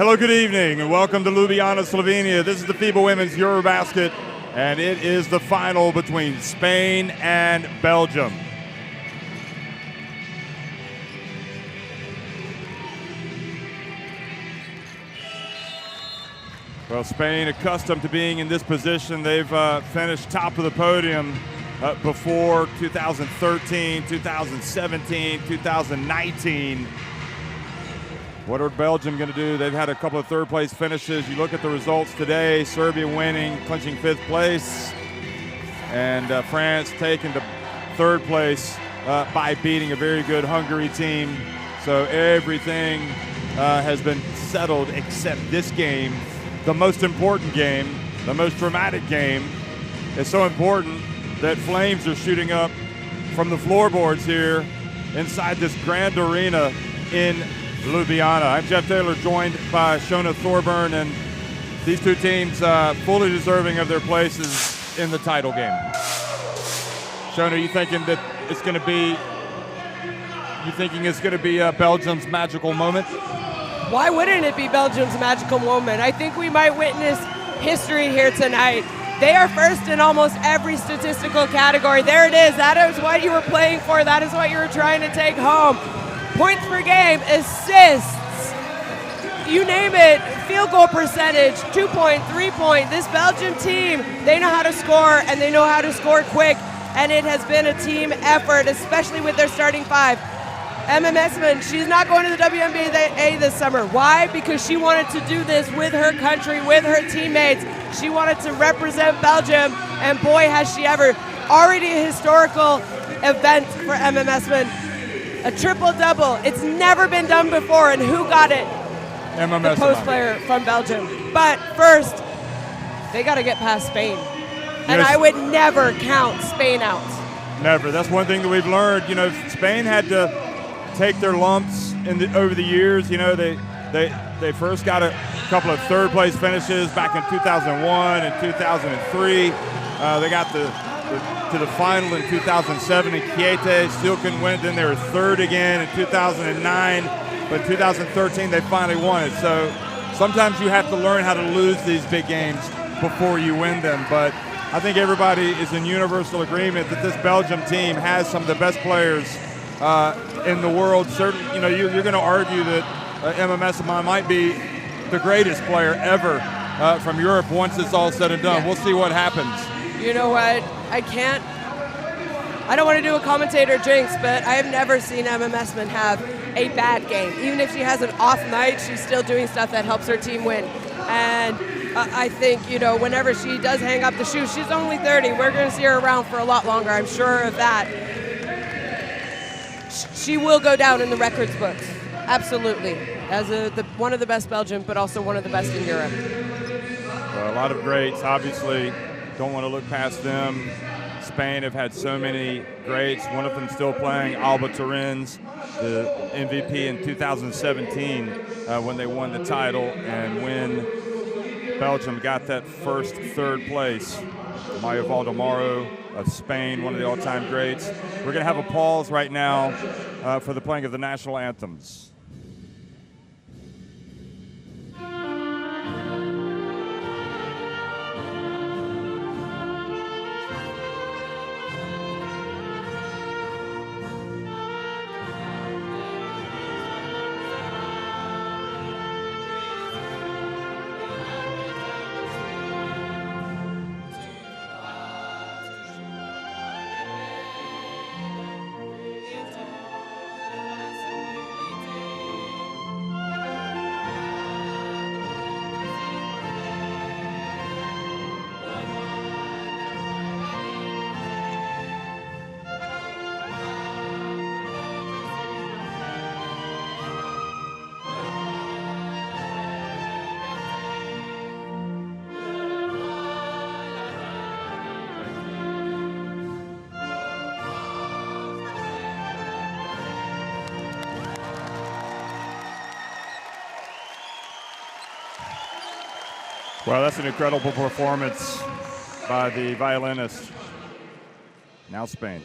Hello, good evening, and welcome to Ljubljana, Slovenia. This is the FIBA Women's EuroBasket, and it is the final between Spain and Belgium. Well, Spain, accustomed to being in this position, they've finished top of the podium before 2013, 2017, 2019. What are Belgium going to do? They've had a couple of third-place finishes. You look at the results today, Serbia winning, clinching 5th place, and France taking to 3rd place by beating a very good Hungary team. So everything has been settled except this game, the most important game, the most dramatic game. It's so important that flames are shooting up from the floorboards here inside this grand arena in Ljubljana. I'm Jeff Taylor, joined by Shona Thorburn, and these two teams fully deserving of their places in the title game. Shona, are you thinking that it's going to be? You thinking it's going to be Belgium's magical moment? Why wouldn't it be Belgium's magical moment? I think we might witness history here tonight. They are first in almost every statistical category. There it is. That is what you were playing for. That is what you were trying to take home. Points per game, assists, you name it, field goal percentage, 2-point, 3-point. This Belgium team, they know how to score, and they know how to score quick, and it has been a team effort, especially with their starting 5. Emma Messman, she's not going to the WNBA this summer. Why? Because she wanted to do this with her country, with her teammates. She wanted to represent Belgium, and boy, has she ever. Already a historical event for Emma Messman. A triple-double. It's never been done before, and who got it? Emma the post player from Belgium. But first, they got to get past Spain. And yes. I would never count Spain out. Never. That's one thing that we've learned. You know, Spain had to take their lumps over the years. You know, they first got a couple of third-place finishes back in 2001 and 2003. They got to the final in 2007 in Chiete, still couldn't win. Then they were third again in 2009, but in 2013 they finally won it. So sometimes you have to learn how to lose these big games before you win them. But I think everybody is in universal agreement that this Belgium team has some of the best players in the world. Certainly, you know, you're going to argue that Emma Messman might be the greatest player ever from Europe once it's all said and done. Yeah. We'll see what happens. You know what? I don't want to do a commentator jinx, but I have never seen Emma Messman have a bad game. Even if she has an off night, she's still doing stuff that helps her team win. And I think, you know, whenever she does hang up the shoes, she's only 30. We're going to see her around for a lot longer, I'm sure of that. She will go down in the records books, absolutely, as one of the best Belgian, but also one of the best in Europe. Well, a lot of greats, obviously. Don't want to look past them. Spain have had so many greats. One of them still playing, Alba Torrens, the MVP in 2017 when they won the title, and when Belgium got that first third place. Maya Valdemaro of Spain, one of the all-time greats. We're going to have a pause right now for the playing of the national anthems. Well, that's an incredible performance by the violinist. Now Spain.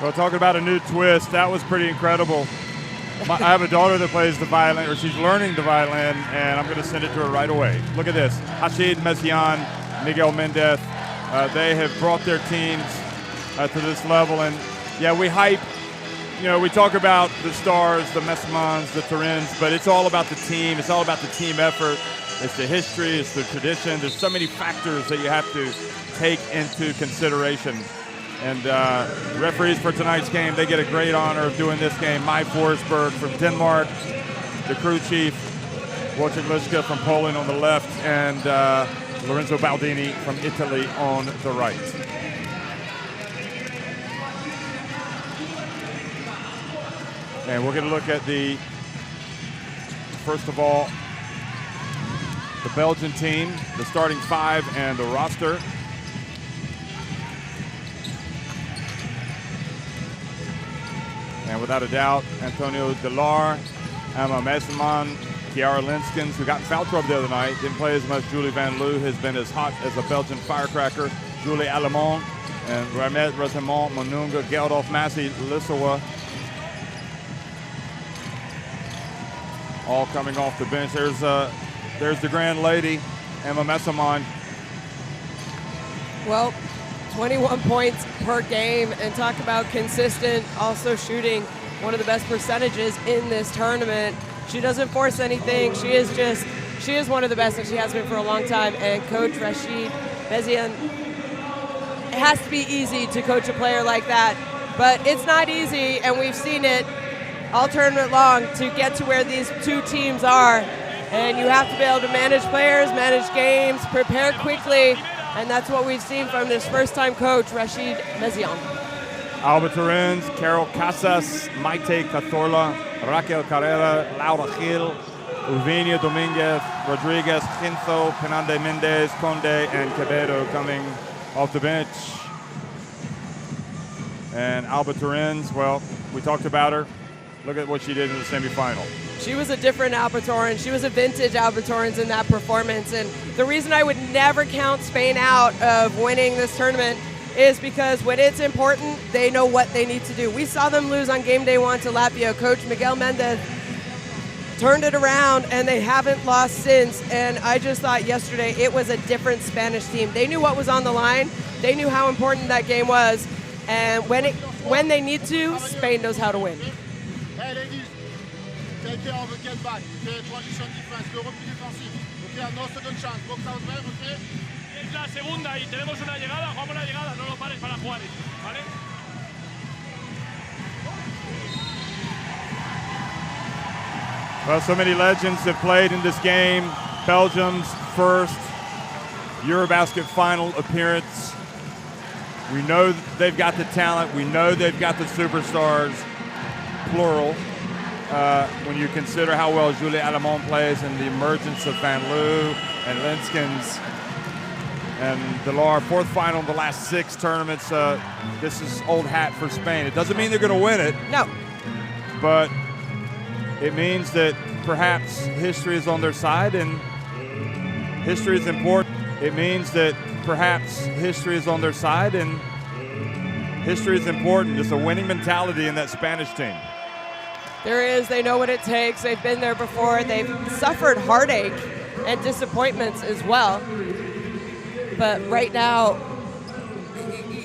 Well, talking about a new twist, that was pretty incredible. I have a daughter that plays the violin, or she's learning the violin, and I'm going to send it to her right away. Look at this. Rachid Messian, Miguel Mendez, they have brought their teams to this level. And, yeah, we hype. You know, we talk about the stars, the Messimans, the Turins, but it's all about the team. It's all about the team effort. It's the history. It's the tradition. There's so many factors that you have to take into consideration. And referees for tonight's game, they get a great honor of doing this game. Mai Forsberg from Denmark, the crew chief, Wojciech Liszka from Poland on the left, and Lorenzo Baldini from Italy on the right. And we're going to look at first of all, the Belgian team, the starting five, and the roster. And without a doubt, Antonio Delar, Emma Messelman, Kiara Linskens, who got in foul trouble the other night, didn't play as much. Julie Van Loo has been as hot as a Belgian firecracker. Julie Allemont and Ramet Rosemont, Monunga, Geldolf, Massey, Lissawa, all coming off the bench. There's the grand lady, Emma Messelman. Well, 21 points per game, and talk about consistent, also shooting one of the best percentages in this tournament. She doesn't force anything. She is one of the best, and she has been for a long time. And Coach Rachid Messian, it has to be easy to coach a player like that, but it's not easy, and we've seen it all tournament long to get to where these two teams are. And you have to be able to manage players, manage games, prepare quickly. And that's what we've seen from this first-time coach, Rachid Messian. Alba Turins, Carol Casas, Maite Cazorla, Raquel Carrera, Laura Gil, Uvinia Dominguez, Rodriguez, Quinto, Penande Mendez, Conde, and Quevedo coming off the bench. And Alba Turins, well, we talked about her. Look at what she did in the semifinal. She was a different Alba Turins. She was a vintage Alba Turins in that performance. And the reason I would never count Spain out of winning this tournament is because when it's important, they know what they need to do. We saw them lose on game day 1 to Latvia. Coach Miguel Mendez turned it around, and they haven't lost since. And I just thought yesterday it was a different Spanish team. They knew what was on the line. They knew how important that game was. And when they need to, Spain knows how to win. Hey ladies, take care of the get back, okay? Transition defense, le repli défensif, okay? No second chance, box out there, okay? Es la segunda y tenemos una llegada, jugamos la llegada, no lo pares para jugar, ¿vale? Well, so many legends have played in this game. Belgium's first EuroBasket final appearance. We know they've got the talent. We know they've got the superstars. Plural, when you consider how well Julie Allemont plays and the emergence of Van Loo and Linskens and Delar, fourth final in the last 6 tournaments. This is old hat for Spain. It doesn't mean they're going to win it. No. But it means that perhaps history is on their side, and history is important. It means that perhaps history is on their side, and history is important. There's a winning mentality in that Spanish team. There is. They know what it takes. They've been there before. They've suffered heartache and disappointments as well. But right now,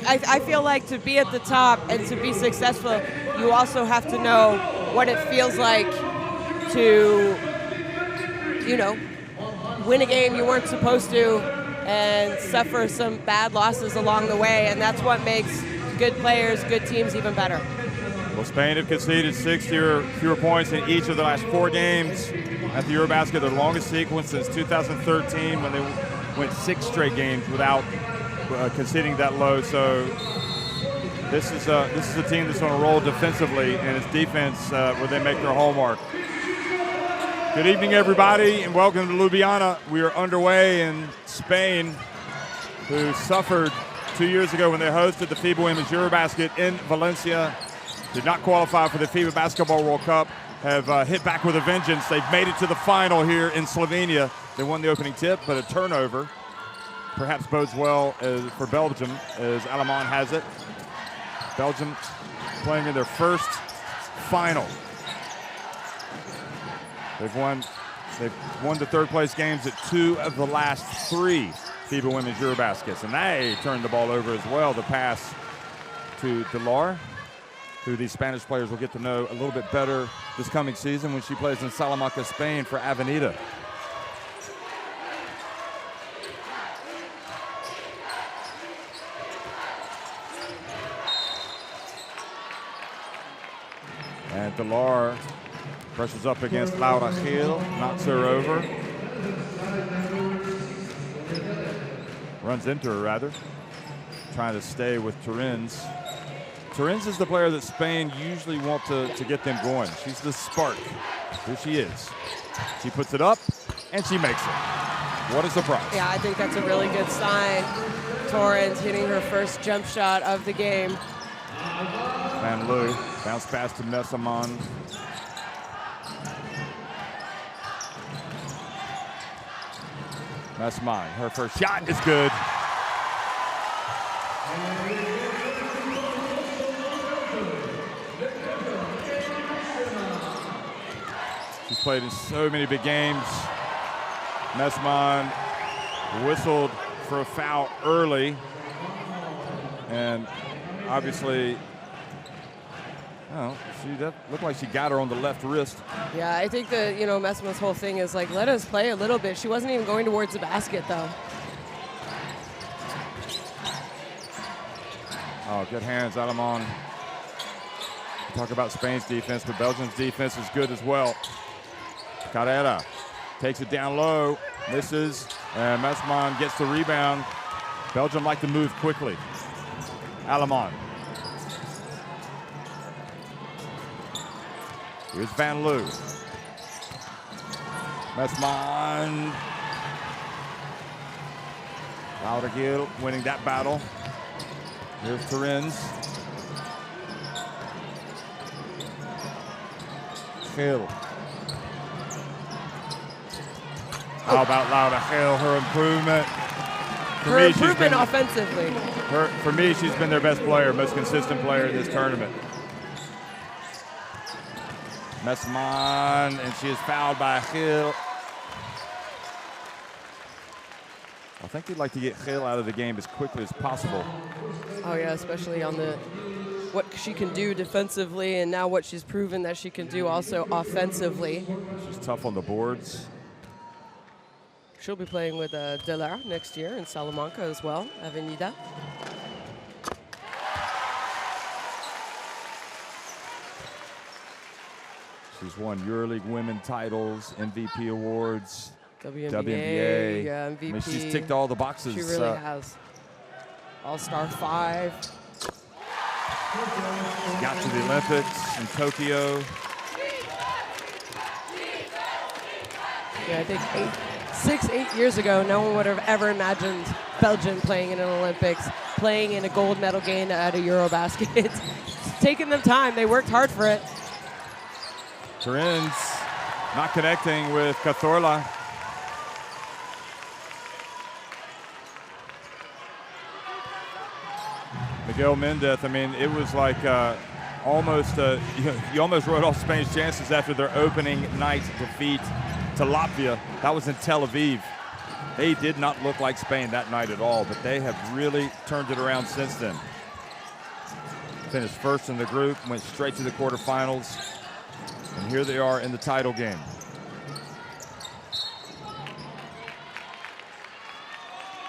I feel like to be at the top and to be successful, you also have to know what it feels like to, win a game you weren't supposed to and suffer some bad losses along the way. And that's what makes good players, good teams even better. Well, Spain have conceded 60 or fewer points in each of the last 4 games at the EuroBasket, their longest sequence since 2013 when they went 6 straight games without conceding that low. So this is a team that's on a roll defensively, and it's defense where they make their hallmark. Good evening, everybody, and welcome to Ljubljana. We are underway in Spain, who suffered 2 years ago when they hosted the FIBA Women's EuroBasket in Valencia. Did not qualify for the FIBA Basketball World Cup, have hit back with a vengeance. They've made it to the final here in Slovenia. They won the opening tip, but a turnover perhaps bodes well for Belgium, as Allemont has it. Belgium playing in their first final. They've won the third place games at 2 of the last 3 FIBA Women's EuroBaskets, and they turned the ball over as well. The pass to Delar, who these Spanish players will get to know a little bit better this coming season when she plays in Salamanca, Spain for Avenida. And Delar presses up against Laura Gil, knocks her over. Runs into her, rather. Trying to stay with Terins. Terins is the player that Spain usually want to get them going. She's the spark. Here she is. She puts it up, and she makes it. What a surprise. Yeah, I think that's a really good sign. Torrens hitting her first jump shot of the game. Van Loo, bounce pass to Messamon. Messamon, her first shot is good. She's played in so many big games. Messamon whistled for a foul early, and obviously, that looked like she got her on the left wrist. Yeah, I think that, Messamon's whole thing is like, let us play a little bit. She wasn't even going towards the basket, though. Oh, good hands, Alamon. Talk about Spain's defense, but Belgium's defense is good as well. Carrera takes it down low, misses, and Messamon gets the rebound. Belgium like to move quickly. Alamon. Here's Van Loo. Messamon. Laura Gil winning that battle. Here's Terins. Gil. How about Laura Gil, her improvement? Her improvement offensively. For me, she's been their best player, most consistent player in this tournament. Messamon, and she is fouled by Gil. I think they'd like to get Gil out of the game as quickly as possible. Oh yeah, especially on what she can do defensively, and now what she's proven that she can do also offensively. She's tough on the boards. She'll be playing with Delar next year in Salamanca as well, Avenida. She's won EuroLeague women titles, MVP awards, WNBA, yeah, MVP. I mean, she's ticked all the boxes. She really has. All-Star 5. Got to the Olympics in Tokyo. Yeah, I think 6-8 years ago, no one would have ever imagined Belgium playing in an Olympics, playing in a gold medal game at a EuroBasket. It's taken them time. They worked hard for it. Terins not connecting with Cazorla. Miguel Mendez, I mean, it was like you almost wrote off Spain's chances after their opening night defeat to Latvia. That was in Tel Aviv. They did not look like Spain that night at all, but they have really turned it around since then. Finished first in the group, went straight to the quarterfinals, and here they are in the title game.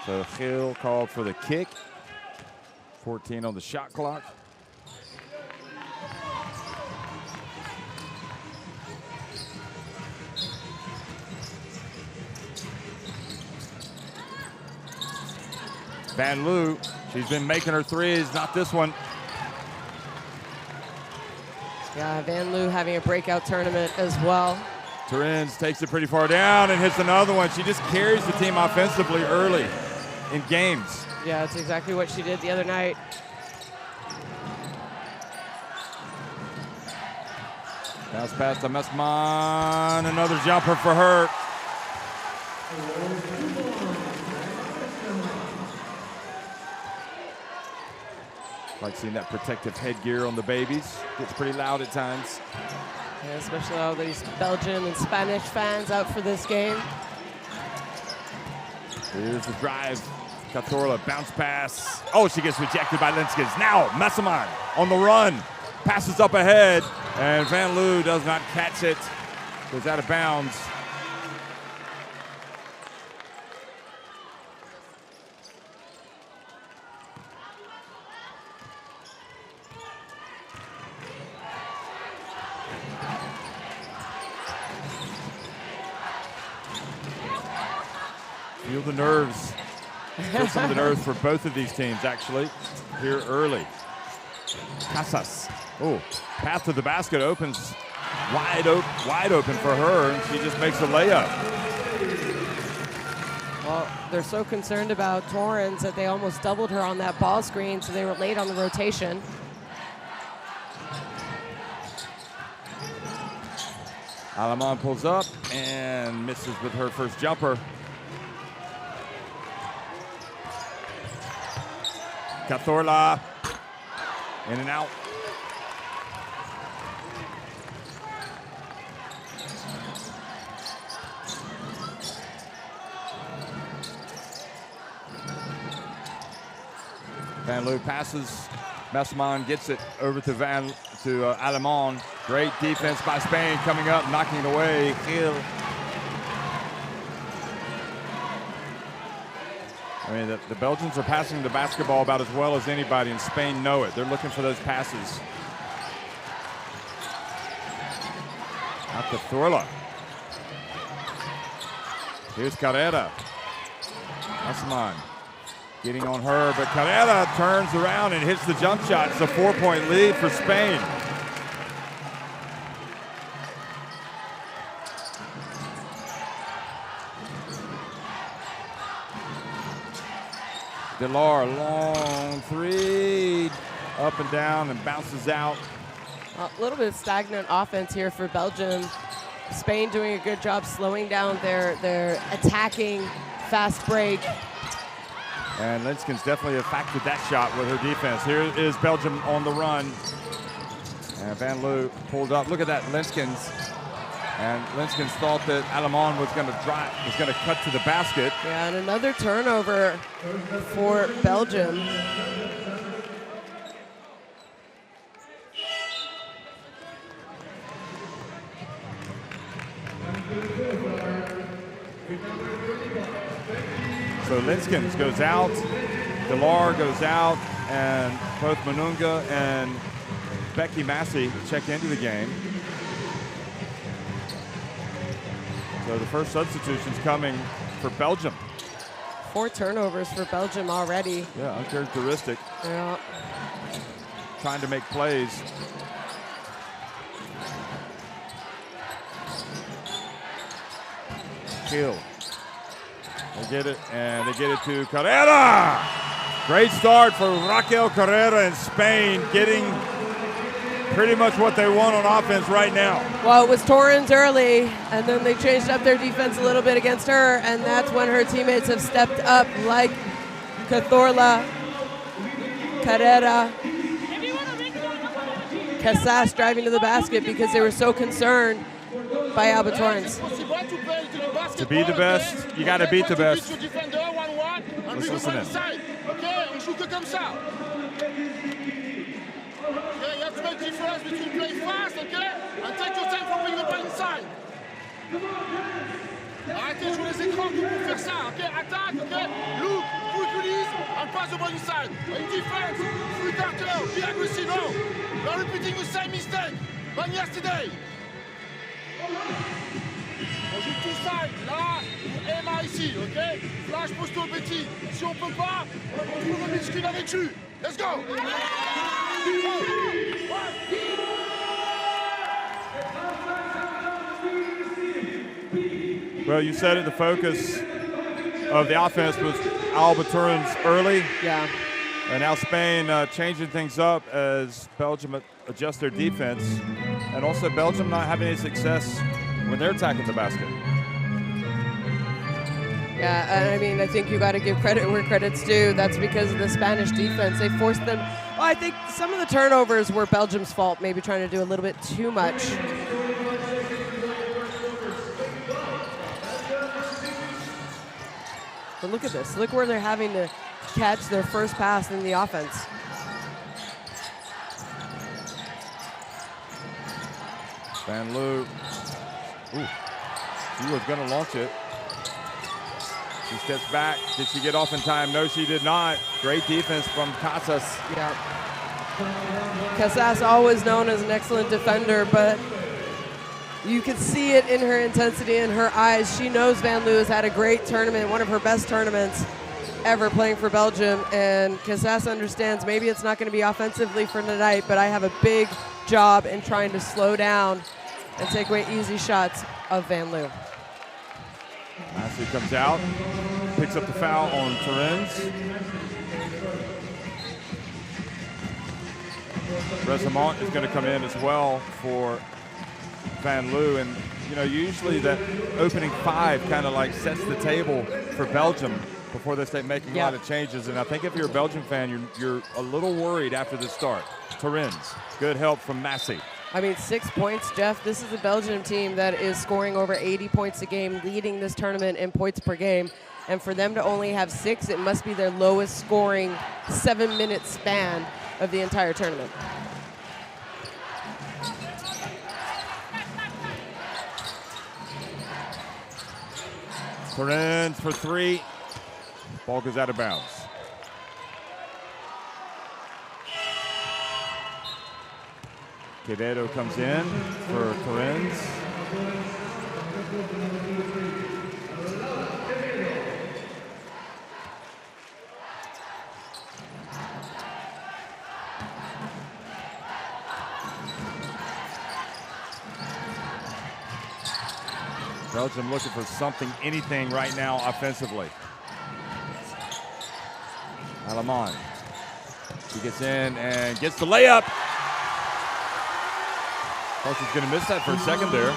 So Gil called for the kick. 14 on the shot clock. Van Loo, she's been making her threes, not this one. Yeah, Van Loo having a breakout tournament as well. Terins takes it pretty far down and hits another one. She just carries the team offensively early in games. Yeah, that's exactly what she did the other night. Bounce pass to Messamon, another jumper for her. Like seeing that protective headgear on the babies. Gets pretty loud at times. Yeah, especially all these Belgian and Spanish fans out for this game. Here's the drive. Cazorla, bounce pass. Oh, she gets rejected by Linskens. Now, Massaman on the run. Passes up ahead, and Van Loo does not catch it. Goes out of bounds. Feel the nerves. Feel some of the nerves for both of these teams, actually, here early. Casas. Oh, path to the basket opens wide open for her, and she just makes a layup. Well, they're so concerned about Torrens that they almost doubled her on that ball screen, so they were late on the rotation. Alamán pulls up and misses with her first jumper. Cazorla, in and out. Van Loo passes. Massaman gets it over to Alamán. Great defense by Spain coming up, knocking it away. Gil. I mean, the Belgians are passing the basketball about as well as anybody, and Spain know it. They're looking for those passes. Out to Cazorla. Here's Carrera. Massaman getting on her, but Carrera turns around and hits the jump shot. It's a 4-point lead for Spain. Delar, long three, up and down and bounces out. A little bit of stagnant offense here for Belgium. Spain doing a good job slowing down their attacking fast break. And Linskens definitely affected that shot with her defense. Here is Belgium on the run. And Van Loo pulled up. Look at that, Linskens. And Linskens thought that Alamán was going to cut to the basket. Yeah, and another turnover for Belgium. So Linskens goes out, Delar goes out, and both Manunga and Becky Massey check into the game. So the first substitution's coming for Belgium. 4 turnovers for Belgium already. Yeah, uncharacteristic. Yeah. Trying to make plays. Kill. They get it, and they get it to Carrera. Great start for Raquel Carrera in Spain, getting pretty much what they want on offense right now. Well, it was Torrens early, and then they changed up their defense a little bit against her, and that's when her teammates have stepped up, like Cazorla, Carrera, Casas driving to the basket because they were so concerned by Alba Torrens. To be the best, you got to beat the best. Let's listen in. Okay, you have to make difference between playing fast, okay, and take your time for bringing the ball inside. Arrêtez de jouer les écrans pour faire ça, ok? Attaque, ok? Look, quick release, and pass the ball inside. In defense, free darter, be aggressive. You are repeating the same mistake than yesterday. On joue tout side, là, Emma ici, ok? Flash, pose-toi le petit. Si on peut pas, on trouve le mid-screen avec tu. Let's go! Well, you said it, the focus of the offense was Alba Torrens early. Yeah. And now Spain changing things up as Belgium adjusts their defense. And also Belgium not having any success when they're attacking the basket. Yeah, I mean, I think you got to give credit where credit's due. That's because of the Spanish defense. They forced them Well, I think some of the turnovers were Belgium's fault, maybe trying to do a little bit too much. But look at this. Look where they're having to catch their first pass in the offense. Van Loo. Ooh. She was going to launch it. She steps back. Did she get off in time? No, she did not. Great defense from Casas. Yeah. Casas, always known as an excellent defender, but you could see it in her intensity in her eyes. She knows Van Loo has had a great tournament, one of her best tournaments ever playing for Belgium, and Casas understands maybe it's not going to be offensively for tonight, but I have a big job in trying to slow down and take away easy shots of Van Loo. Massey comes out, picks up the foul on Terens. Resemont is going to come in as well for Van Loo, and you know, usually that opening five kind of like sets the table for Belgium before they start making a lot of changes. And I think if you're a Belgian fan, you're a little worried after the start. Terens, good help from Massey. I mean, 6 points, Jeff. This is a Belgium team that is scoring over 80 points a game, leading this tournament in points per game. And for them to only have 6, it must be their lowest scoring 7-minute span of the entire tournament. Terens for 3. Ball goes out of bounds. Quevedo comes in for Terens. Belgium looking for something, anything right now offensively. Alamon. He gets in and gets the layup. Thought she's going to miss that for a second there.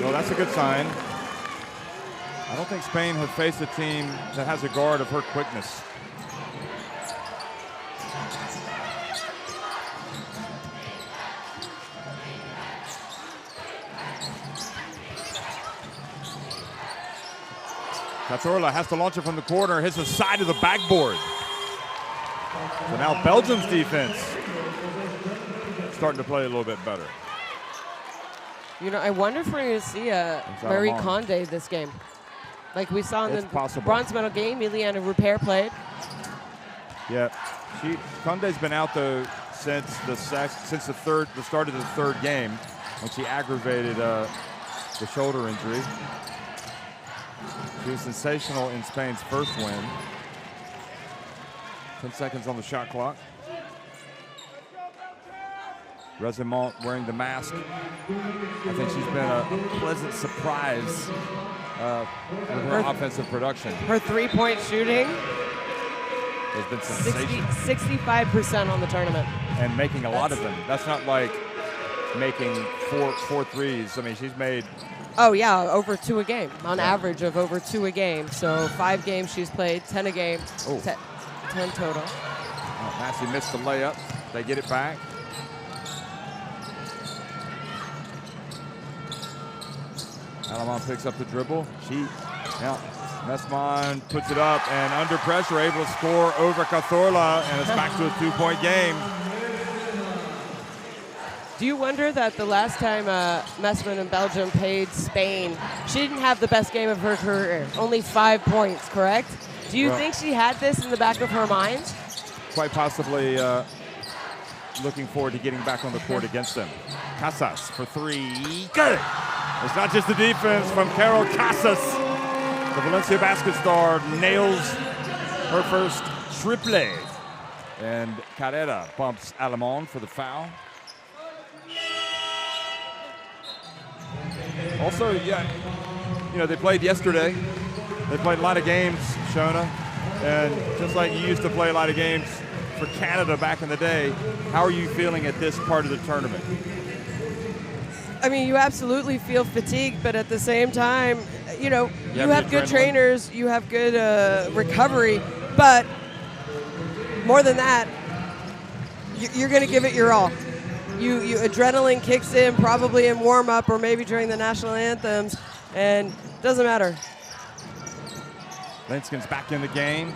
Well, that's a good sign. I don't think Spain have faced a team that has a guard of her quickness. Cazorla has to launch it from the corner, hits the side of the backboard. So now Belgium's defense starting to play a little bit better. You know, I wonder if we're going to see Marie Condé this game. Like we saw in the bronze medal game, Ileana Rupert played. Yeah, Condé's been out though since the start of the third game when she aggravated the shoulder injury. She was sensational in Spain's first win. 10 seconds on the shot clock. Resemont wearing the mask. I think she's been a pleasant surprise with her offensive production. Her three-point shooting has been sensational. 65% on the tournament. And making a lot of them. That's not like making four threes. I mean, she's made... Oh, yeah, over 2 a game, on average of over 2 a game. So 5 games she's played, 10 a game, 10 total. Oh, Massey missed the layup. They get it back. Alamon picks up the dribble. Messman puts it up, and under pressure, able to score over Cazorla, and it's back to a 2-point game. Do you wonder that the last time Messman in Belgium played Spain, she didn't have the best game of her career, only 5 points, correct? Do you think she had this in the back of her mind? Quite possibly looking forward to getting back on the court against them. Casas for 3. Good! It's not just the defense from Carol Casas. The Valencia basket star nails her first triple. And Carrera bumps Alamon for the foul. Also, they played yesterday. They played a lot of games, Shona. And just like you used to play a lot of games for Canada back in the day, how are you feeling at this part of the tournament? I mean, you absolutely feel fatigued, but at the same time, you have good trainers, you have good recovery, but more than that, you're going to give it your all. You adrenaline kicks in probably in warm-up or maybe during the national anthems, and it doesn't matter. Linskin's back in the game.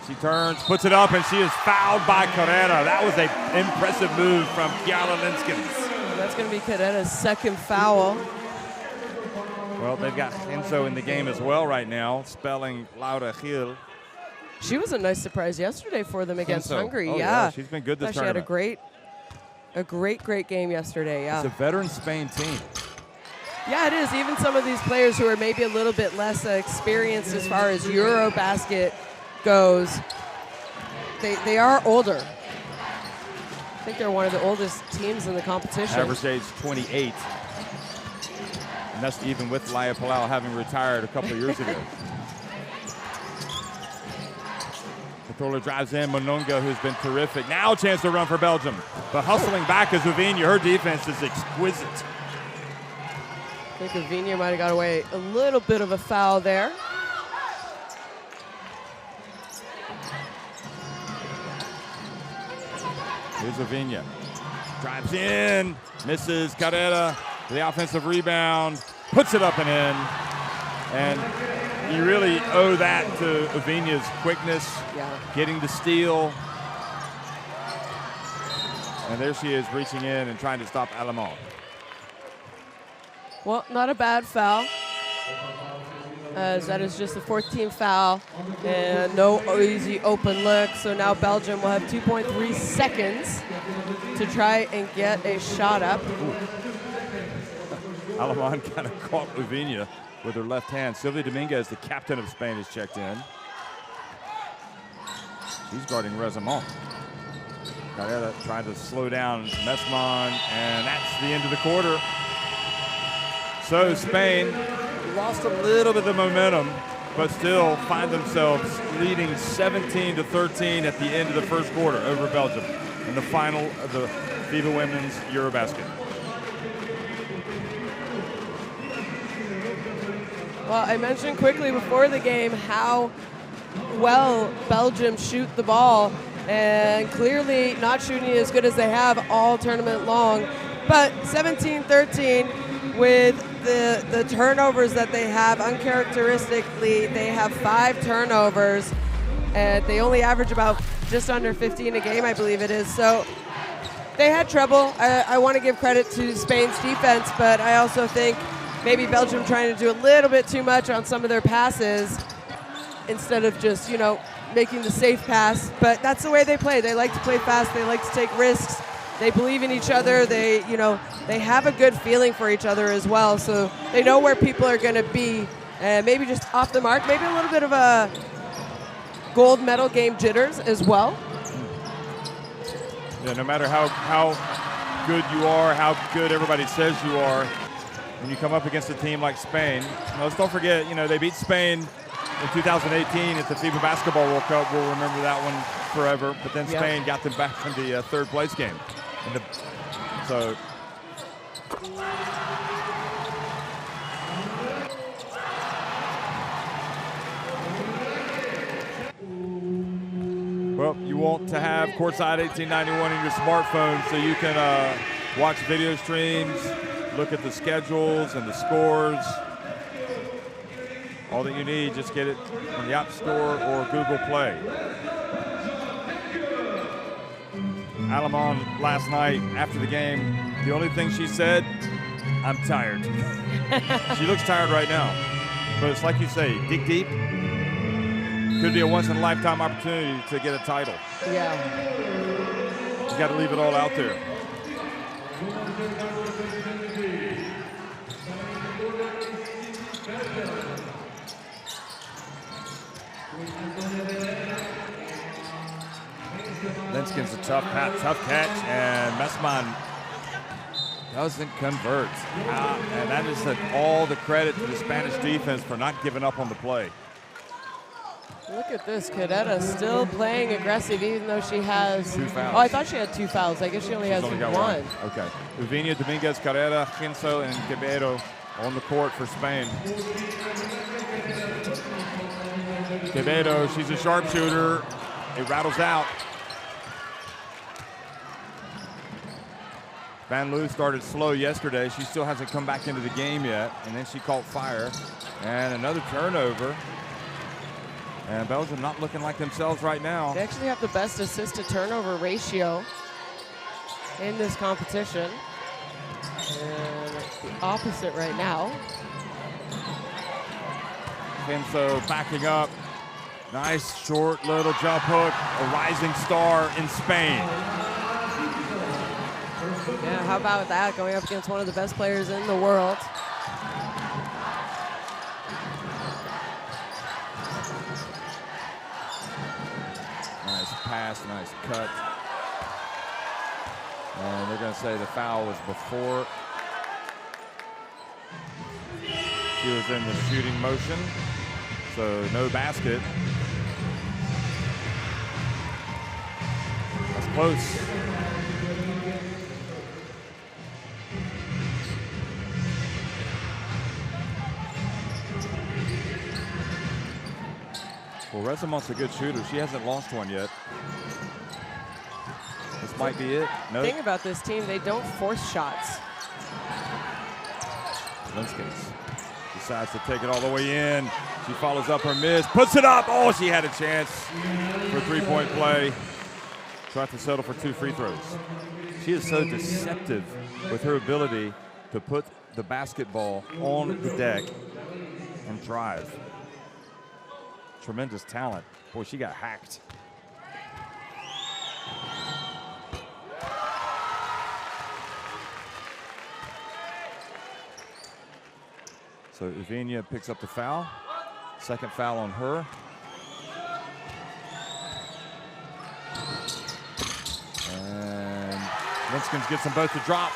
She turns, puts it up, and she is fouled by Carrera. That was an impressive move from Kiara Linskins. That's going to be Carrera's second foul. Well, they've got Enzo in the game as well right now, spelling Laura Gil. She was a nice surprise yesterday for them against Hungary. Oh, yeah, she's been good this tournament. She had a great game yesterday. Yeah, it's a veteran Spain team. Yeah, it is. Even some of these players who are maybe a little bit less experienced as far as EuroBasket goes, they are older. I think they're one of the oldest teams in the competition. Average age 28. And that's even with Laia Palau having retired a couple of years ago. Patola drives in, Mononga, who's been terrific. Now a chance to run for Belgium. But hustling back is Uvinia. Her defense is exquisite. I think Uvinia might have got away a little bit of a foul there. Here's Uvinia. Drives in, misses Carrera. The offensive rebound, puts it up and in. And you really owe that to Uvinia's quickness, getting the steal. And there she is reaching in and trying to stop Alemán. Well, not a bad foul, as that is just the 14th foul and no easy open look. So now Belgium will have 2.3 seconds to try and get a shot up. Alemán kind of caught Uvinia with her left hand. Silvia Dominguez, the captain of Spain, has checked in. She's guarding Rezamon. Carrera trying to slow down Mesman, and that's the end of the quarter. So Spain lost a little bit of the momentum, but still find themselves leading 17-13 at the end of the first quarter over Belgium in the final of the FIBA Women's EuroBasket. Well, I mentioned quickly before the game how well Belgium shoot the ball, and clearly not shooting as good as they have all tournament long. But 17-13 with the turnovers that they have, uncharacteristically, they have 5 turnovers, and they only average about just under 15 a game, I believe it is. So they had trouble. I want to give credit to Spain's defense, but I also think maybe Belgium trying to do a little bit too much on some of their passes instead of just, making the safe pass. But that's the way they play. They like to play fast. They like to take risks. They believe in each other. They have a good feeling for each other as well. So they know where people are going to be. And maybe just off the mark. Maybe a little bit of a gold medal game jitters as well. Yeah, no matter how good you are, how good everybody says you are, when you come up against a team like Spain, let's don't forget, they beat Spain in 2018 at the FIBA Basketball World Cup. We'll remember that one forever. But then Spain got them back in the third place game. Well, you want to have Courtside 1891 in your smartphone so you can watch video streams, look at the schedules and the scores. All that you need, just get it from the App Store or Google Play. Alemán last night after the game, the only thing she said, I'm tired. She looks tired right now. But it's like you say, dig deep. Could be a once-in-a-lifetime opportunity to get a title. Yeah. You got to leave it all out there. Linskin's a tough catch, and Mesman doesn't convert. And that is all the credit to the Spanish defense for not giving up on the play. Look at this, Carrera still playing aggressive even though she has 2 fouls. Oh, I thought she had 2 fouls. I guess she only has one. Okay. Uvinia, Dominguez, Carrera, Genso, and Quevedo on the court for Spain. Quevedo, she's a sharpshooter. it rattles out. Van Loo started slow yesterday. She still hasn't come back into the game yet. And then she caught fire. And another turnover. And Belgium not looking like themselves right now. They actually have the best assist-to-turnover ratio in this competition. And the opposite right now. Kenzo backing up. Nice short little jump hook. A rising star in Spain. Yeah, how about that? Going up against one of the best players in the world. Nice pass, nice cut. And they're going to say the foul was before. She was in the shooting motion, so no basket. That's close. Well, Rezamont's a good shooter. She hasn't lost one yet. This might be it. No. The thing about this team, they don't force shots. Linskens decides to take it all the way in. She follows up her miss, puts it up. Oh, she had a chance for a three-point play. Tried to settle for 2 free throws. She is so deceptive with her ability to put the basketball on the deck and drive. Tremendous talent. Boy, she got hacked. So Uvinia picks up the foul. Second foul on her. And Linskens gets them both to drop.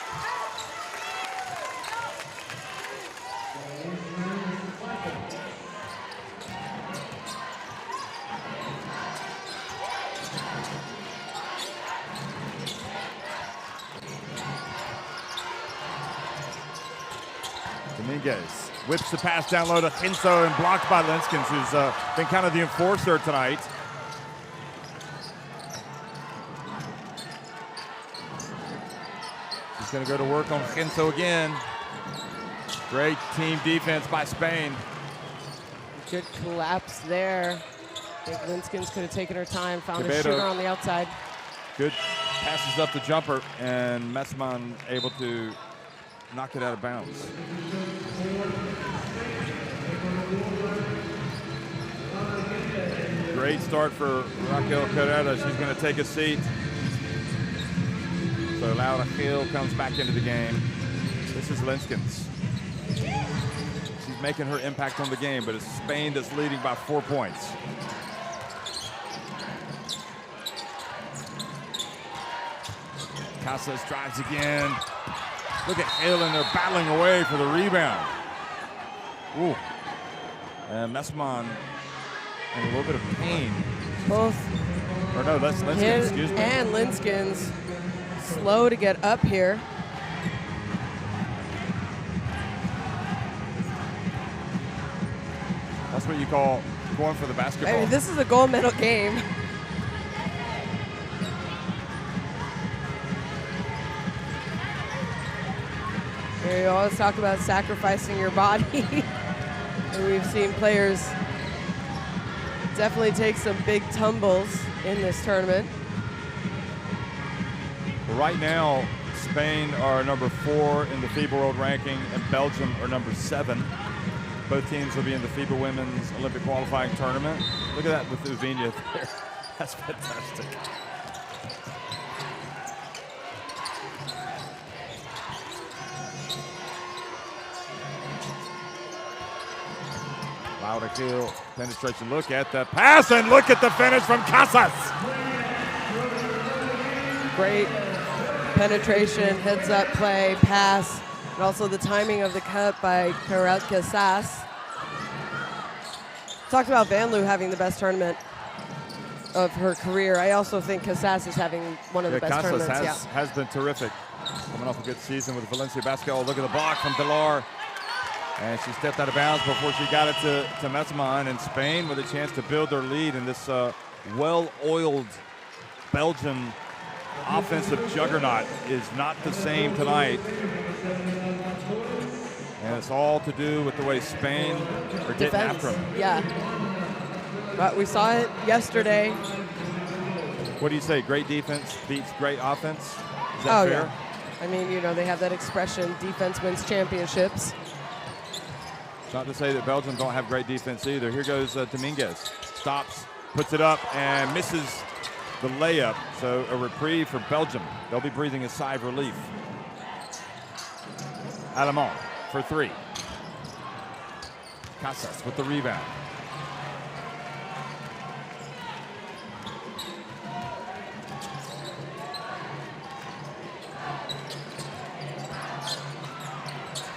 Dominguez whips the pass down low to Hinso and blocked by Linskens, who's been kind of the enforcer tonight. She's going to go to work on Hinso again. Great team defense by Spain. Good collapse there. I think Linskens could have taken her time, found Quevedo. a shooter on the outside. Good passes up the jumper, and Messman able to knock it out of bounds. Great start for Raquel Carrera. She's going to take a seat. So Laura Gil comes back into the game. This is Linskens. She's making her impact on the game, but it's Spain that's leading by 4 points. Casas drives again. Look at Hale, and they're battling away for the rebound. Ooh. And Messman in a little bit of pain. Both Or no, that's Linskens, excuse me. And Linskens slow to get up here. That's what you call going for the basketball. I mean, this is a gold medal game. You always talk about sacrificing your body. And we've seen players definitely take some big tumbles in this tournament. Right now, Spain are number 4 in the FIBA World Ranking, and Belgium are number 7. Both teams will be in the FIBA Women's Olympic Qualifying Tournament. Look at that with Uvinia there. That's fantastic. Laura Gil, penetration, look at the pass, and look at the finish from Casas. Great penetration, heads-up play, pass, and also the timing of the cut by Karel Casas. Talked about Van Loo having the best tournament of her career. I also think Casas is having one of the best Casas tournaments. has been terrific. Coming off a good season with Valencia basketball. Look at the block from Pilar. And she stepped out of bounds before she got it to Messman, and Spain with a chance to build their lead in this well-oiled Belgian offensive juggernaut is not the same tonight. And it's all to do with the way Spain are getting after them. Yeah. But we saw it yesterday. What do you say? Great defense beats great offense? Is that fair? Yeah. I mean, you know, they have that expression, defense wins championships. It's not to say that Belgium don't have great defense either. Here goes Dominguez. Stops, puts it up, and misses the layup. So a reprieve for Belgium. They'll be breathing a sigh of relief. Alemán for three. Casas with the rebound.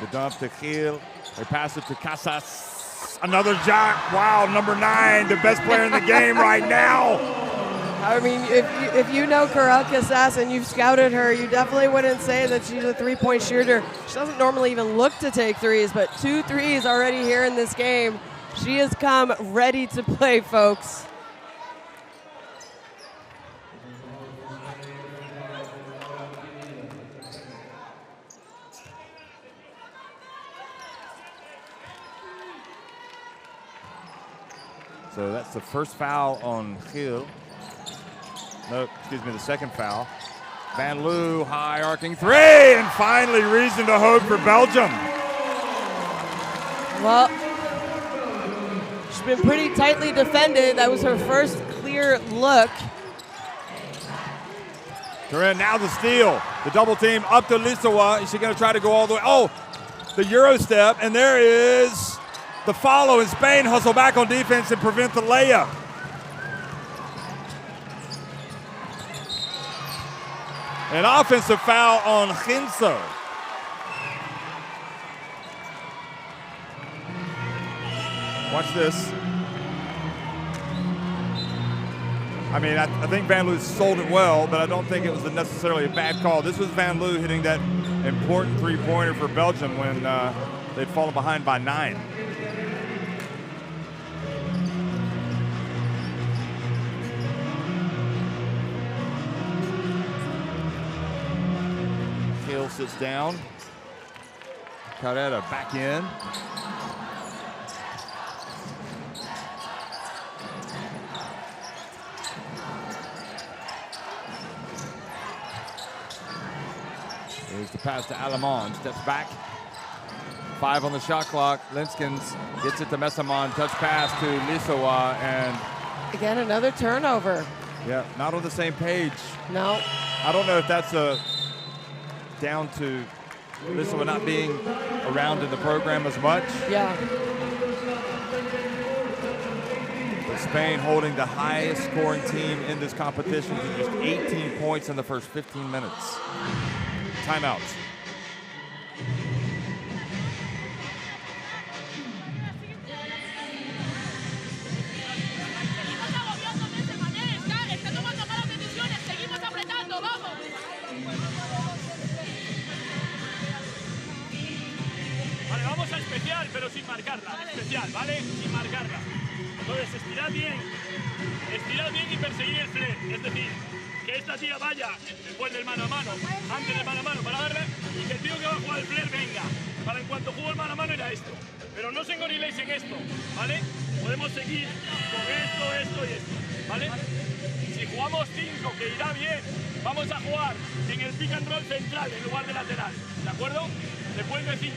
The dump to Gil. They pass it to Casas. Another jack. Wow, number 9, the best player in the game right now. I mean, if you know Corel Casas and you've scouted her, you definitely wouldn't say that she's a three-point shooter. She doesn't normally even look to take threes, but 2 threes already here in this game. She has come ready to play, folks. So that's the first foul on Gil. No, excuse me, the second foul. Van Loo, high arcing three, and finally reason to hope for Belgium. Well, she's been pretty tightly defended. That was her first clear look. Corinne, now the steal. The double team up to Lisowa. Is she going to try to go all the way? Oh, the Euro step, and there is the follow, and Spain hustle back on defense and prevent the layup. An offensive foul on Ginso. Watch this. I mean, I think Van Loo sold it well, but I don't think it was necessarily a bad call. This was Van Loo hitting that important three-pointer for Belgium when they'd fallen behind by 9. Hill sits down. Carrera back in. Here's the pass to Alemán. Steps back. 5 on the shot clock. Linskens gets it to Messamon. Touch pass to Lisowa, and Again, another turnover. yeah, not on the same page. No. I don't know if that's down to Lisowa not being around in the program as much. Yeah. But Spain holding the highest scoring team in this competition to just 18 points in the first 15 minutes. Timeouts. Vale, vamos a especial, pero sin marcarla. Especial, ¿vale? Sin marcarla. Entonces, estirad bien y perseguir el flare. Es decir, que esta tía vaya después del mano a mano, antes del mano a mano para darle, y que el tío que va a jugar el flare venga. Para en cuanto juego el mano a mano era esto. Pero no os engoriléis en esto, ¿vale? Podemos seguir con esto y esto, ¿vale? Si jugamos 5, que irá bien, vamos a jugar en el pick and roll central en lugar de lateral, ¿de acuerdo? Después de 5.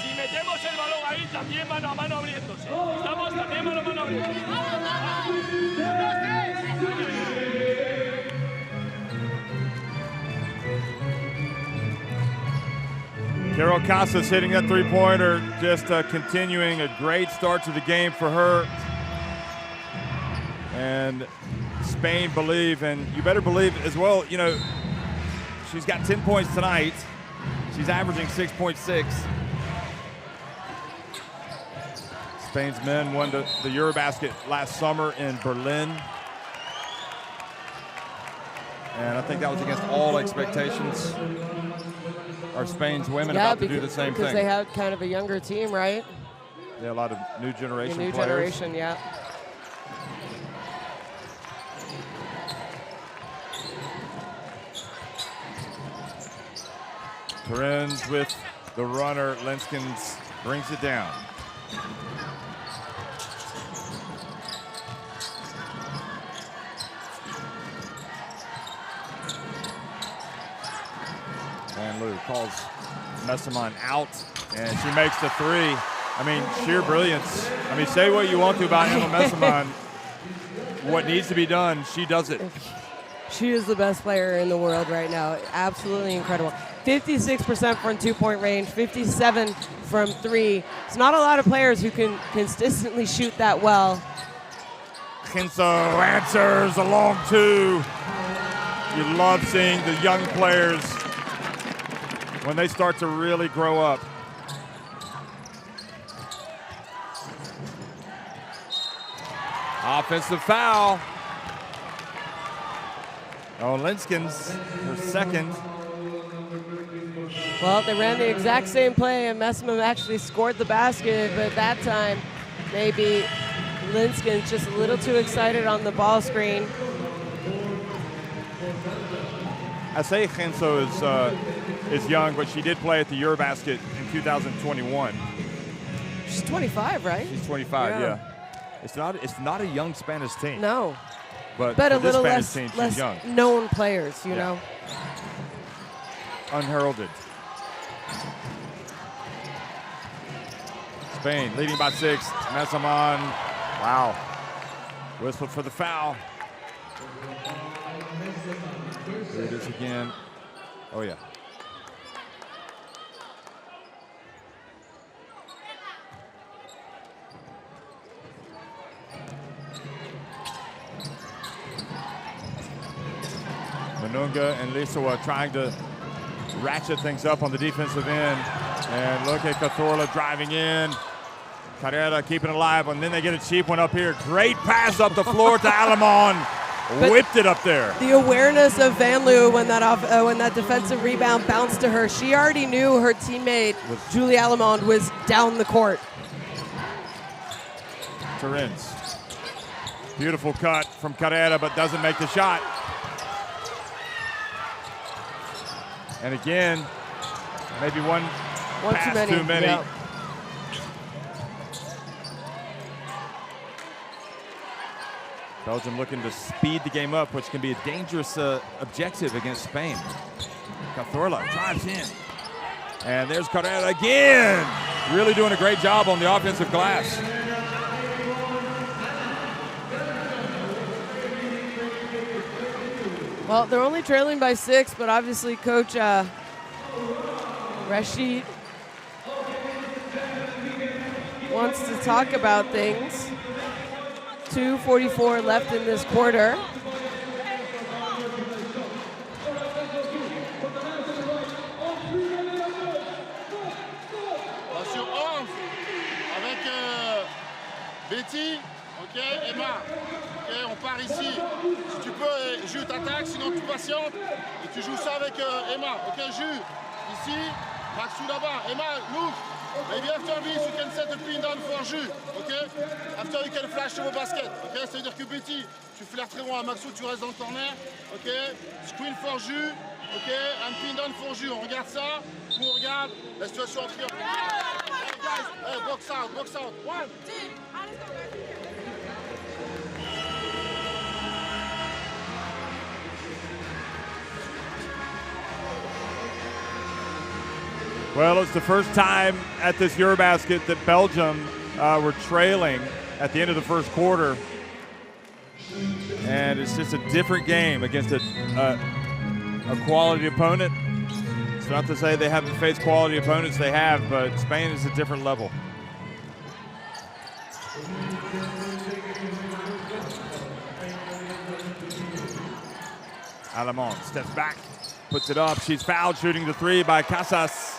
Si metemos el balón ahí, también mano a mano abriéndose. ¿Estamos? También mano a mano abriéndose. Carol Casas hitting that three-pointer, just continuing a great start to the game for her. And Spain believe, and you better believe as well, you know, she's got 10 points tonight. She's averaging 6.6. Spain's men won the EuroBasket last summer in Berlin. And I think that was against all expectations. Are Spain's women about to do the same thing? Because they had kind of a younger team, right? Yeah, a lot of new generation New players. generation, yeah. Terens with the runner. Linskens brings it down. Van Loo calls Messamon out, and she makes the three. I mean, sheer brilliance. I mean, say what you want to about Emma Messamon. What needs to be done, she does it. She is the best player in the world right now. Absolutely incredible. 56% from two-point range, 57 from three. It's not a lot of players who can consistently shoot that well. Genso answers a long two. You love seeing the young players when they start to really grow up. Offensive foul. Oh, Linskens, her second. Well, they ran the exact same play, and Messamon actually scored the basket, but that time, maybe Linskens just a little too excited on the ball screen. I say Genso is young, but she did play at the EuroBasket in 2021. She's 25, right? She's 25, yeah. It's not a young Spanish team. No. But a little less young. Known players, you know. Unheralded. Spain leading by 6. Messamon. Wow. Whistle for the foul. Here it is again. Oh, yeah. Manunga and Lisawa trying to ratchet things up on the defensive end. And look at Cazorla driving in. Carrera keeping it alive, and then they get a cheap one up here. Great pass up the floor to Alamon. Whipped it up there. The awareness of Van Loo when that defensive rebound bounced to her, she already knew her teammate, Julie Alamond, was down the court. Terens. Beautiful cut from Carrera, but doesn't make the shot. And again, maybe one pass too many. Yep. Belgium looking to speed the game up, which can be a dangerous objective against Spain. Cazorla drives in. And there's Carrera again. Really doing a great job on the offensive glass. Well, they're only trailing by 6, but obviously Coach Rashid wants to talk about things. 2:44 left in this quarter. Sur 11 avec Betty, ok, Emma. Ok, on part ici. Si tu peux, Jus t'attaque, sinon tu patientes et tu joues ça avec Emma. Ok, Jus, ici, Maxou là-bas. Emma, look. Maybe after this you can set the pin down for Jus, ok? After you can flash EuroBasket, ok? Ça veut dire que Betty, tu flaires très loin à Maxou, tu restes dans le corner, ok? Screen for Jus, ok? And pin down for Jus, on regarde ça, on regarde la situation en triangle. Hey guys, hey, box out, box out. 1, 2, Well, it's the first time at this EuroBasket that Belgium were trailing at the end of the first quarter. And it's just a different game against a quality opponent. It's not to say they haven't faced quality opponents, they have, but Spain is a different level. Alamon steps back, puts it up. She's fouled shooting the 3 by Casas.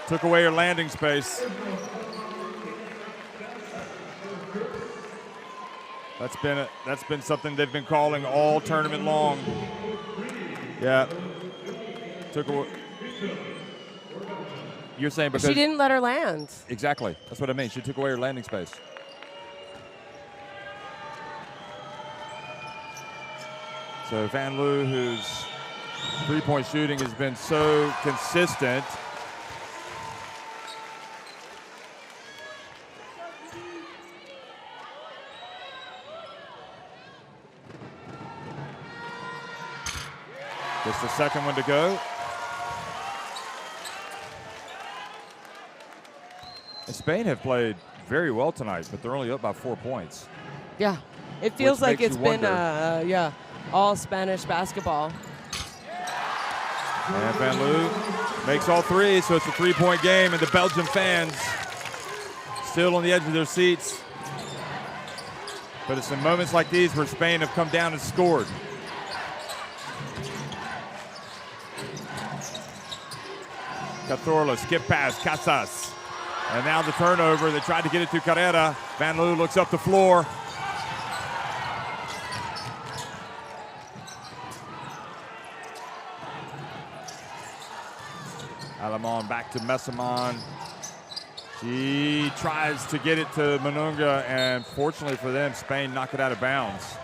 Took away her landing space. That's been something they've been calling all tournament long. Yeah. Took away. You're saying because she didn't let her land. Exactly. That's what I mean. She took away her landing space. So Van Loo, who's Three-point shooting has been so consistent. Just the second one to go. And Spain have played very well tonight, but they're only up by 4 points. Yeah, it feels like it's been all Spanish basketball. And Van Loo makes all three, so it's a three-point game, and the Belgian fans still on the edge of their seats. But it's in moments like these where Spain have come down and scored. Cazorla, skip pass, Casas. And now the turnover. They tried to get it to Carrera. Van Loo looks up the floor. Alamon back to Messamon. She tries to get it to Manunga, and fortunately for them, Spain knocked it out of bounds.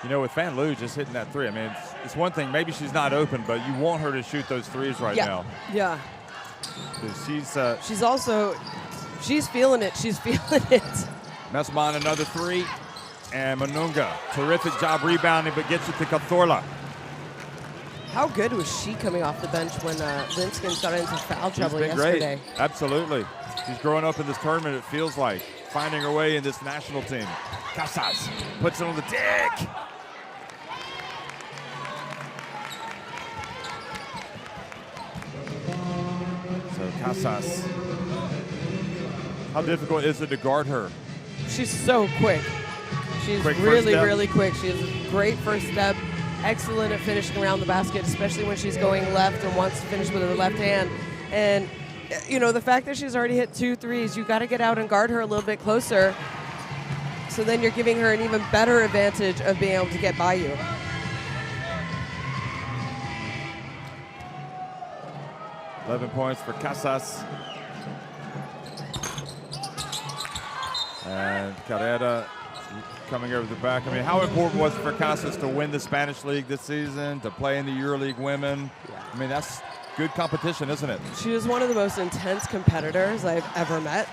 You know, with Van Loo just hitting that three, I mean, it's one thing, maybe she's not open, but you want her to shoot those threes right now. Yeah. Because she's feeling it. She's feeling it. Messamon another three. And Manunga, terrific job rebounding, but gets it to Cazorla. How good was she coming off the bench when Linskin got into foul trouble She's been yesterday? Great. Absolutely. She's growing up in this tournament, it feels like, finding her way in this national team. Casas puts it on the deck. So Casas, how difficult is it to guard her? She's so quick. She's really quick. She has a great first step, excellent at finishing around the basket, especially when she's going left and wants to finish with her left hand. And, you know, the fact that she's already hit 2 threes, you got to get out and guard her a little bit closer. So then you're giving her an even better advantage of being able to get by you. $11 points for Casas. And Carrera coming over the back. I mean, how important was it for Casas to win the Spanish League this season, to play in the EuroLeague Women? I mean, that's good competition, isn't it? She was one of the most intense competitors I've ever met.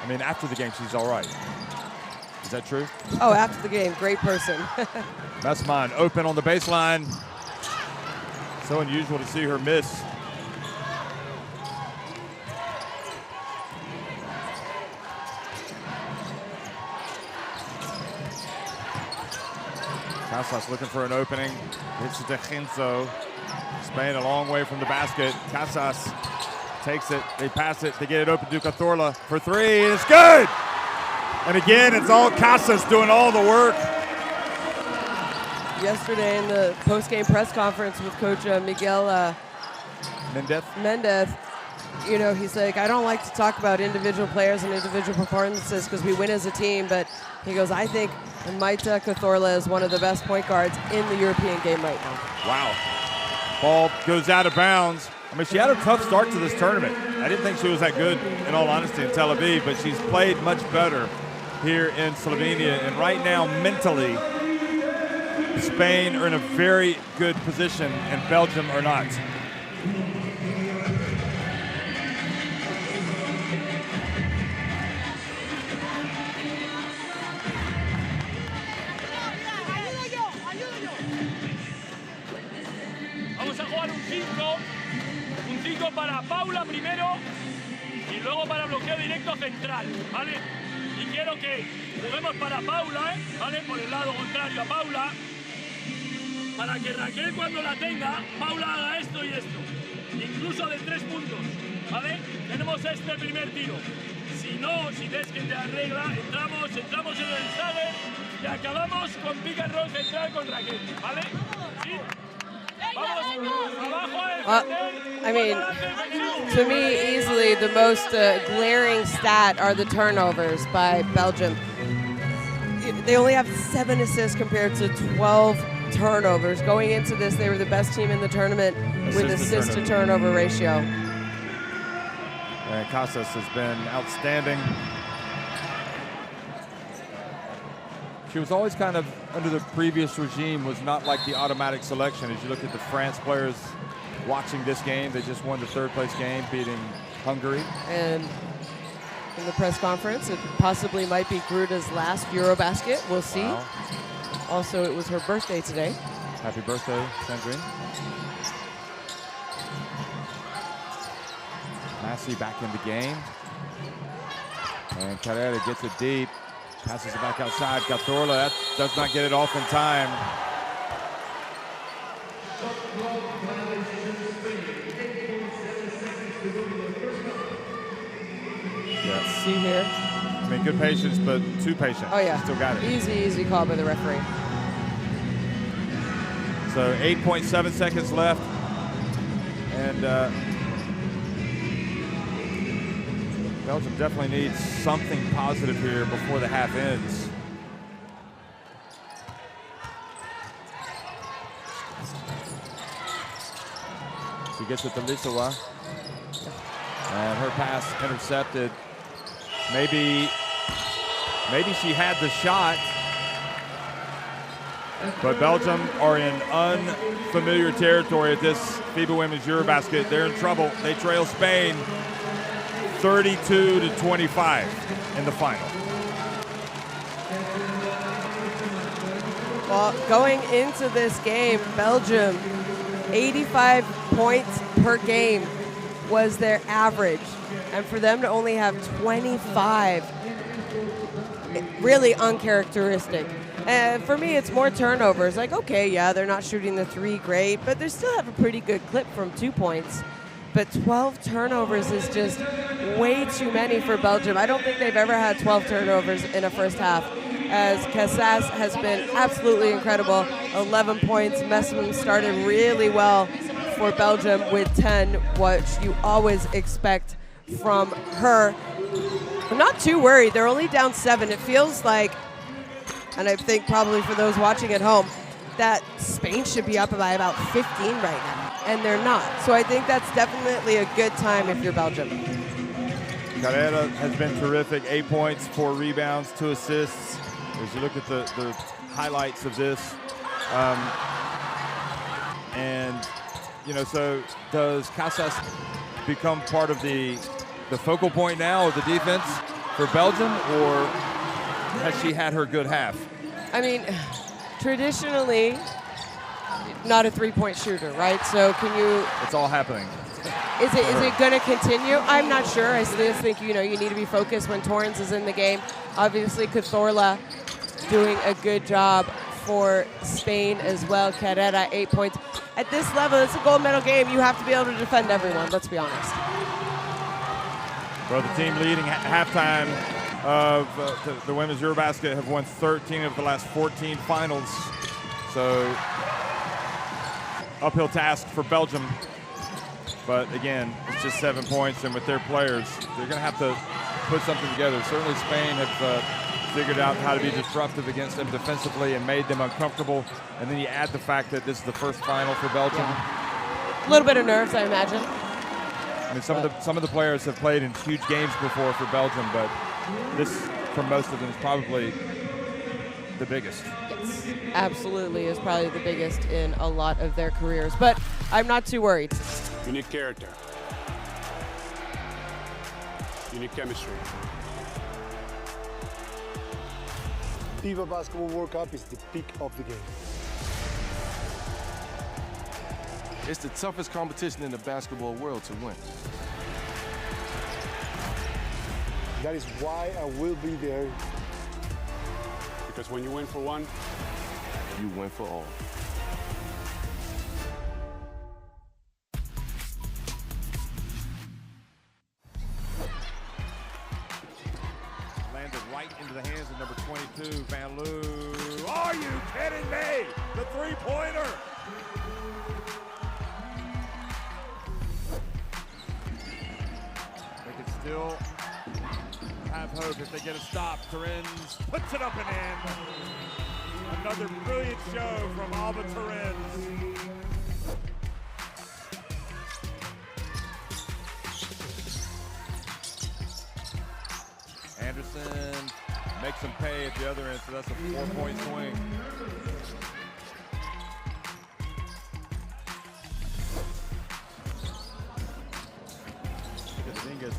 I mean, after the game, she's all right. Is that true? Oh, after the game, great person. Messamon open on the baseline. So unusual to see her miss. Casas looking for an opening. Hits it to Genzo. Spain a long way from the basket. Casas takes it. They pass it. They get it open to Cazorla for three. And it's good. And again, it's all Casas doing all the work. Yesterday in the post-game press conference with Coach Miguel Mendez, you know, he's like, I don't like to talk about individual players and individual performances because we win as a team, but he goes, I think Maita Cazorla is one of the best point guards in the European game right now. Wow. Ball goes out of bounds. I mean, she had a tough start to this tournament. I didn't think she was that good, in all honesty, in Tel Aviv, but she's played much better here in Slovenia. And right now, mentally, Spain are in a very good position, and Belgium are not. Vamos a jugar un 5 para Paula primero y luego para bloqueo directo central, ¿vale? Y quiero que juguemos para Paula, ¿vale? Por el lado contrario a Paula, para que Raquel cuando la tenga, Paula haga esto y esto, incluso de 3 puntos, ¿vale? Tenemos este primer tiro. Si no, si ves que te arregla, entramos en el stagger y acabamos con pick and roll central con Raquel, ¿vale? ¿Sí? I mean, to me, easily the most glaring stat are the turnovers by Belgium. They only have 7 assists compared to 12 turnovers. Going into this, they were the best team in the tournament with assist to turnover ratio. And Casas has been outstanding. She was always kind of, under the previous regime, was not like the automatic selection. As you look at the France players watching this game, they just won the third-place game, beating Hungary. And in the press conference, it possibly might be Gruda's last EuroBasket. We'll see. Wow. Also, it was her birthday today. Happy birthday, Sandrine. Massey back in the game. And Carrera gets it deep. Passes it back outside. Cazorla, that does not get it off in time. Let's see here. I mean, good patience, but too patient. Oh, yeah. Still got it. Easy call by the referee. So 8.7 seconds left. And Belgium definitely needs something positive here before the half ends. She gets it to Lisowa. And her pass intercepted. Maybe she had the shot. But Belgium are in unfamiliar territory at this FIBA Women's EuroBasket. They're in trouble. They trail Spain 32-25 in the final. Well, going into this game, Belgium, 85 points per game was their average. And for them to only have 25, really uncharacteristic. And for me, it's more turnovers. Like, okay, yeah, they're not shooting the three great, but they still have a pretty good clip from 2 points. But 12 turnovers is just way too many for Belgium. I don't think they've ever had 12 turnovers in a first half, as Casas has been absolutely incredible. 11 points. Messam started really well for Belgium with 10, what you always expect from her. I'm not too worried. They're only down 7. It feels like, and I think probably for those watching at home, that Spain should be up by about 15 right now, and they're not. So I think that's definitely a good time if you're Belgium. Carrera has been terrific. 8 points, 4 rebounds, 2 assists. As you look at the highlights of this. And, you know, so does Casas become part of the focal point now of the defense for Belgium, or has she had her good half? I mean, traditionally, not a three-point shooter, right? So can you... It's all happening. Is it going to continue? I'm not sure. I still think, you know, you need to be focused when Torrens is in the game. Obviously, Cazorla doing a good job for Spain as well. Carrera, 8 points. At this level, it's a gold medal game. You have to be able to defend everyone, let's be honest. Well, the team leading at halftime of the Women's EuroBasket have won 13 of the last 14 finals. So, uphill task for Belgium. But again, it's just 7 points, and with their players, they're going to have to put something together. Certainly Spain have figured out how to be disruptive against them defensively and made them uncomfortable. And then you add the fact that this is the first final for Belgium. Yeah. A little bit of nerves, I imagine. I mean, some of the players have played in huge games before for Belgium, but this, for most of them, is probably the biggest. Yes, absolutely is probably the biggest in a lot of their careers. But I'm not too worried. You need character. You need chemistry. FIBA Basketball World Cup is the peak of the game. It's the toughest competition in the basketball world to win. That is why I will be there. Because when you win for one, you win for all. Landed right into the hands of number 22, Van Loo. Are you kidding me? The three-pointer. They can still have hope if they get a stop. Torrens puts it up and in. Another brilliant show from Alba Torrens. and makes them pay at the other end, so that's a 4-point swing.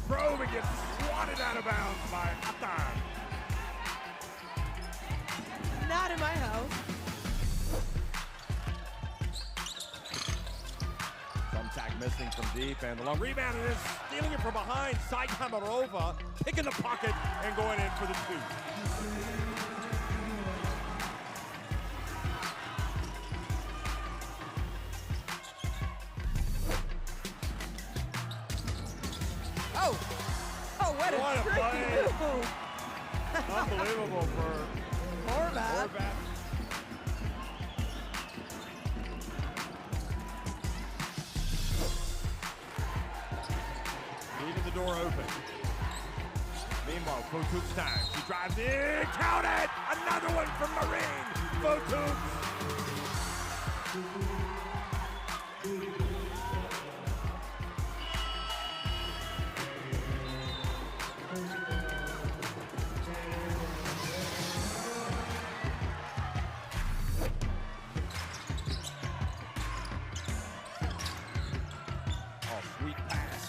Probe and gets swatted out of bounds by Hatan. Not in my house. Thumbtack missing from deep, and the long rebound is stealing it from behind. Sai Kamarova picking the pocket and going in for the 2. What a play. move. Unbelievable for Horvath. Leaving the door open. Meanwhile, Fotuk's time. She drives in. Count it! Another one from Marine. Fotuk.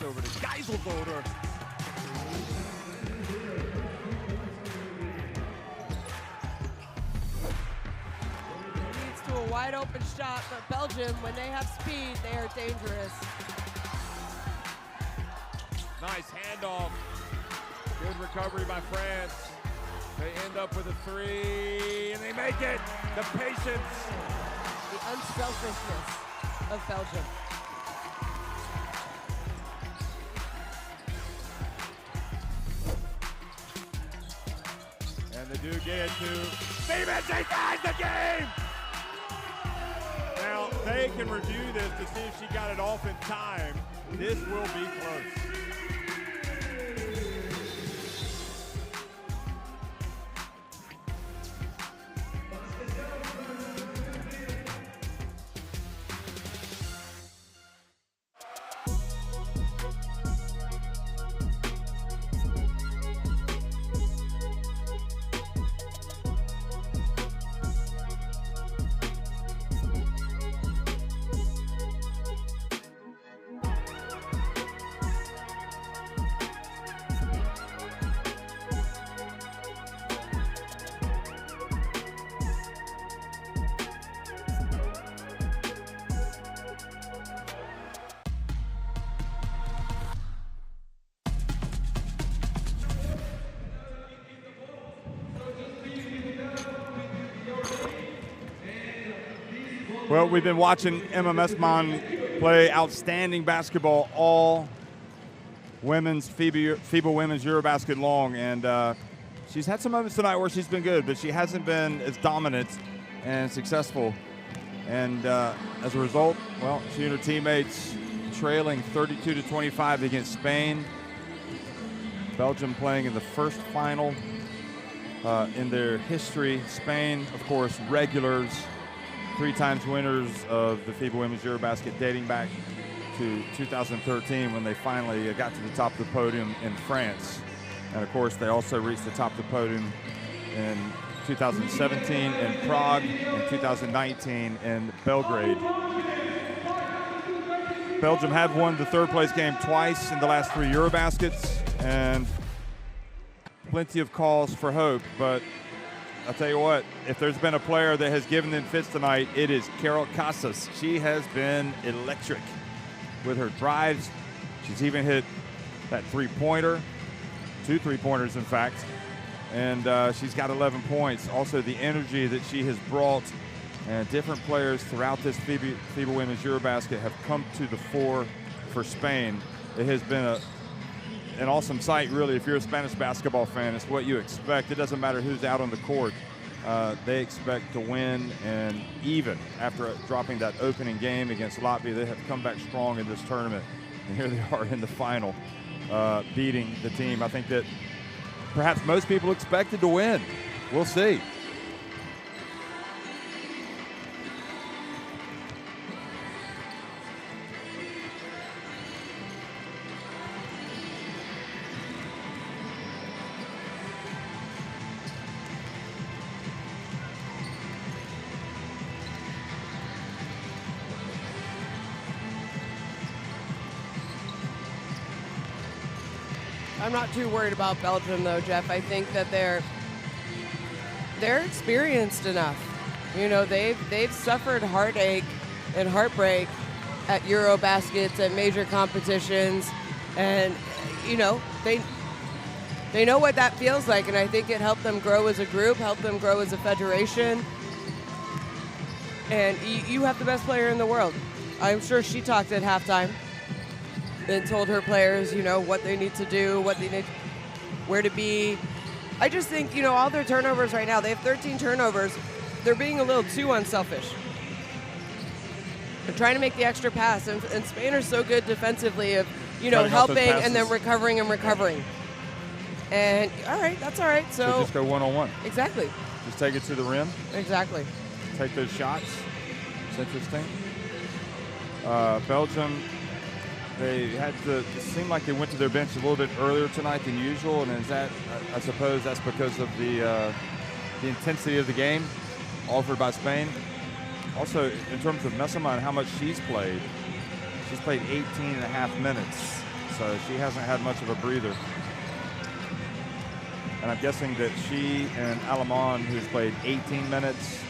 Over to Geiselboder. Leads to a wide open shot, but Belgium, when they have speed, they are dangerous. Nice handoff. Good recovery by France. They end up with a 3, and they make it. The patience. The unselfishness of Belgium. And they do get it to Steven. She ties the game! Now, they can review this to see if she got it off in time. This will be close. Well, we've been watching MMS Mon play outstanding basketball all women's FIBA women's EuroBasket long, and she's had some moments tonight where she's been good, but she hasn't been as dominant and successful. And as a result, well, she and her teammates trailing 32-25 against Spain. Belgium playing in the first final in their history. Spain, of course, regulars. 3 times winners of the FIBA Women's EuroBasket dating back to 2013 when they finally got to the top of the podium in France. And of course, they also reached the top of the podium in 2017 in Prague and 2019 in Belgrade. Belgium have won the 3rd place game twice in the last 3 EuroBaskets, and plenty of cause for hope, but I'll tell you what, if there's been a player that has given them fits tonight, it is Carol Casas. She has been electric with her drives. She's even hit that 3-pointer, 2 3-pointers in fact, and she's got 11 points. Also the energy that she has brought, and different players throughout this FIBA Women's EuroBasket have come to the fore for Spain. It has been an awesome sight, really. If you're a Spanish basketball fan, it's what you expect. It doesn't matter who's out on the court. They expect to win, and even after dropping that opening game against Latvia, they have come back strong in this tournament. And here they are in the final, beating the team I think that perhaps most people expected to win. We'll see. I'm not too worried about Belgium though, Jeff. I think that they're experienced enough. You know, they've suffered heartache and heartbreak at EuroBaskets, at major competitions, and you know, they know what that feels like, and I think it helped them grow as a group, helped them grow as a federation. And you have the best player in the world. I'm sure she talked at halftime and told her players, you know, what they need to do, what they need, where to be. I just think, you know, all their turnovers right now, they have 13 turnovers. They're being a little too unselfish. They're trying to make the extra pass, and Spain are so good defensively of, you know, helping and then recovering and recovering. And all right, that's all right. So just go one-on-one. Exactly. Just take it to the rim. Exactly. Take those shots. It's interesting. Belgium, it seemed like they went to their bench a little bit earlier tonight than usual, and is that, I suppose that's because of the intensity of the game offered by Spain. Also, in terms of Messama and how much she's played 18 and a half minutes, so she hasn't had much of a breather. And I'm guessing that she and Alamon, who's played 18 minutes,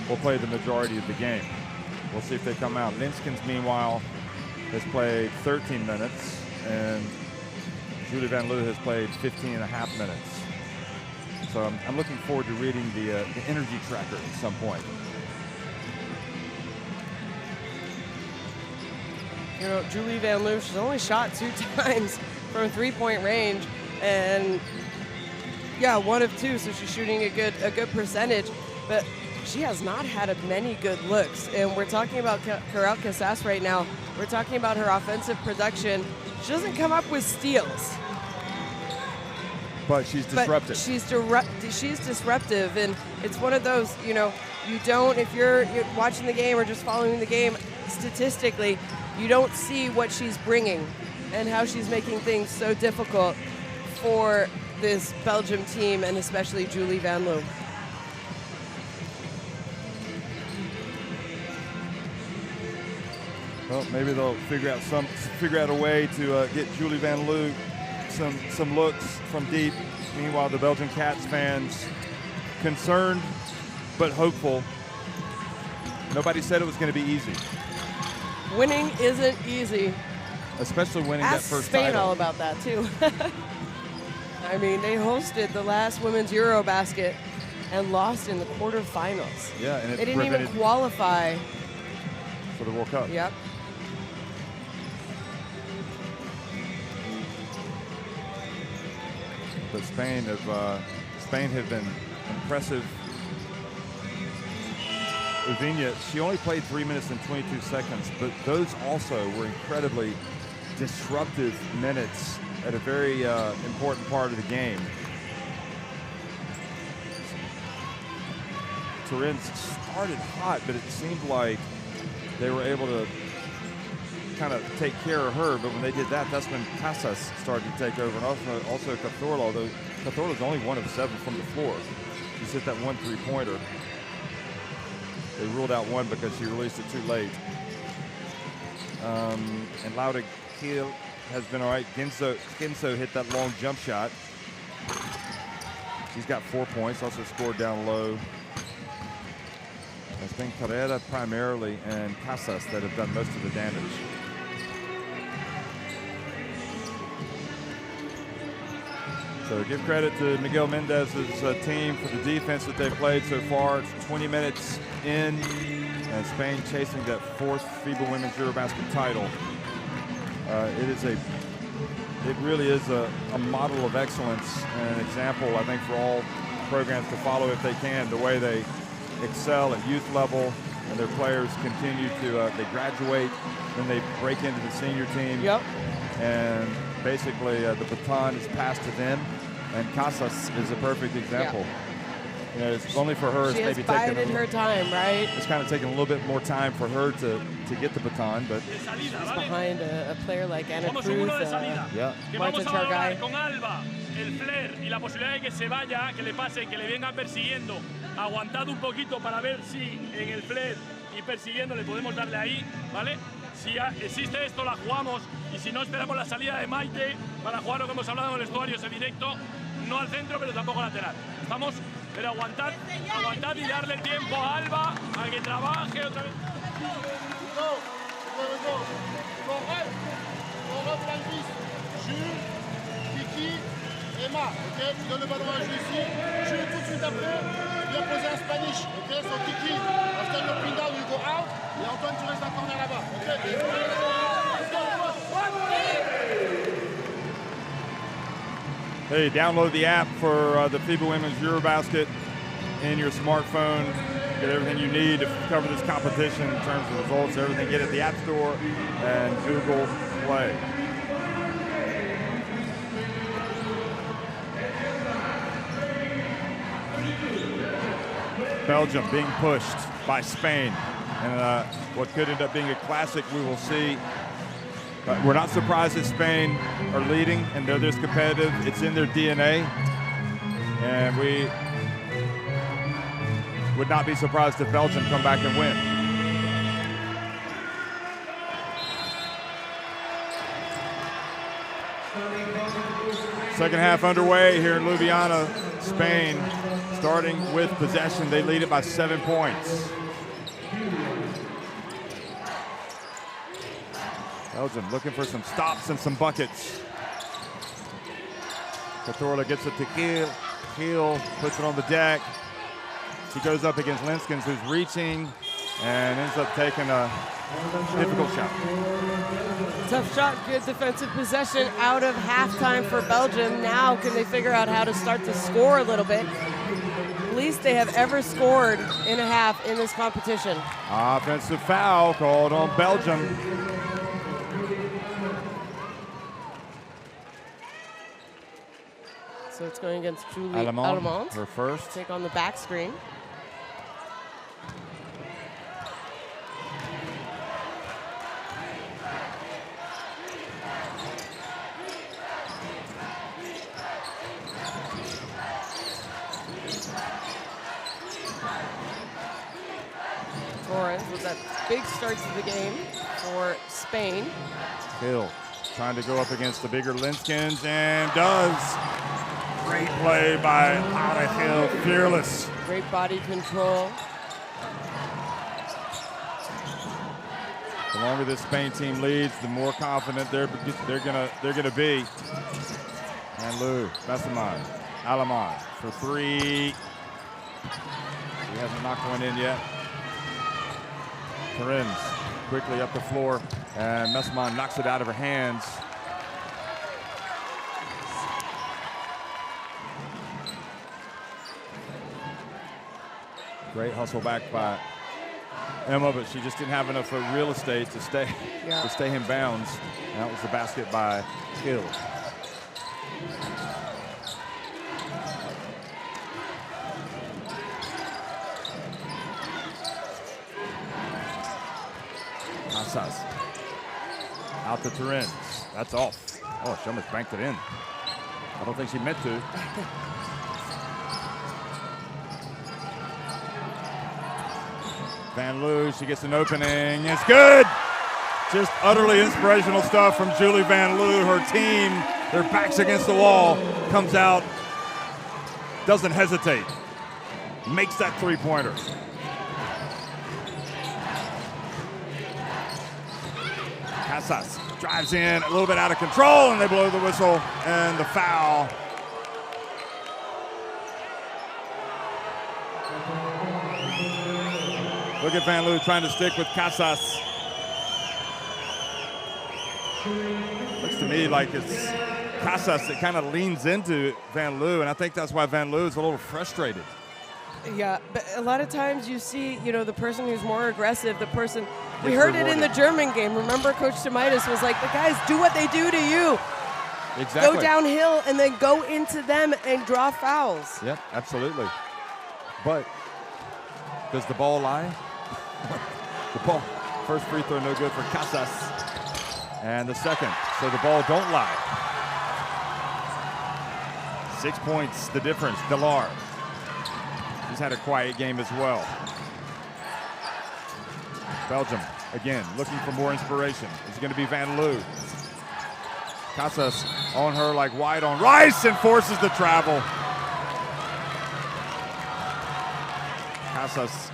will play the majority of the game. We'll see if they come out. Linskens, meanwhile, has played 13 minutes, and Julie Van Loo has played 15 and a half minutes. So I'm looking forward to reading the energy tracker at some point. You know, Julie Van Loo, she's only shot 2 times from three-point range, and yeah, 1 of 2, so she's shooting a good percentage, but she has not had many good looks. And we're talking about Karel Casas right now. We're talking about her offensive production. She doesn't come up with steals. But she's disruptive. But she's disruptive, and it's one of those, you know, you don't, if you're watching the game or just following the game, statistically, you don't see what she's bringing and how she's making things so difficult for this Belgium team, and especially Julie Van Loo. Well, maybe they'll figure out a way to get Julie Van Loo some looks from deep. Meanwhile, the Belgian Cats fans concerned but hopeful. Nobody said it was going to be easy. Winning isn't easy. Especially winning that first Spain title. all about that too. I mean, they hosted the last women's EuroBasket and lost in the quarterfinals. Yeah, and they didn't even qualify for the World Cup. Yep. But Spain have been impressive. Uvinia, she only played 3 minutes and 22 seconds, but those also were incredibly disruptive minutes at a very important part of the game. Turin started hot, but it seemed like they were able to kind of take care of her, but when they did that, that's when Casas started to take over, and also Cazorla, although Cazorla's only 1 of 7 from the floor. Just hit that 1 3-pointer. They ruled out 1 because she released it too late. And Lauda Kiel has been all right. Ginso hit that long jump shot. She's got 4 points, also scored down low. It's been Carrera primarily and Casas that have done most of the damage. So give credit to Miguel Mendez's team for the defense that they've played so far. It's 20 minutes in, and Spain chasing that 4th FIBA Women's EuroBasket title. It really is a model of excellence and an example, I think, for all programs to follow if they can. The way they excel at youth level, and their players continue to they graduate, then they break into the senior team. Yep. And basically the baton is passed to them, and Casas is a perfect example. Yeah. You know, it's only for her. She has bided her time, right? It's kind of taken a little bit more time for her to get the baton, but she's behind a player like Anna Cruz, yeah. Marta Chargay. El flair y la posibilidad de que se vaya, que le pase, que le venga persiguiendo, aguantado un poquito para ver si en el flair y persiguiendo le podemos darle ahí, ¿vale? Si existe esto, la jugamos, y si no, esperamos la salida de Maite para jugar lo que hemos hablado en el vestuario, ese directo, no al centro, pero tampoco lateral. Estamos, pero aguantad y darle el tiempo a Alba a que trabaje otra vez. Emma, ok, tu donnes le ballon à Jessie, Jules tout de suite après, tu viens poser un Spanish, ok, so Kiki, after your pin down, you go out, et Antoine, tu restes en corner là-bas, ok, Hey, download the app for the FIBA Women's EuroBasket in your smartphone. Get everything you need to cover this competition in terms of results, everything. Get it at the App Store and Google Play. Belgium being pushed by Spain, and what could end up being a classic, we will see. We're not surprised that Spain are leading and they're this competitive. It's in their DNA, and we would not be surprised if Belgium come back and win. Second half underway here in Ljubljana, Spain. Starting with possession, they lead it by 7 points. Belgium looking for some stops and some buckets. Cazorla gets it to Heel puts it on the deck. He goes up against Linskens, who's reaching, and ends up taking a difficult shot. Tough shot, good defensive possession out of halftime for Belgium. Now can they figure out how to start to score a little bit? Least they have ever scored in a half in this competition. Offensive foul called on Belgium. So it's going against Julie Allemande. Her first. Take on the back screen. Torres with that big start to the game for Spain. Hill trying to go up against the bigger Linskens, and does. Great play by Ada Hill, fearless. Great body control. The longer this Spain team leads, the more confident they're gonna be. And Lou Bessamon, Allemande for three. He hasn't knocked one in yet. Terens quickly up the floor, and Bessamon knocks it out of her hands. Great hustle back by Emma, but she just didn't have enough real estate to stay in bounds. And that was the basket by Hill. Casas out to Terens. That's off. Oh, she almost banked it in. I don't think she meant to. Van Loo, she gets an opening. It's good. Just utterly inspirational stuff from Julie Van Loo. Her team, their backs against the wall, comes out, doesn't hesitate, makes that three-pointer. Casas drives in, a little bit out of control, and they blow the whistle and the foul. Look at Van Loo trying to stick with Casas. Looks to me like it's Casas that kind of leans into Van Loo, and I think that's why Van Loo is a little frustrated. Yeah, but a lot of times you see, the person who's more aggressive, the person, we heard it in the German game. Remember Coach Tomaitis was like, the guys do what they do to you. Exactly. Go downhill and then go into them and draw fouls. Yep, absolutely. But does the ball lie? The ball, first free throw no good for Casas. And the second, so the ball don't lie. 6 points, the difference. Delar. He's had a quiet game as well. Belgium again, looking for more inspiration. It's going to be Van Loo. Casas on her like white on rice and forces the travel. Casas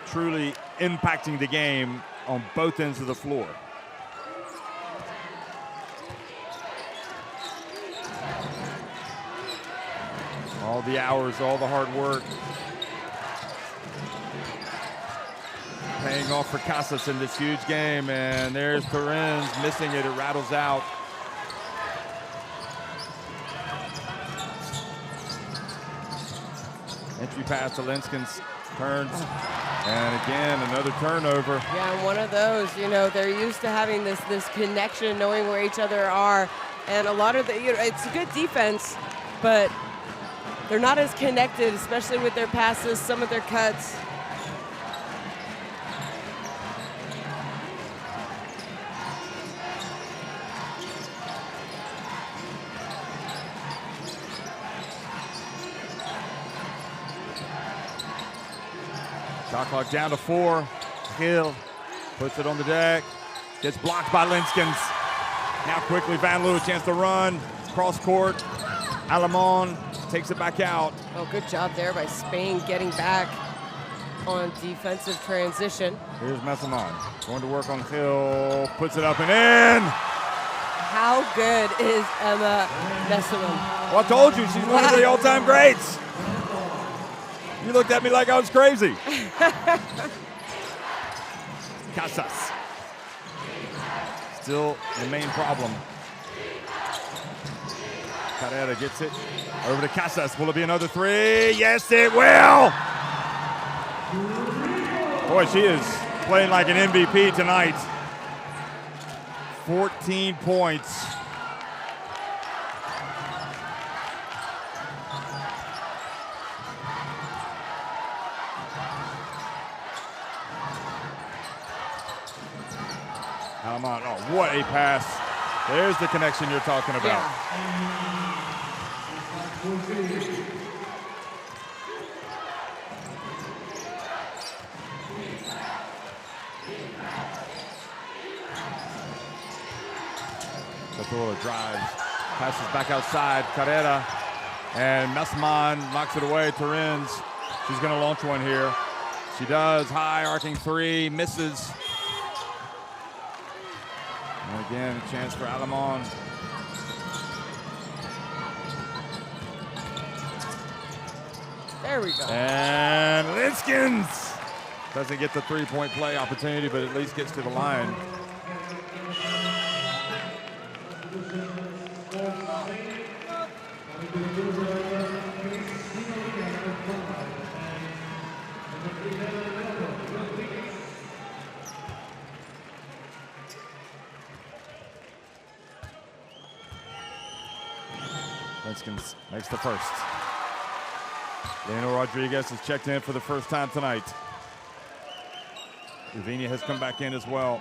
truly impacting the game on both ends of the floor. All the hours, all the hard work paying off for Casas in this huge game, and there's Torrens missing it, it rattles out. Entry pass to Linskens, turns, and again, another turnover. Yeah, and one of those, you know, they're used to having this connection, knowing where each other are, and a lot of the, you know, it's a good defense, but they're not as connected, especially with their passes, some of their cuts. Shot clock down to 4. Hill puts it on the deck. Gets blocked by Linskens. Now quickly Van Loo, a chance to run. Cross court. Alamon takes it back out. Oh, good job there by Spain getting back on defensive transition. Here's Messamon going to work on Hill. Puts it up and in. How good is Emma Messamon? Well, I told you, she's one of the all-time greats. You looked at me like I was crazy. Casas. Still the main problem. Carrera gets it. Over to Casas. Will it be another 3? Yes, it will. Boy, she is playing like an MVP tonight. 14 points. Alamon, oh, what a pass. There's the connection you're talking about. Yeah. Catola drives, passes back outside, Carrera, and Messamon knocks it away. Torrens, she's going to launch one here. She does, high arcing 3, misses. And again, a chance for Alamon. There we go. And Linskens doesn't get the 3-point play opportunity, but at least gets to the line. Linskens makes the first. Leonor Rodriguez has checked in for the first time tonight. Uvinia has come back in as well.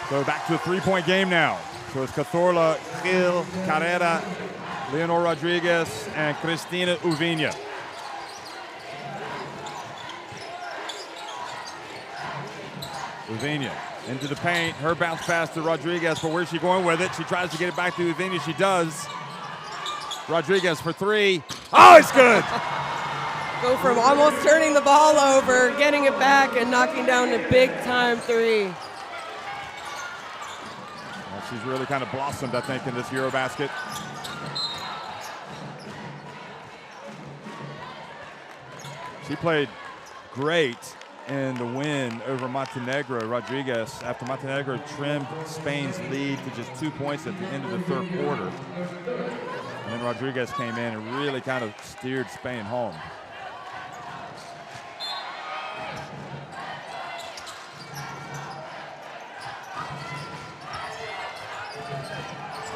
So back to a 3-point game now. So it's Cazorla, Gil, Carrera, Leonor Rodriguez, and Cristina Uvinia. Uvinia into the paint, her bounce pass to Rodriguez, but where's she going with it? She tries to get it back to Uvinia, she does. Rodriguez for 3. Oh, it's good! Go from almost turning the ball over, getting it back, and knocking down a big-time 3. Well, she's really kind of blossomed, I think, in this EuroBasket. She played great in the win over Montenegro. Rodriguez, after Montenegro trimmed Spain's lead to just 2 points at the end of the third quarter. And then Rodriguez came in and really kind of steered Spain home.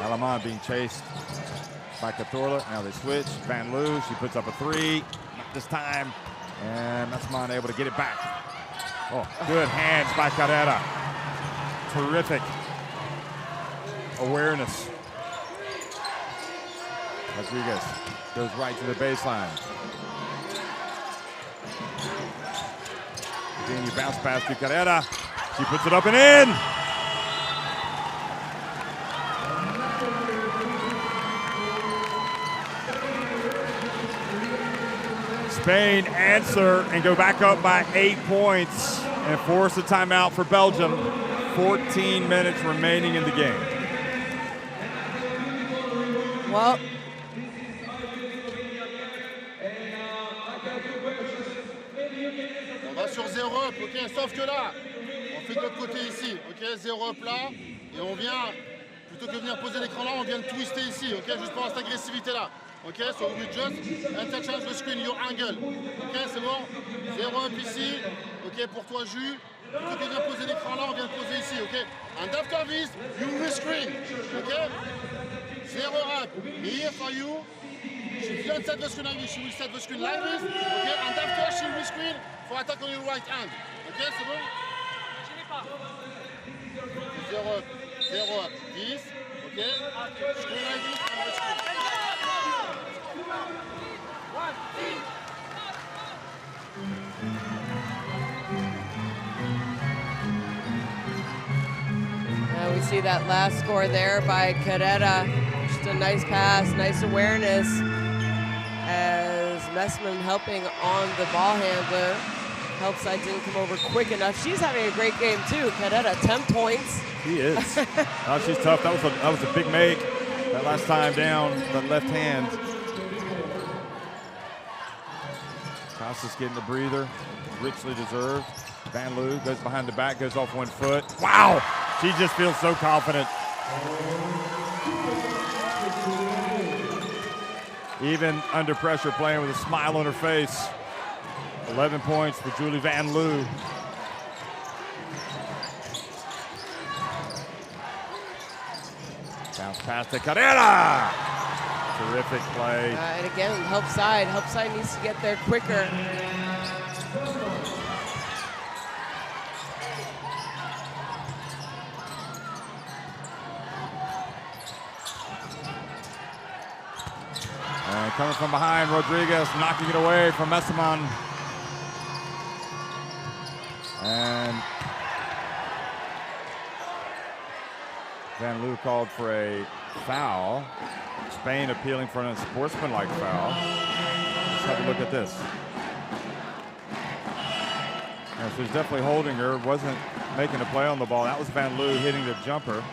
Alamon being chased by Cazorla. Now they switch. Van Loo, she puts up a 3. Not this time. And Messamon able to get it back. Oh, good hands by Carrera. Terrific awareness. Rodriguez goes right to the baseline. Then you bounce pass to Carrera. She puts it up and in. Spain answer and go back up by 8 points and force a timeout for Belgium. 14 minutes remaining in the game. Well, on va sur 0 up, ok, sauf que là, on fait de l'autre côté ici, ok, 0 up là, et on vient, plutôt que de venir poser l'écran là, on vient de twister ici, ok, juste pour cette agressivité là. Ok, so you just interchange the screen, your angle. Ok, c'est bon. 0 up ici. Ok, pour toi, Jus. Plutôt que de venir poser l'écran là, on vient de poser ici. Ok, and after this, you rescreen. Ok, 0 up. Here for you. She don't set the screen like this. She will set the screen like this. Ok, and after she will screen for attack on your right hand. Ok, c'est bon. 0 up. 0 up. This. Ok. Screen like this. And rescreen. And we see that last score there by Carrera. Just a nice pass, nice awareness as Messman helping on the ball handler. Help side didn't come over quick enough. She's having a great game too. Carrera, 10 points. She is. Oh, she's tough. That was a big make. That last time down, that left hand. Costas getting the breather, richly deserved. Van Loo goes behind the back, goes off 1 foot. Wow, she just feels so confident. Even under pressure, playing with a smile on her face. 11 points for Julie Van Loo. Bounce pass to Carrera. Terrific play. And again, help side needs to get there quicker. And coming from behind, Rodriguez knocking it away from Messaman. And Van Loo called for a foul. Spain appealing for an unsportsmanlike foul. Let's have a look at this. And so he's definitely holding her, wasn't making a play on the ball. That was Van Loo hitting the jumper.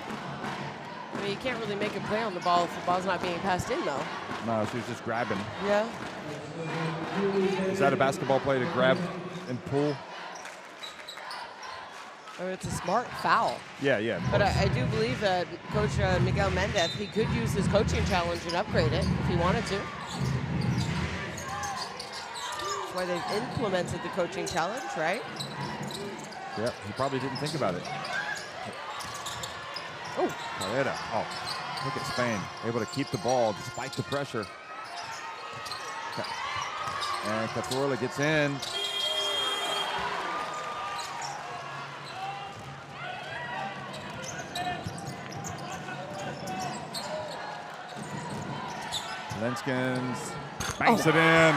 I mean, you can't really make a play on the ball if the ball's not being passed in, though. No, she was just grabbing. Yeah. Is that a basketball play to grab and pull? Or it's a smart foul. Yeah. But I do believe that Coach Miguel Mendez, he could use his coaching challenge and upgrade it if he wanted to. That's why they've implemented the coaching challenge, right? Yeah, he probably didn't think about it. Oh. Carrera. Oh, look at Spain. Able to keep the ball despite the pressure. And Cazorla gets in. Lenskins banks it in.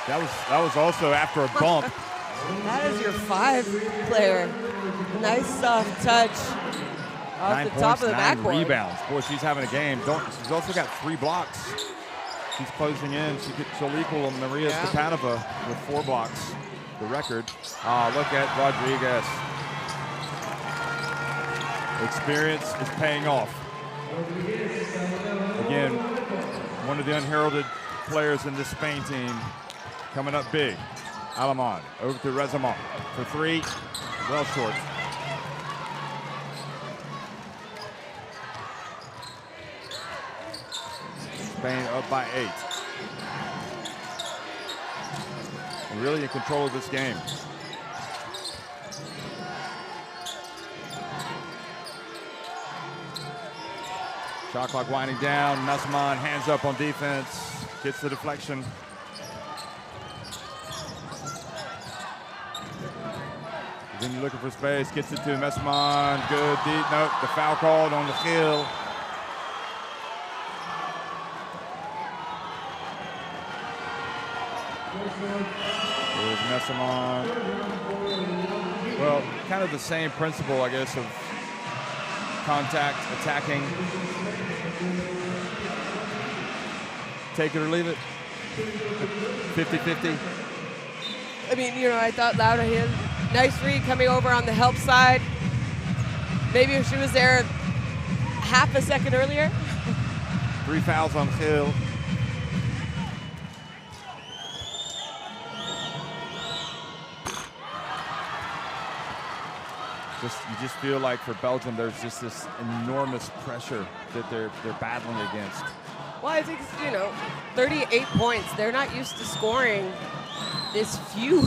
That was also after a bump. That is your 5 player. Nice soft touch off 9 the points, top of the 9 backboard. rebounds. Boy, she's having a game. She's also got 3 blocks. She's closing in. She'll equal Maria Stepanova with 4 blocks, the record. Look at Rodriguez. Experience is paying off. Again, one of the unheralded players in this Spain team coming up big. Alamon over to Rezamon for 3, well short. Spain up by 8. And really in control of this game. Shot clock winding down. Messaman hands up on defense. Gets the deflection. Then you're looking for space. Gets it to Messaman. Good deep. Nope. The foul called on the field. There's Messamon. Well, kind of the same principle, I guess, of contact, attacking. Take it or leave it. 50-50. I mean, you know, I thought Lauda had nice read coming over on the help side. Maybe if she was there half a second earlier. 3 fouls on Hill. You just feel like for Belgium, there's just this enormous pressure that they're battling against. Well, I think, you know, 38 points. They're not used to scoring this few.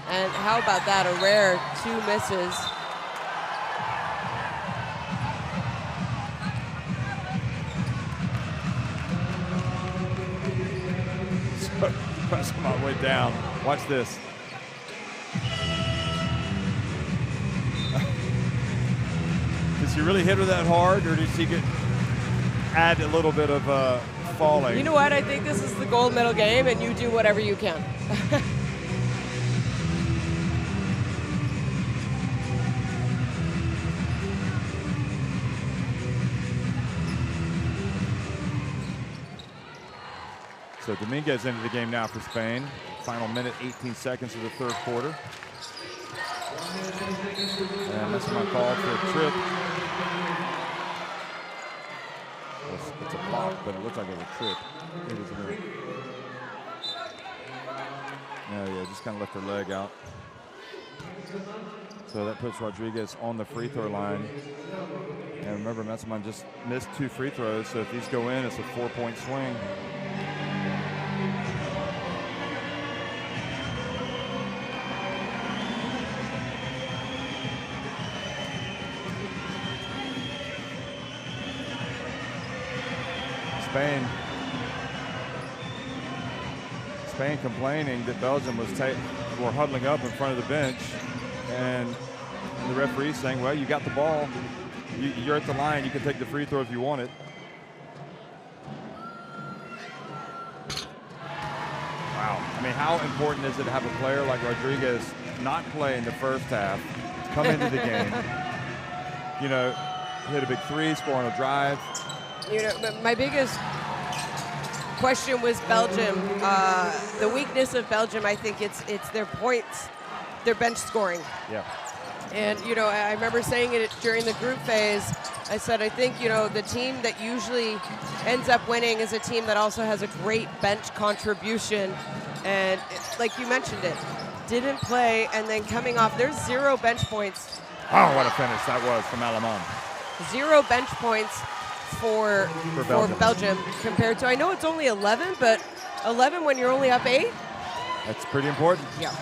And how about that? A rare 2 misses. Press him all the way down. Watch this. Does he really hit her that hard, or does he add a little bit of falling? You know what? I think this is the gold medal game, and you do whatever you can. So Dominguez into the game now for Spain. Final minute, 18 seconds of the third quarter. And that's my call for a trip. It's a block, but it looks like it was a trip. It was a yeah, just kind of left her leg out. So that puts Rodriguez on the free throw line. And remember, Messamon just missed 2 free throws, so if these go in, it's a 4-point swing. Spain complaining that Belgium were huddling up in front of the bench, and the referee saying, well, you got the ball. You're at the line. You can take the free throw if you want it. Wow. I mean, how important is it to have a player like Rodriguez not play in the first half, come into the game, you know, hit a big 3, score on a drive? You know, my biggest question was Belgium. The weakness of Belgium, I think it's their points, their bench scoring. Yeah. And, you know, I remember saying it during the group phase. I said, I think, you know, the team that usually ends up winning is a team that also has a great bench contribution. And like you mentioned it, didn't play, and then coming off, there's 0 bench points. Oh, what a finish that was from Alamon. 0 bench points for Belgium compared to, I know it's only 11, but 11 when you're only up 8? That's pretty important. Yeah.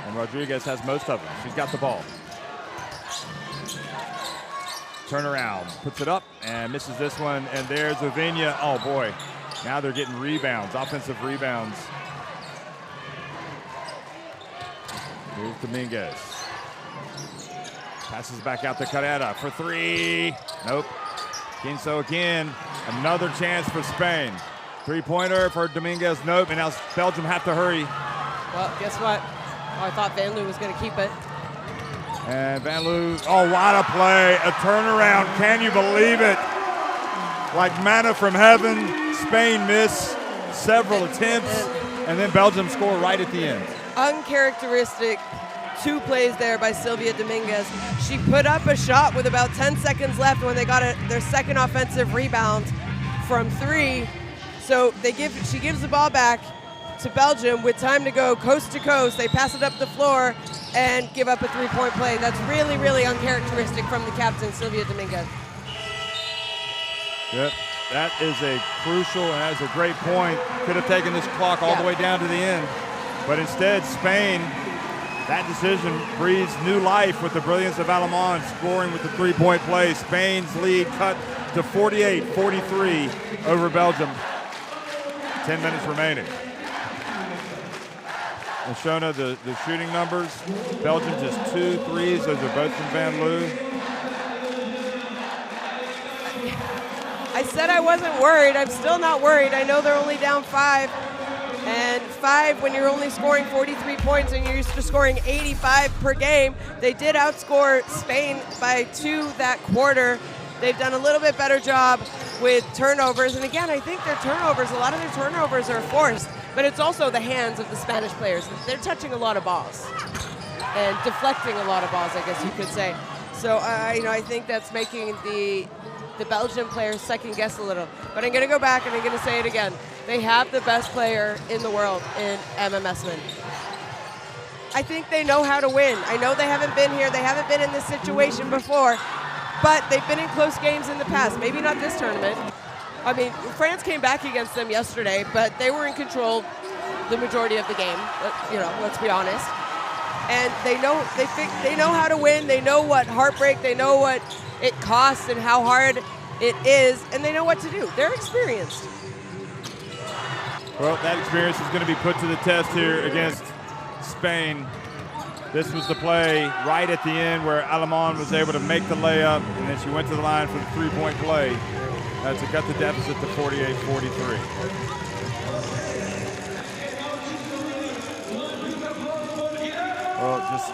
And Rodriguez has most of them. She's got the ball. Turn around, puts it up, and misses this one. And there's Uvinia. Oh, boy. Now they're getting rebounds, offensive rebounds. Here's Dominguez. Passes back out to Carrera for 3. Nope. Quinso again. Another chance for Spain. 3-pointer for Dominguez. Nope. And now Belgium have to hurry. Well, guess what? Oh, I thought Van Loo was going to keep it. And Van Loo, oh, what a play. A turnaround. Can you believe it? Like manna from heaven. Spain miss several attempts. And then Belgium score right at the end. Uncharacteristic 2 plays there by Silvia Dominguez. She put up a shot with about 10 seconds left when they got their second offensive rebound from 3. So she gives the ball back to Belgium with time to go coast to coast. They pass it up the floor and give up a 3-point play. That's really, really uncharacteristic from the captain, Silvia Dominguez. Yep, that is a crucial and that is a great point. Could have taken this clock all the way down to the end. But instead, Spain, that decision breathes new life with the brilliance of Alamon scoring with the 3-point play. Spain's lead cut to 48-43 over Belgium. 10 minutes remaining. And Shona, the shooting numbers, Belgium just 2 threes. Those are both from Van Loo. I said I wasn't worried. I'm still not worried. I know they're only down 5. And 5, when you're only scoring 43 points and you're used to scoring 85 per game, they did outscore Spain by 2 that quarter. They've done a little bit better job with turnovers. And again, I think their turnovers, a lot of their turnovers are forced, but it's also the hands of the Spanish players. They're touching a lot of balls and deflecting a lot of balls, I guess you could say. So, I think that's making the Belgian players second guess a little. But I'm going to go back and I'm going to say it again. They have the best player in the world in Emma Messman. I think they know how to win. I know they haven't been here. They haven't been in this situation before, but they've been in close games in the past. Maybe not this tournament. I mean, France came back against them yesterday, but they were in control the majority of the game. Let's be honest. And they know how to win. They know what heartbreak. They know what it costs and how hard it is, and they know what to do. They're experienced. Well, that experience is going to be put to the test here against Spain. This was the play right at the end where Alemán was able to make the layup, and then she went to the line for the three-point play to cut the deficit to 48-43. Well, just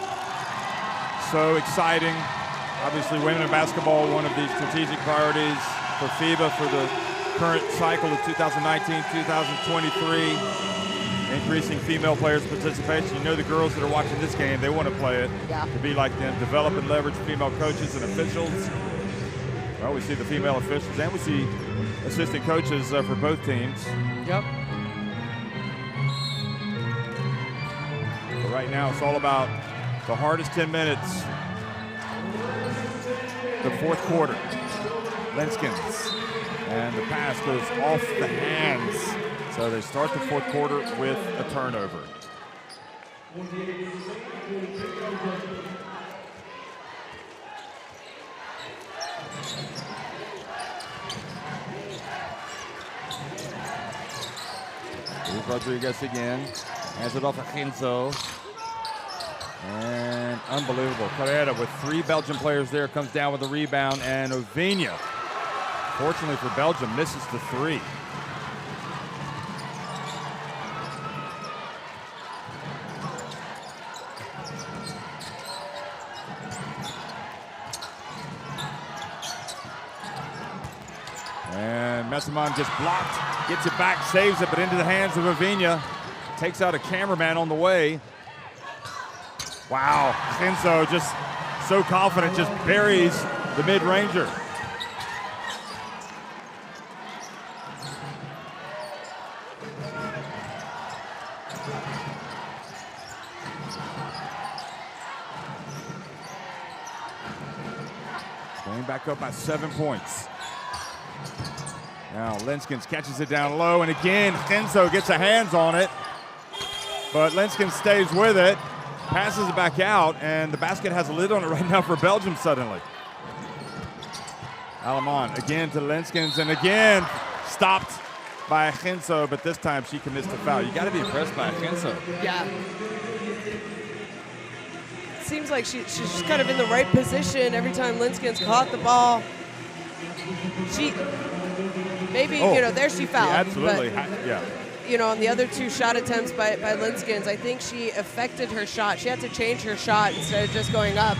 so exciting. Obviously, women in basketball, one of the strategic priorities for FIBA for the current cycle of 2019-2023. Increasing female players' participation. You know the girls that are watching this game, they want to play it, to be like them, develop and leverage female coaches and officials. Well, we see the female officials, and we see assistant coaches for both teams. Yep. But right now, it's all about the hardest 10 minutes. The fourth quarter. Lenskens. And the pass goes off the hands. So they start the fourth quarter with a turnover. Here's Rodriguez again. Hands it off to Genzo. And unbelievable. Carrera with 3 Belgian players there, comes down with a rebound, and Ovinia, fortunately for Belgium, misses the 3. And Messamon just blocked, gets it back, saves it, but into the hands of Ovinia. Takes out a cameraman on the way. Wow, Genzo just so confident, just buries the mid-ranger. Going back up by 7 points. Now Lenskens catches it down low, and again, Genzo gets a hands on it, but Lenskens stays with it. Passes it back out, and the basket has a lid on it right now for Belgium suddenly. Alemán again to Lenskens, and again stopped by Genzo, but this time she commits the foul. You got to be impressed by Genzo. Yeah. It seems like she's just kind of in the right position every time Lenskens caught the ball. There she fouled. Yeah, absolutely. But, yeah. On the other 2 shot attempts by Lenskens, I think she affected her shot. She had to change her shot instead of just going up.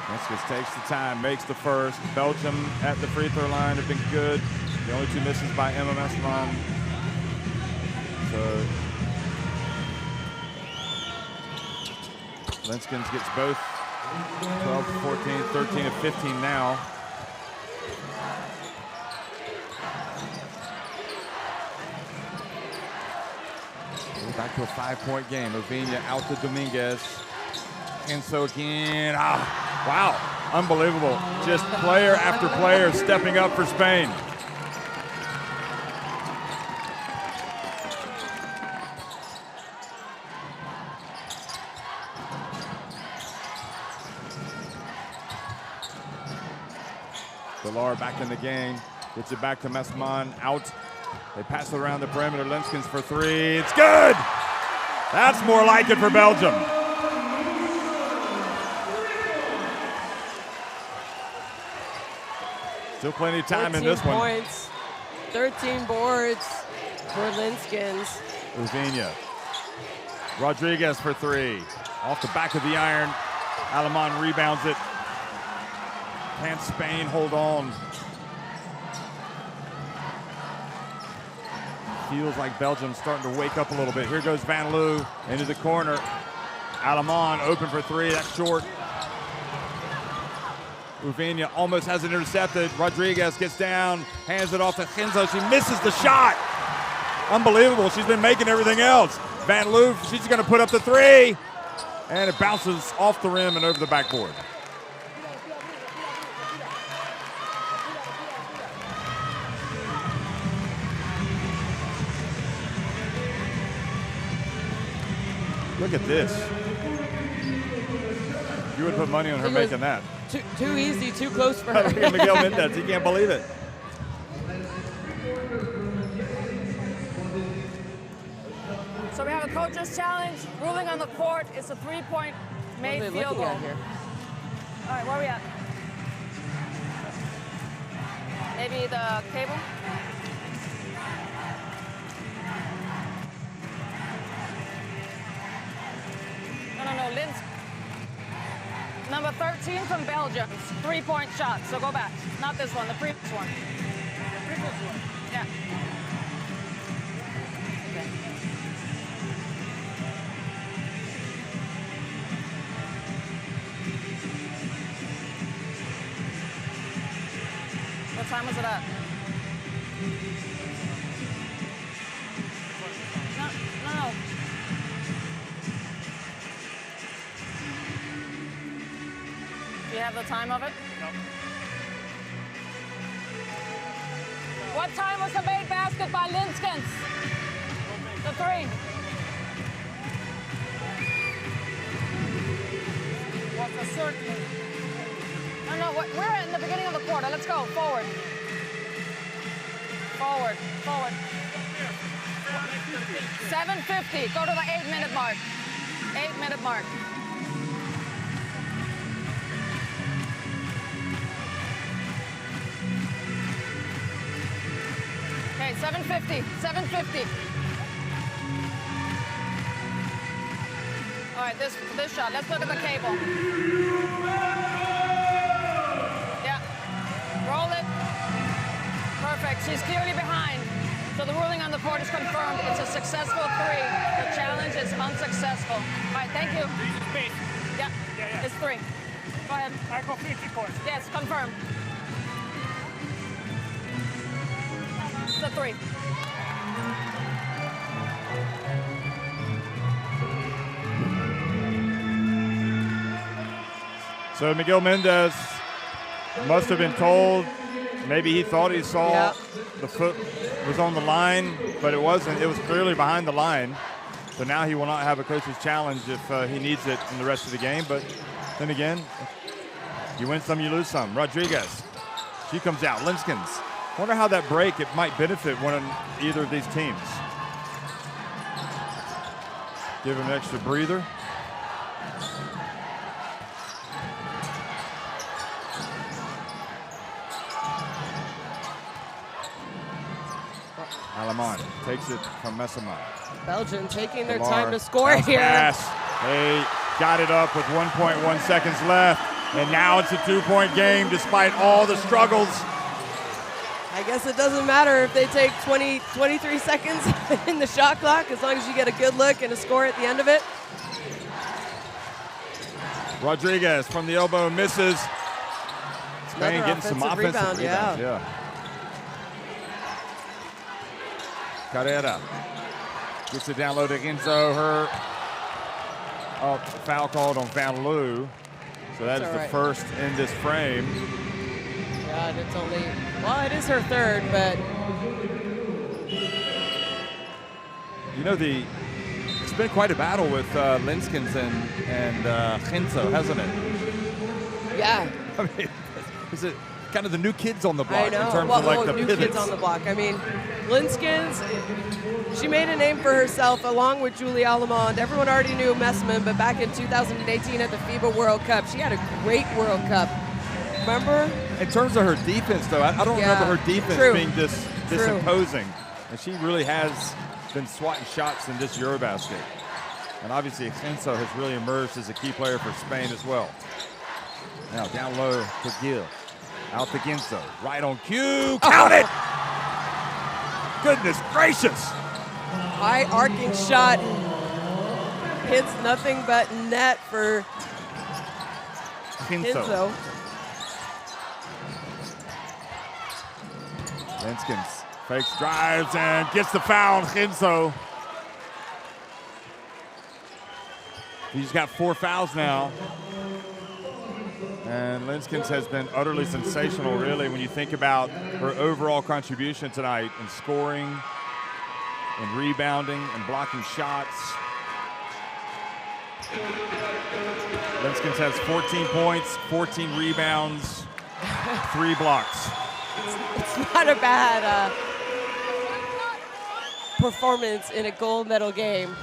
Lenskens takes the time, makes the first. Belgium at the free throw line have been good. The only 2 misses by Emma Messamon. So Lenskens gets both 12 to 14, 13 to 15 now. Back to a 5-point game. Ovinia out to Dominguez. And so again, wow, unbelievable. Just player after player stepping up for Spain. Villar back in the game. Gets it back to Messamon. Out. They pass it around the perimeter. Lenskens for 3. It's good! That's more like it for Belgium. Still plenty of time in this 14 one. points, 13 boards for Linskens. Uvinia. Rodriguez for three. Off the back of the iron. Alemán rebounds it. Can Spain hold on? Feels like Belgium's starting to wake up a little bit. Here goes Van Loo into the corner. Alemán open for three. That's short. Uvinia almost has it intercepted. Rodriguez gets down, hands it off to Genzo. She misses the shot. Unbelievable. She's been making everything else. Van Loo, she's going to put up the three. And it bounces off the rim and over the backboard. Look at this. You would put money on her making that. Too easy, too close for her. Look at Miguel Mendez. He can't believe it. So we have a coach's challenge. Ruling on the court. It's a 3-point made field goal. Here? All right, where are we at? Maybe the cable? No, Linz. Number 13 from Belgium, 3-point shot. So go back. Not this one, the previous one. The previous one? Yeah. Okay. What time was it at? No. Do you have the time of it? No. What time was the made basket by Linskens? The three. What's the circle? No, we're in the beginning of the quarter. Let's go, forward. Forward. 7:50, go to the 8-minute mark. 8-minute mark. Okay, 7:50. All right, this shot. Let's look at the cable. Yeah, roll it. Perfect. She's clearly behind. So the ruling on the court is confirmed. It's a successful three. The challenge is unsuccessful. All right, thank you. Yeah, it's three. Go ahead. I go 50 course. Yes, confirmed. It's a three. So Miguel Mendez must have been told, maybe he thought he saw the foot was on the line, but it wasn't. It was clearly behind the line. So now he will not have a coach's challenge if he needs it in the rest of the game. But then again, you win some, you lose some. Rodriguez, she comes out. Linskens. Wonder how that break, it might benefit either of these teams. Give him an extra breather. Alemán takes it from Messama. Belgium taking their time to score here. Pass. They got it up with 1.1 seconds left, and now it's a 2-point game despite all the struggles. I guess it doesn't matter if they take 23 seconds in the shot clock, as long as you get a good look and a score at the end of it. Rodriguez from the elbow misses. Spain getting some offensive rebounds. Yeah. Carrera gets it down low to Genzo. Foul called on Van Loo. So that is the first in this frame. God, it's only, well, it is her third, but. You know, it's been quite a battle with Linskens and Genzo, hasn't it? Yeah. I mean, is it kind of the new kids on the block in terms of like the new pivots? Kids on the block. I mean, Linskens, she made a name for herself along with Julie Alemán. Everyone already knew Messman, but back in 2018 at the FIBA World Cup, she had a great World Cup. remember? In terms of her defense, though, I don't remember her defense being this imposing. And she really has been swatting shots in this EuroBasket. And obviously, Ginso has really emerged as a key player for Spain as well. Now down low to Gil. Out to Ginso. Right on cue. Count it! Goodness gracious! High arcing shot. Hits nothing but net for Ginso. Linskens fakes, drives, and gets the foul on Ginso. He's got 4 fouls now. And Linskens has been utterly sensational, really, when you think about her overall contribution tonight in scoring, in rebounding, and blocking shots. Linskens has 14 points, 14 rebounds, 3 blocks. It's not a bad performance in a gold medal game.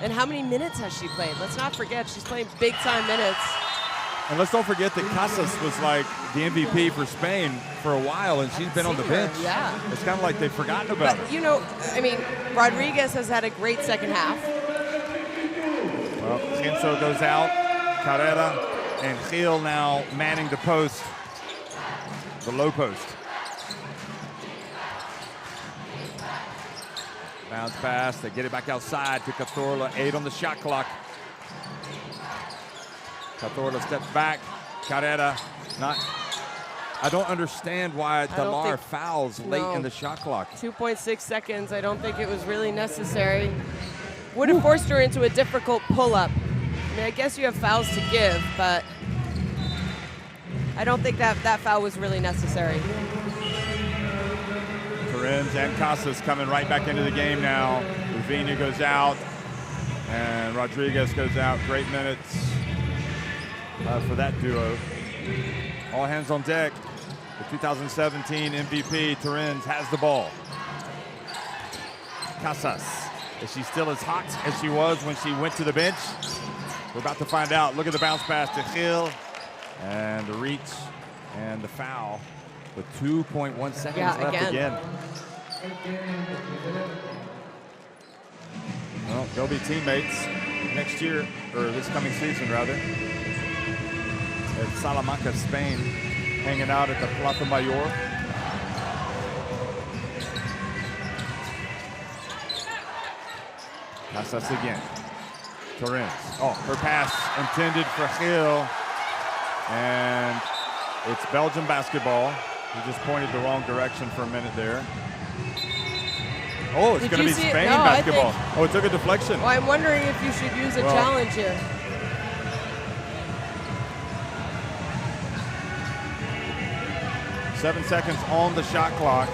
And how many minutes has she played? Let's not forget, she's playing big-time minutes. And let's don't forget that Casas was like the MVP for Spain for a while, and she's been on the bench. Yeah. It's kind of like they've forgotten about her. You know, I mean, Rodriguez has had a great second half. Well, Ginso goes out, Carrera, and Gil now manning the post, the low post. Bounce pass, they get it back outside to Cazorla, 8 on the shot clock. Cazorla steps back, Carrera, I don't understand why Dalar fouls late in the shot clock. 2.6 seconds, I don't think it was really necessary. Would have forced her into a difficult pull-up. I mean, I guess you have fouls to give, but I don't think that foul was really necessary. Torrens and Casas coming right back into the game now. Ravina goes out, and Rodriguez goes out. Great minutes for that duo. All hands on deck. The 2017 MVP, Torrens, has the ball. Casas, is she still as hot as she was when she went to the bench? We're about to find out. Look at the bounce pass to Gil, and the reach, and the foul with 2.1 seconds left again. Well, they'll be teammates next year, or this coming season, rather. At Salamanca, Spain, hanging out at the Plaza Mayor. Casas again. Torrens. Oh, her pass intended for Gil. And it's Belgian basketball. He just pointed the wrong direction for a minute there. Oh, it's going to be Spain basketball. Oh, it took a deflection. Well, I'm wondering if you should use a challenge here. Seven seconds on the shot clock.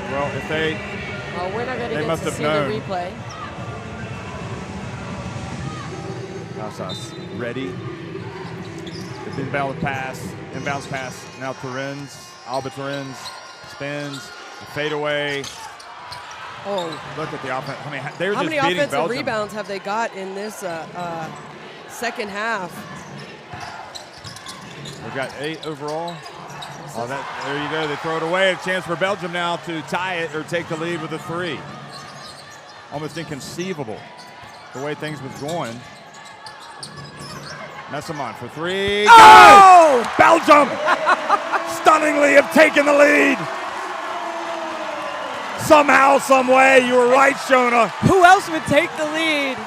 Well, if they... Well, we're not going to get to see the replay. Casas ready. The inbound pass. Now Torrens. Alba Torrens spins. Fadeaway. Oh. Look at the offense. I mean, they were How just many beating offensive Belgium. rebounds have they got in this second half? They've got 8 overall. Oh, there you go. They throw it away. A chance for Belgium now to tie it or take the lead with a 3. Almost inconceivable the way things was going. Messamon for 3. Oh! Belgium stunningly have taken the lead. Somehow, some way, you were right, Shona. Who else would take the lead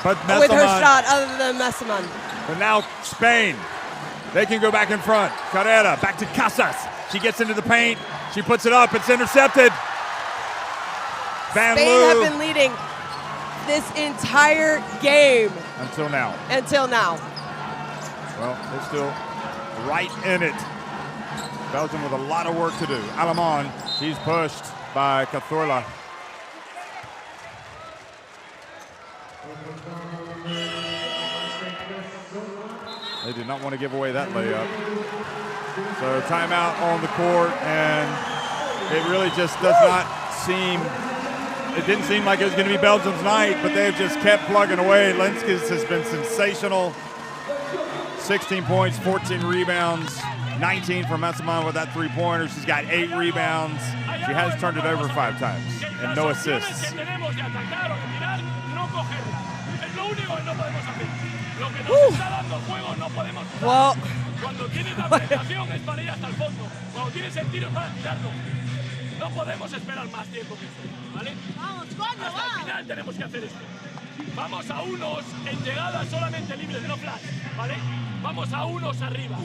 with her shot other than Messamon? But now Spain. They can go back in front. Carrera back to Casas. She gets into the paint. She puts it up. It's intercepted. Spain have been leading this entire game. Until now. Well, they're still right in it. Belgium with a lot of work to do. Alamon, she's pushed by Cazorla. They did not want to give away that layup. So timeout on the court, and it really just does not seem, it didn't seem like it was going to be Belgium's night, but they've just kept plugging away. Linskens has been sensational. 16 points, 14 rebounds, 19 from Messamon with that three-pointer. She's got 8 rebounds. She has turned it over 5 titimes and no assists. Well, Cuando tienes la penetración es para ir hasta el fondo. Cuando tienes el tiro es para tirarlo. No podemos esperar más tiempo que esto, ¿vale? Vamos, coño, hasta el final tenemos que hacer esto. Vamos a unos en llegadas solamente libres, no flash, ¿vale? Vamos a unos arriba,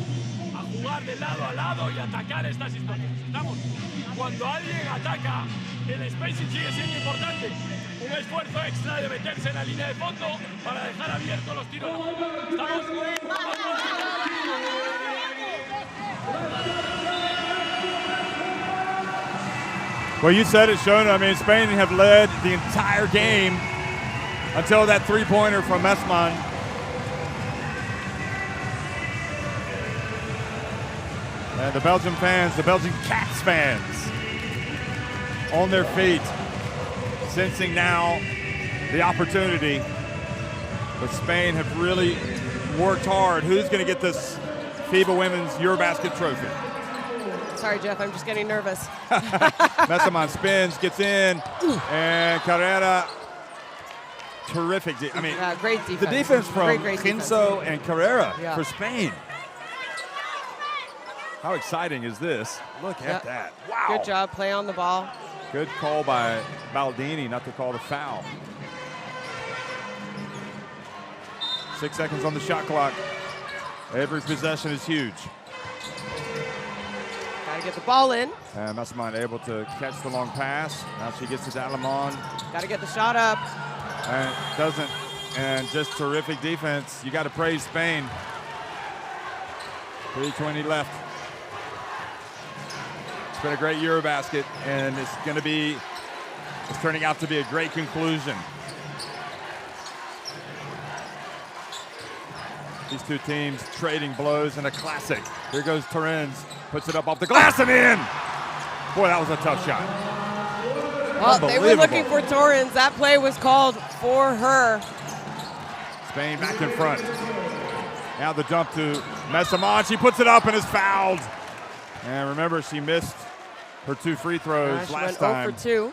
a jugar de lado a lado y atacar estas historias. ¿Estamos? Cuando alguien ataca, el spacing sigue siendo importante. Un esfuerzo extra de meterse en la línea de fondo para dejar abiertos los tiros. ¿Estamos? Well, you said it, Shona. I mean, Spain have led the entire game until that three-pointer from Messamon. And the Belgian fans, the Belgian Cats fans, on their feet, sensing now the opportunity. But Spain have really worked hard. Who's going to get this FIBA Women's EuroBasket trophy? sorry, Jeff, I'm just getting nervous. Messamon spins, gets in, and Carrera, terrific. I mean, great defense. The defense from great Ginso and Carrera for Spain. How exciting is this? Look at that. Wow. Good job, play on the ball. Good call by Baldini not to call the foul. 6 seconds on the shot clock. Every possession is huge. Gotta get the ball in. And Messamon able to catch the long pass. Now she gets to Dalamon. Gotta get the shot up. And doesn't. And just terrific defense. You got to praise Spain. 3:20 left. It's been a great EuroBasket, and it's turning out to be a great conclusion. These two teams trading blows in a classic. Here goes Terens, puts it up off the glass and in. Boy, that was a tough shot. Well, they were looking for Torrens. That play was called for her. Spain back in front. Now the dump to Messamon. She puts it up and is fouled. And remember, she missed her 2 free throws last time. She went 0 for 2.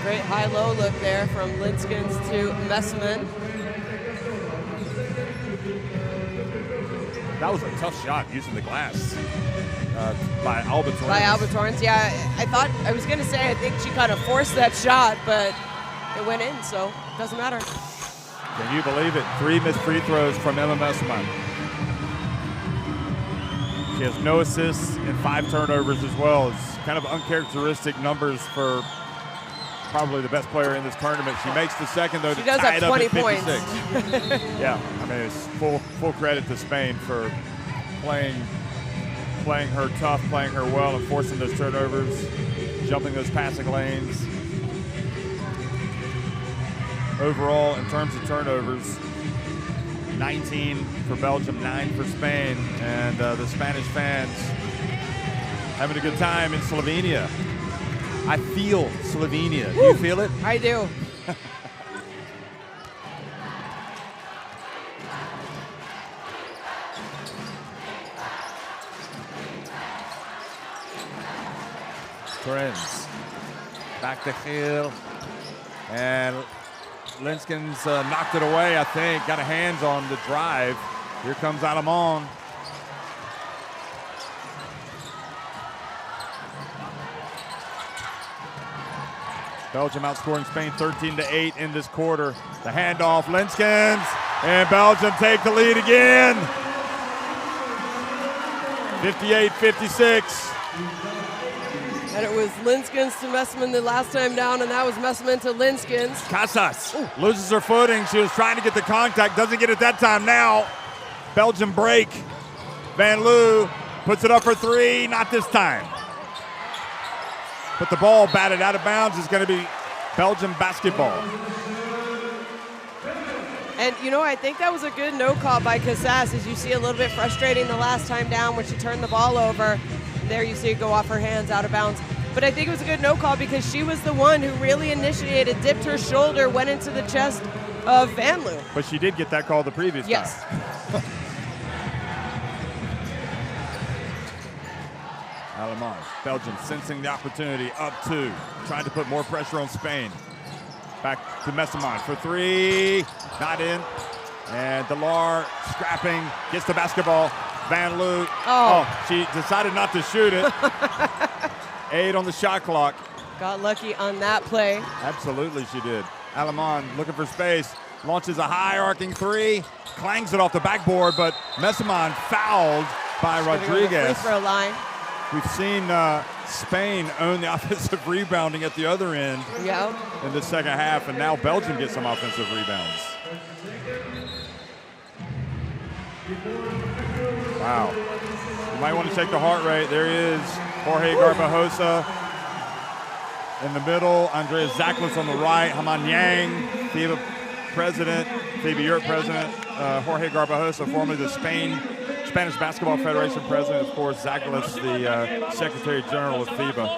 Great high-low look there from Linskens to Messamon. That was a tough shot using the glass by Alba Torrens. By Alba Torrens, yeah. I was going to say, I think she kind of forced that shot, but it went in, so it doesn't matter. Can you believe it? 3 missed free throws from Emma Messamon. She has no assists and 5 turnovers as well. It's kind of uncharacteristic numbers for probably the best player in this tournament. She makes the second, though, she to does tie have it 20 up at points. 56. Yeah, I mean, it's full credit to Spain for playing her tough, playing her well, and forcing those turnovers, jumping those passing lanes. Overall, in terms of turnovers, 19 for Belgium, 9 for Spain, and the Spanish fans having a good time in Slovenia. I feel Slovenia. Do you feel it? I do. Terens back to Gil, and Linskens knocked it away, I think. Got a hands on the drive. Here comes Alamon. Belgium outscoring Spain 13-8 in this quarter. The handoff, Linskens, and Belgium take the lead again. 58-56. And it was Linskens to Messamon the last time down, and that was Messamon to Linskens. Casas loses her footing. She was trying to get the contact, doesn't get it that time. Now, Belgium break. Van Loo puts it up for 3, not this time. But the ball batted out of bounds is going to be Belgium basketball. And, you know, I think that was a good no call by Casas, as you see a little bit frustrating the last time down when she turned the ball over. There you see it go off her hands, out of bounds. But I think it was a good no call because she was the one who really initiated, dipped her shoulder, went into the chest of Van Loo. But she did get that call the previous time. Alemán, Belgium sensing the opportunity, up 2, trying to put more pressure on Spain. Back to Messamon for 3, not in. And Delar scrapping, gets the basketball. Van Loo, she decided not to shoot it. 8 on the shot clock. Got lucky on that play. Absolutely she did. Alemán looking for space, launches a high arcing 3, clangs it off the backboard, but Messamon fouled by Rodriguez. Free throw line. We've seen Spain own the offensive rebounding at the other end in the second half, and now Belgium gets some offensive rebounds. Wow. You might want to check the heart rate. There is Jorge Garbajosa in the middle, Andreas Zaklis on the right, Haman Yang, FIBA president, FIBA Europe president, Jorge Garbajosa, formerly the Spanish Basketball Federation president, of course, Zaklis, the Secretary General of FIBA.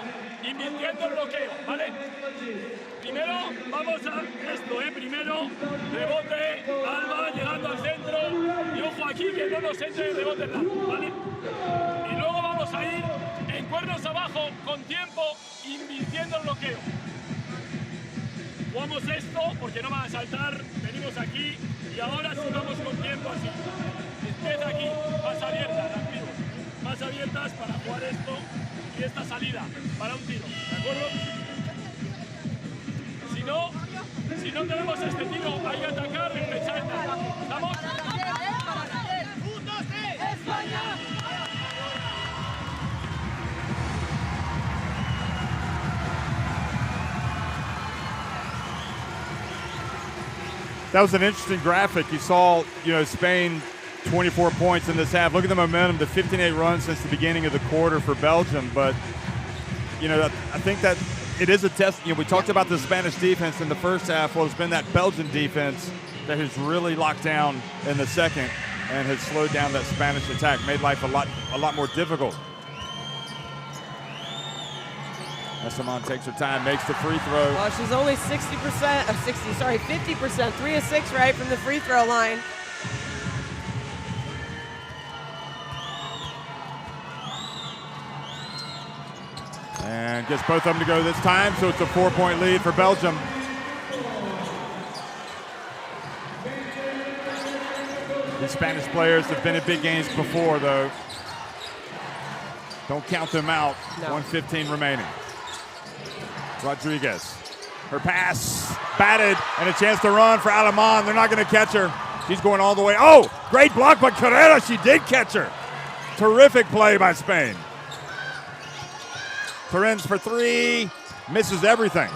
Primero vamos a esto, primero rebote, Alba llegando al centro y ojo aquí que no nos entre el rebote, ¿vale? Y luego vamos a ir en cuernos abajo con tiempo invirtiendo el bloqueo. Jugamos esto porque no van a saltar, venimos aquí y ahora sí vamos con tiempo así. Empieza aquí, más abiertas, activos, más abiertas para jugar esto y esta salida para un tiro, ¿de acuerdo? Si no tenemos este tiro, hay que atacar y pensar en nada. ¿Estamos? ¡España! That was an interesting graphic. You saw, Spain 24 points in this half. Look at the momentum, the 15-8 run since the beginning of the quarter for Belgium. But, I think that it is a test. We talked about the Spanish defense in the first half. Well, it's been that Belgian defense that has really locked down in the second and has slowed down that Spanish attack, made life a lot more difficult. Messamon takes her time, makes the free throw. Well, she's only 50%, 3 of 6 right from the free throw line. And gets both of them to go this time, so it's a 4-point lead for Belgium. These Spanish players have been in big games before, though. Don't count them out. No. 1:15 remaining. Rodriguez, her pass, batted, and a chance to run for Alemán. They're not going to catch her. She's going all the way. Oh, great block by Carrera. She did catch her. Terrific play by Spain. Torrens for 3, misses everything.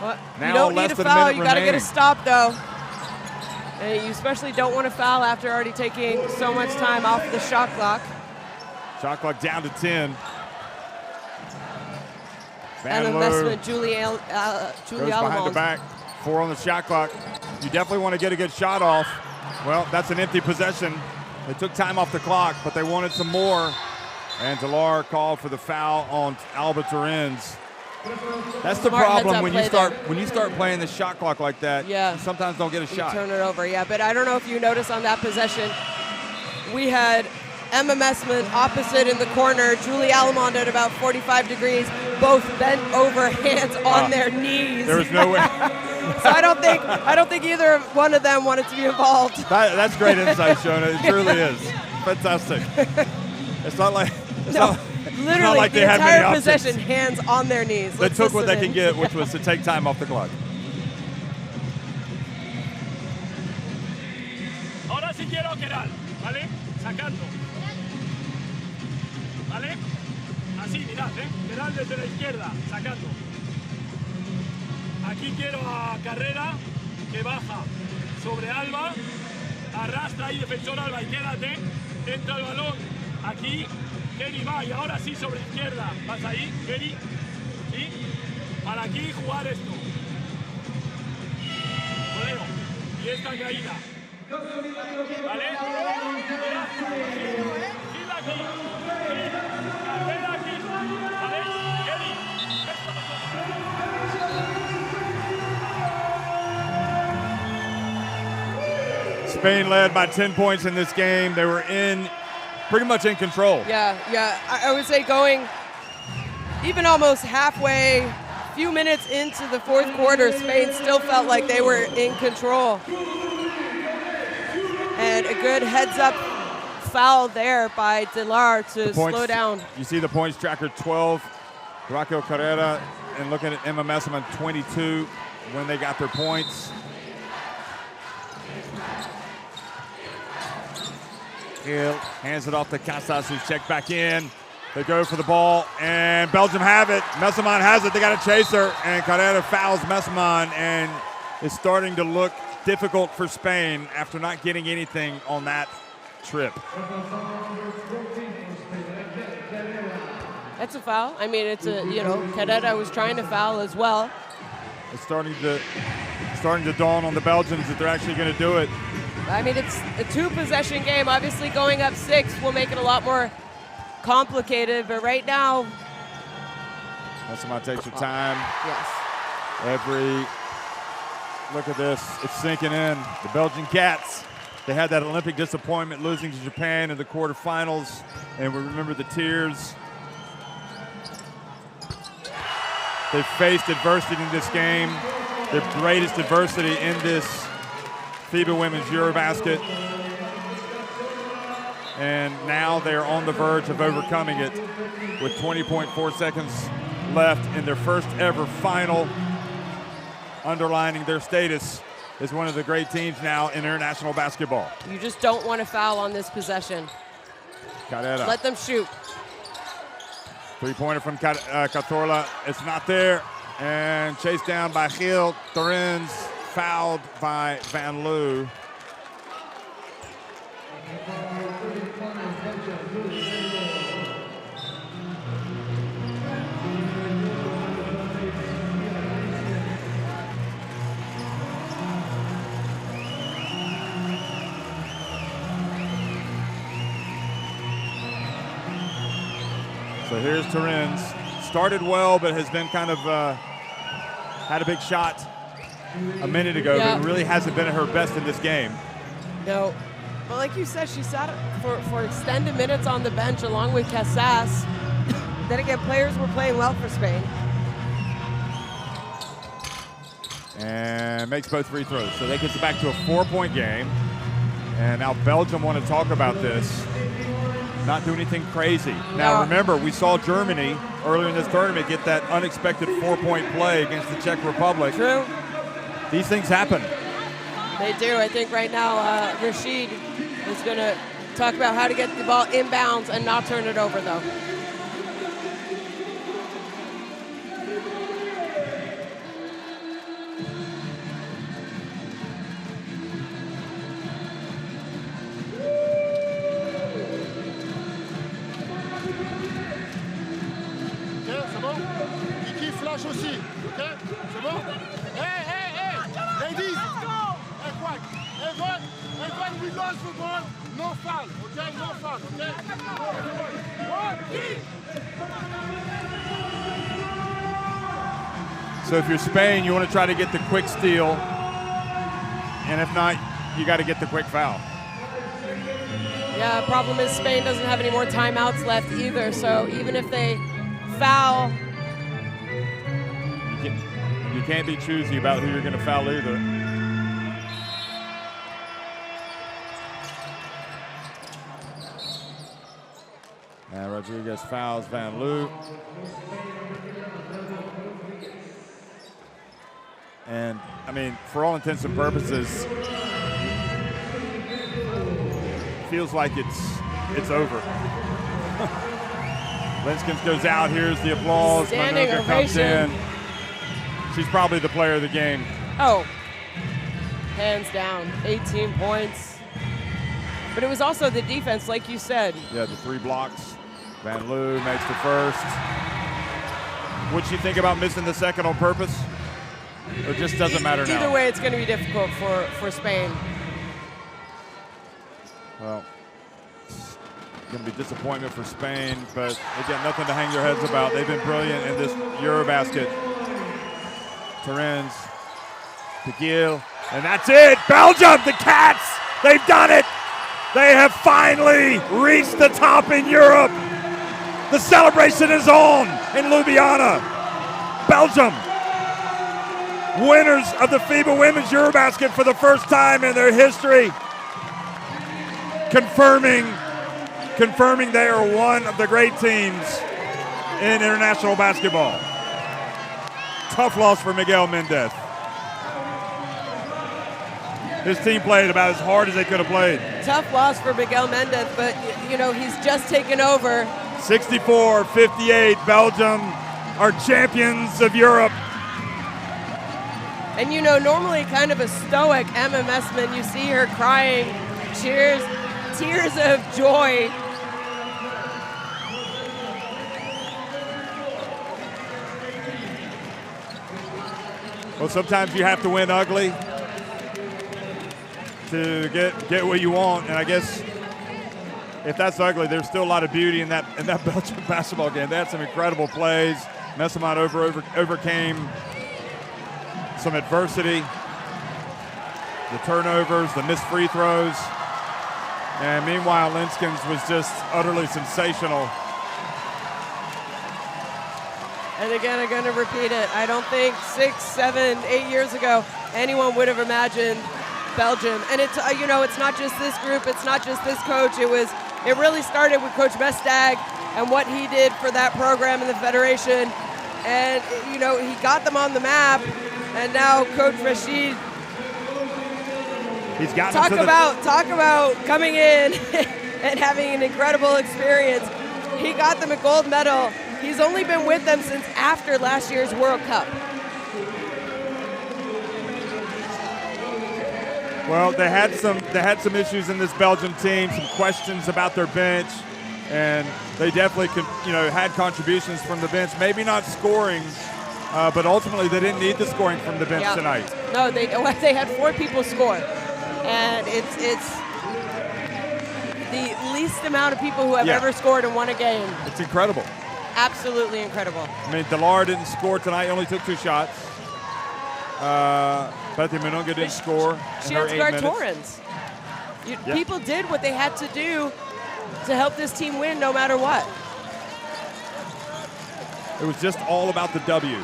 Well, Now you don't less need a than foul. a minute You got to get a remaining. stop, though. And you especially don't want to foul after already taking so much time off the shot clock. Shot clock down to 10. And Van investment, Julie goes behind the Alemán. back. 4 on the shot clock. You definitely want to get a good shot off. Well, that's an empty possession. They took time off the clock, but they wanted some more. And Delar called for the foul on Alba Torrens. That's the Smart problem heads-up when you start playing the shot clock like that. Yeah. You sometimes don't get a You shot. turn it over, yeah. But I don't know if you noticed on that possession, we had Emma Messman opposite in the corner, Julie Alemán at about 45 degrees, both bent over, hands on their knees. There was no way. So I don't think either one of them wanted to be involved. That's great insight, Shona. It truly is. Fantastic. It's not like Literally, they the had many entire options. possession, hands on their knees. They Let's took what they listen can in. get, which was to take time off the clock. Ahora sí quiero Keral, ¿vale? Sacando. ¿Vale? Así, mirad, Keral desde la izquierda, sacando. Aquí quiero a Carrera, que baja sobre Alba, arrastra ahí defensor Alba y quédate, entra el balón, aquí, Kenny va y ahora sí sobre izquierda, vas ahí, Kenny, ¿sí? Para aquí jugar esto. Coleo, y esta caída. ¿Vale? Mirad, Gil aquí, Carrera aquí, ¿vale? Kenny, Spain led by 10 points in this game. They were in pretty much in control. Yeah. I would say going even almost halfway, few minutes into the fourth quarter, Spain still felt like they were in control. And a good heads-up foul there by Dilar to slow down. You see the points tracker 12, Raquel Carrera, and looking at Emma Messaman 22 when they got their points. Hill hands it off to Casas, who's checked back in. They go for the ball, and Belgium have it. Messaman has it. They got to chase her, and Carrera fouls Messaman, and it's starting to look difficult for Spain after not getting anything on that trip. That's a foul. I mean, it's a, Carrera was trying to foul as well. It's starting to dawn on the Belgians that they're actually going to do it. I mean, it's a two-possession game. Obviously, going up 6 will make it a lot more complicated, but right now, Messaman takes her time. Yes. Look at this, it's sinking in. The Belgian Cats, they had that Olympic disappointment losing to Japan in the quarterfinals, and we remember the tears. They've faced adversity in this game, their greatest adversity in this FIBA Women's EuroBasket. And now they're on the verge of overcoming it with 20.4 seconds left in their first ever final, underlining their status as one of the great teams now in international basketball. You just don't want to foul on this possession. Carrera. Let them shoot. Three-pointer from Cazorla. It's not there. And chased down by Gil. Torrens fouled by Van Loo. So here's Torrens. Started well, but has been kind of had a big shot a minute ago, but really hasn't been at her best in this game. No. But like you said, she sat for extended minutes on the bench along with Casas. Then again, players were playing well for Spain. And makes both free throws. So that gets it back to a 4-point game. And now Belgium want to talk about this. Not do anything crazy. Now remember, we saw Germany earlier in this tournament get that unexpected 4-point play against the Czech Republic. True. These things happen. They do. I think right now Rashid is going to talk about how to get the ball inbounds and not turn it over, though. Aussi, ok? C'est bon? Hey! Ladies! Everyone, we lost the ball. No foul, okay? No foul, okay? So if you're Spain, you want to try to get the quick steal. And if not, you got to get the quick foul. Yeah, problem is Spain doesn't have any more timeouts left either. So even if they foul, you can't be choosy about who you're going to foul either. And Rodriguez fouls Van Loo. And, I mean, for all intents and purposes, feels like it's over. Linskins goes out. Here's the applause. Standing Manoka comes in. She's probably the player of the game. Oh, hands down, 18 points. But it was also the defense, like you said. Yeah, the 3 blocks. Van Loo makes the first. Would she think about missing the second on purpose? Or it just doesn't matter now? Either way, it's going to be difficult for Spain. Well, it's going to be disappointment for Spain, but they got nothing to hang their heads about. They've been brilliant in this EuroBasket. Torrens to Gil, and that's it. Belgium, the Cats, they've done it. They have finally reached the top in Europe. The celebration is on in Ljubljana. Belgium, winners of the FIBA Women's EuroBasket for the first time in their history, confirming they are one of the great teams in international basketball. Tough loss for Miguel Mendez. His team played about as hard as they could have played. Tough loss for Miguel Mendez, but he's just taken over. 64-58, Belgium are champions of Europe. And normally kind of a stoic MMS-man, you see her crying, tears of joy. Well, sometimes you have to win ugly to get what you want, and I guess if that's ugly, there's still a lot of beauty in that Belgian basketball game. They had some incredible plays. Messamon overcame some adversity, the turnovers, the missed free throws, and meanwhile, Linskens was just utterly sensational. And again, I'm going to repeat it. I don't think 6, 7, 8 years ago anyone would have imagined Belgium. And it's it's not just this group, it's not just this coach. It really started with Coach Mestag and what he did for that program and the federation. And he got them on the map. And now Coach Rashid, he's got talk about coming in and having an incredible experience. He got them a gold medal. He's only been with them since after last year's World Cup. Well, they had some issues in this Belgium team, some questions about their bench, and they definitely had contributions from the bench. Maybe not scoring, but ultimately they didn't need the scoring from the bench tonight. No, they had 4 people score, and it's the least amount of people who have ever scored and won a game. It's incredible. Absolutely incredible. I mean, Delar didn't score tonight. He only took 2 shots. Betty Mununga didn't score in her 8 minutes. Torrens. People did what they had to do to help this team win no matter what. It was just all about the W.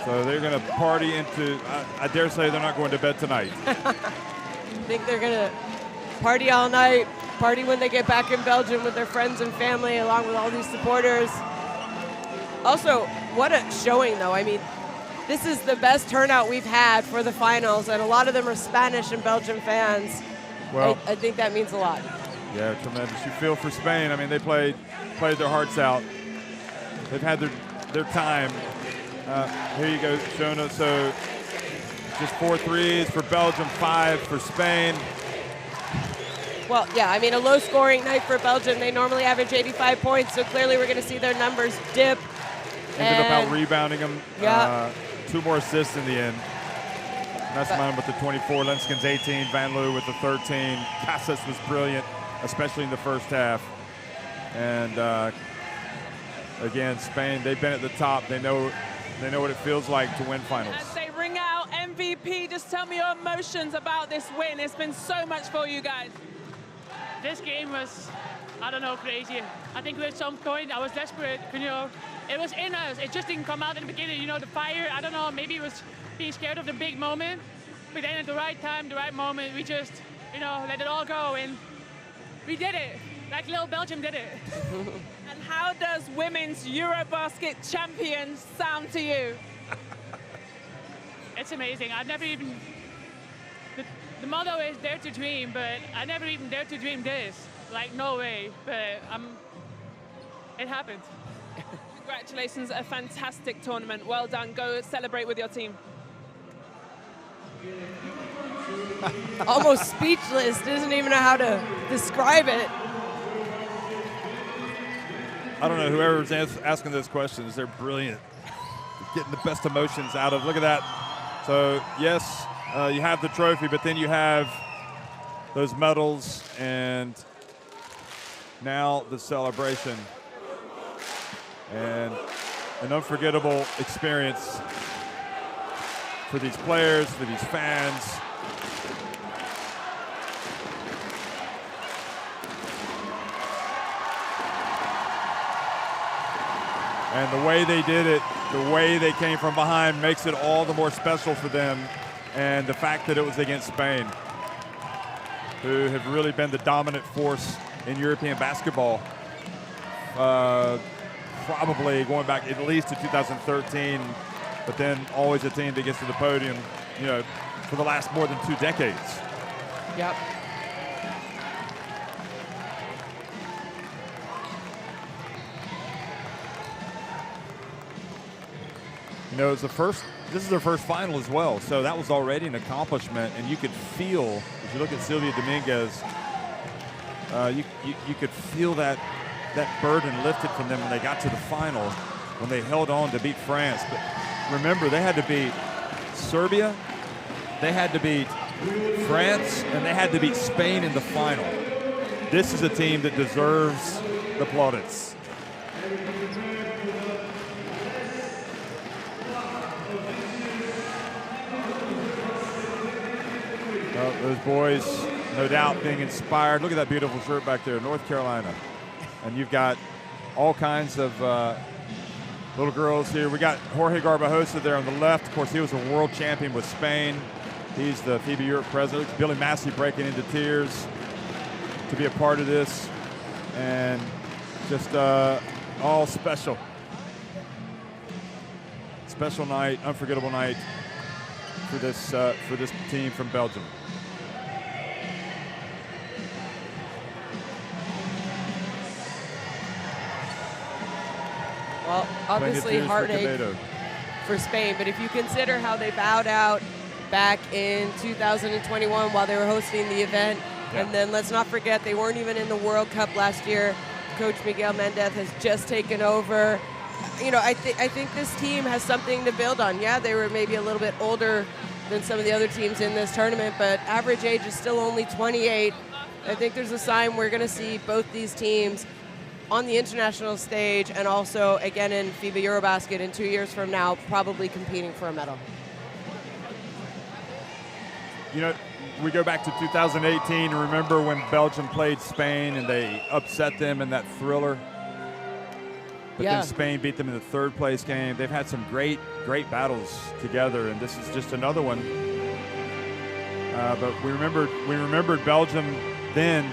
So they're going to party into, I dare say they're not going to bed tonight. I think they're going to party all night, party when they get back in Belgium with their friends and family, along with all these supporters. Also, what a showing, though. I mean, this is the best turnout we've had for the finals, and a lot of them are Spanish and Belgian fans. Well, I think that means a lot. Yeah, tremendous. You feel for Spain. I mean, they played their hearts out. They've had their time. Here you go, Shona. So just 4 threes for Belgium, 5 for Spain. Well, yeah, I mean, a low-scoring night for Belgium. They normally average 85 points, so clearly we're going to see their numbers dip. Ended up out-rebounding them. Yeah. 2 more assists in the end. Messamon with the 24, Linskens 18, Van Loo with the 13. Casas was brilliant, especially in the first half. And again, Spain, they've been at the top. They know what it feels like to win finals. As they ring out MVP, just tell me your emotions about this win. It's been so much for you guys. This game was, I don't know, crazy. I think at some point I was desperate, it was in us. It just didn't come out in the beginning, the fire, I don't know, maybe it was being scared of the big moment. But then at the right time, the right moment, we just, let it all go, and we did it. Like little Belgium did it. And how does women's EuroBasket champions sound to you? It's amazing. I've never even, the motto is dare to dream, but I never even dared to dream this. Like, no way, but it happened. Congratulations, a fantastic tournament. Well done. Go celebrate with your team. Almost speechless, doesn't even know how to describe it. I don't know, whoever's asking those questions, they're brilliant. Getting the best emotions out of, look at that. So, yes, you have the trophy, but then you have those medals and now the celebration. And an unforgettable experience for these players, for these fans. And the way they did it, the way they came from behind makes it all the more special for them. And the fact that it was against Spain, who have really been the dominant force in European basketball, probably going back at least to 2013, but then always a team that gets to the podium, you know, for the last more than 2 decades. Yep. You know, it's this is their first final as well, so that was already an accomplishment, and you could feel, if you look at Sylvia Dominguez, you could feel that burden lifted from them when they got to the final, when they held on to beat France. But remember, they had to beat Serbia, they had to beat France, and they had to beat Spain in the final. This is a team that deserves the plaudits. Those boys, no doubt, being inspired. Look at that beautiful shirt back there, North Carolina. And you've got all kinds of little girls here. We got Jorge Garbajosa there on the left. Of course, he was a world champion with Spain. He's the FIBA Europe president. Billy Massey breaking into tears to be a part of this. And just all special. Special night, unforgettable night for this team from Belgium. Well, obviously heartache for Spain, but if you consider how they bowed out back in 2021 while they were hosting the event, and then let's not forget they weren't even in the World Cup last year. Coach Miguel Mendez has just taken over. You know, I think this team has something to build on. Yeah, they were maybe a little bit older than some of the other teams in this tournament, but average age is still only 28. I think there's a sign we're going to see both these teams on the international stage and also again in FIBA EuroBasket in 2 years from now, probably competing for a medal. You know, we go back to 2018 and remember when Belgium played Spain and they upset them in that thriller. But then Spain beat them in the third place game. They've had some great battles together, and this is just another one. But we remembered Belgium then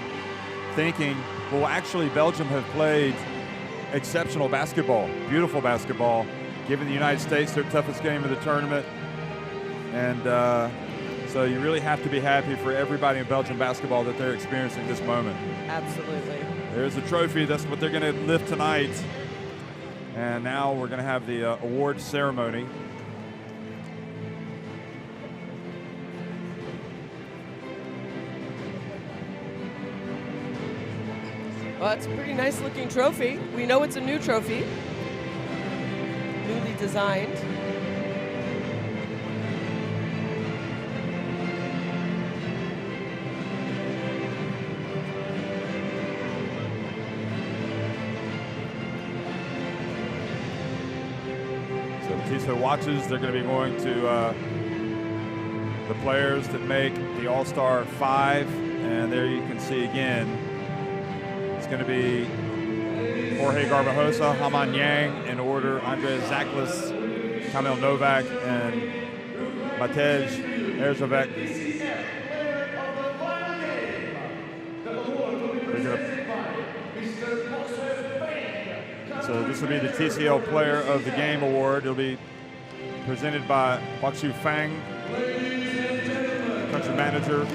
thinking, well, actually, Belgium have played exceptional basketball, beautiful basketball, giving the United States their toughest game of the tournament. And so you really have to be happy for everybody in Belgian basketball that they're experiencing this moment. Absolutely. There's a trophy. That's what they're going to lift tonight. And now we're going to have the award ceremony. Well, it's a pretty nice looking trophy. We know it's a new trophy, newly designed. So watches, they're going to be going to the players that make the All-Star 5. And there you can see again, it's going to be Jorge Garbajosa, Haman Yang in order, Andrea Zaklis, Kamil Novak, and Matej Erzovek. So this will be the TCL Player of the Game Award. It'll be presented by Huaxu Fang, country manager.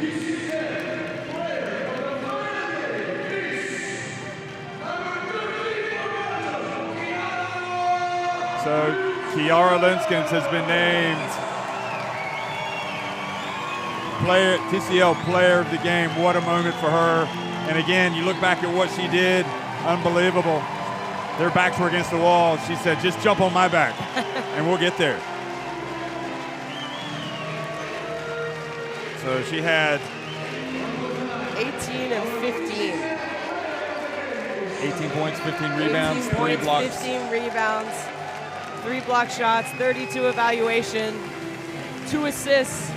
So Kiara Linskens has been named TCL Player of the Game. What a moment for her. And again, you look back at what she did, unbelievable. Their backs were against the wall. She said, just jump on my back and we'll get there. So she had 18 and 15. 18 points, 15 rebounds, 3 blocks. 15 rebounds, 3 block shots, 32 evaluation, 2 assists.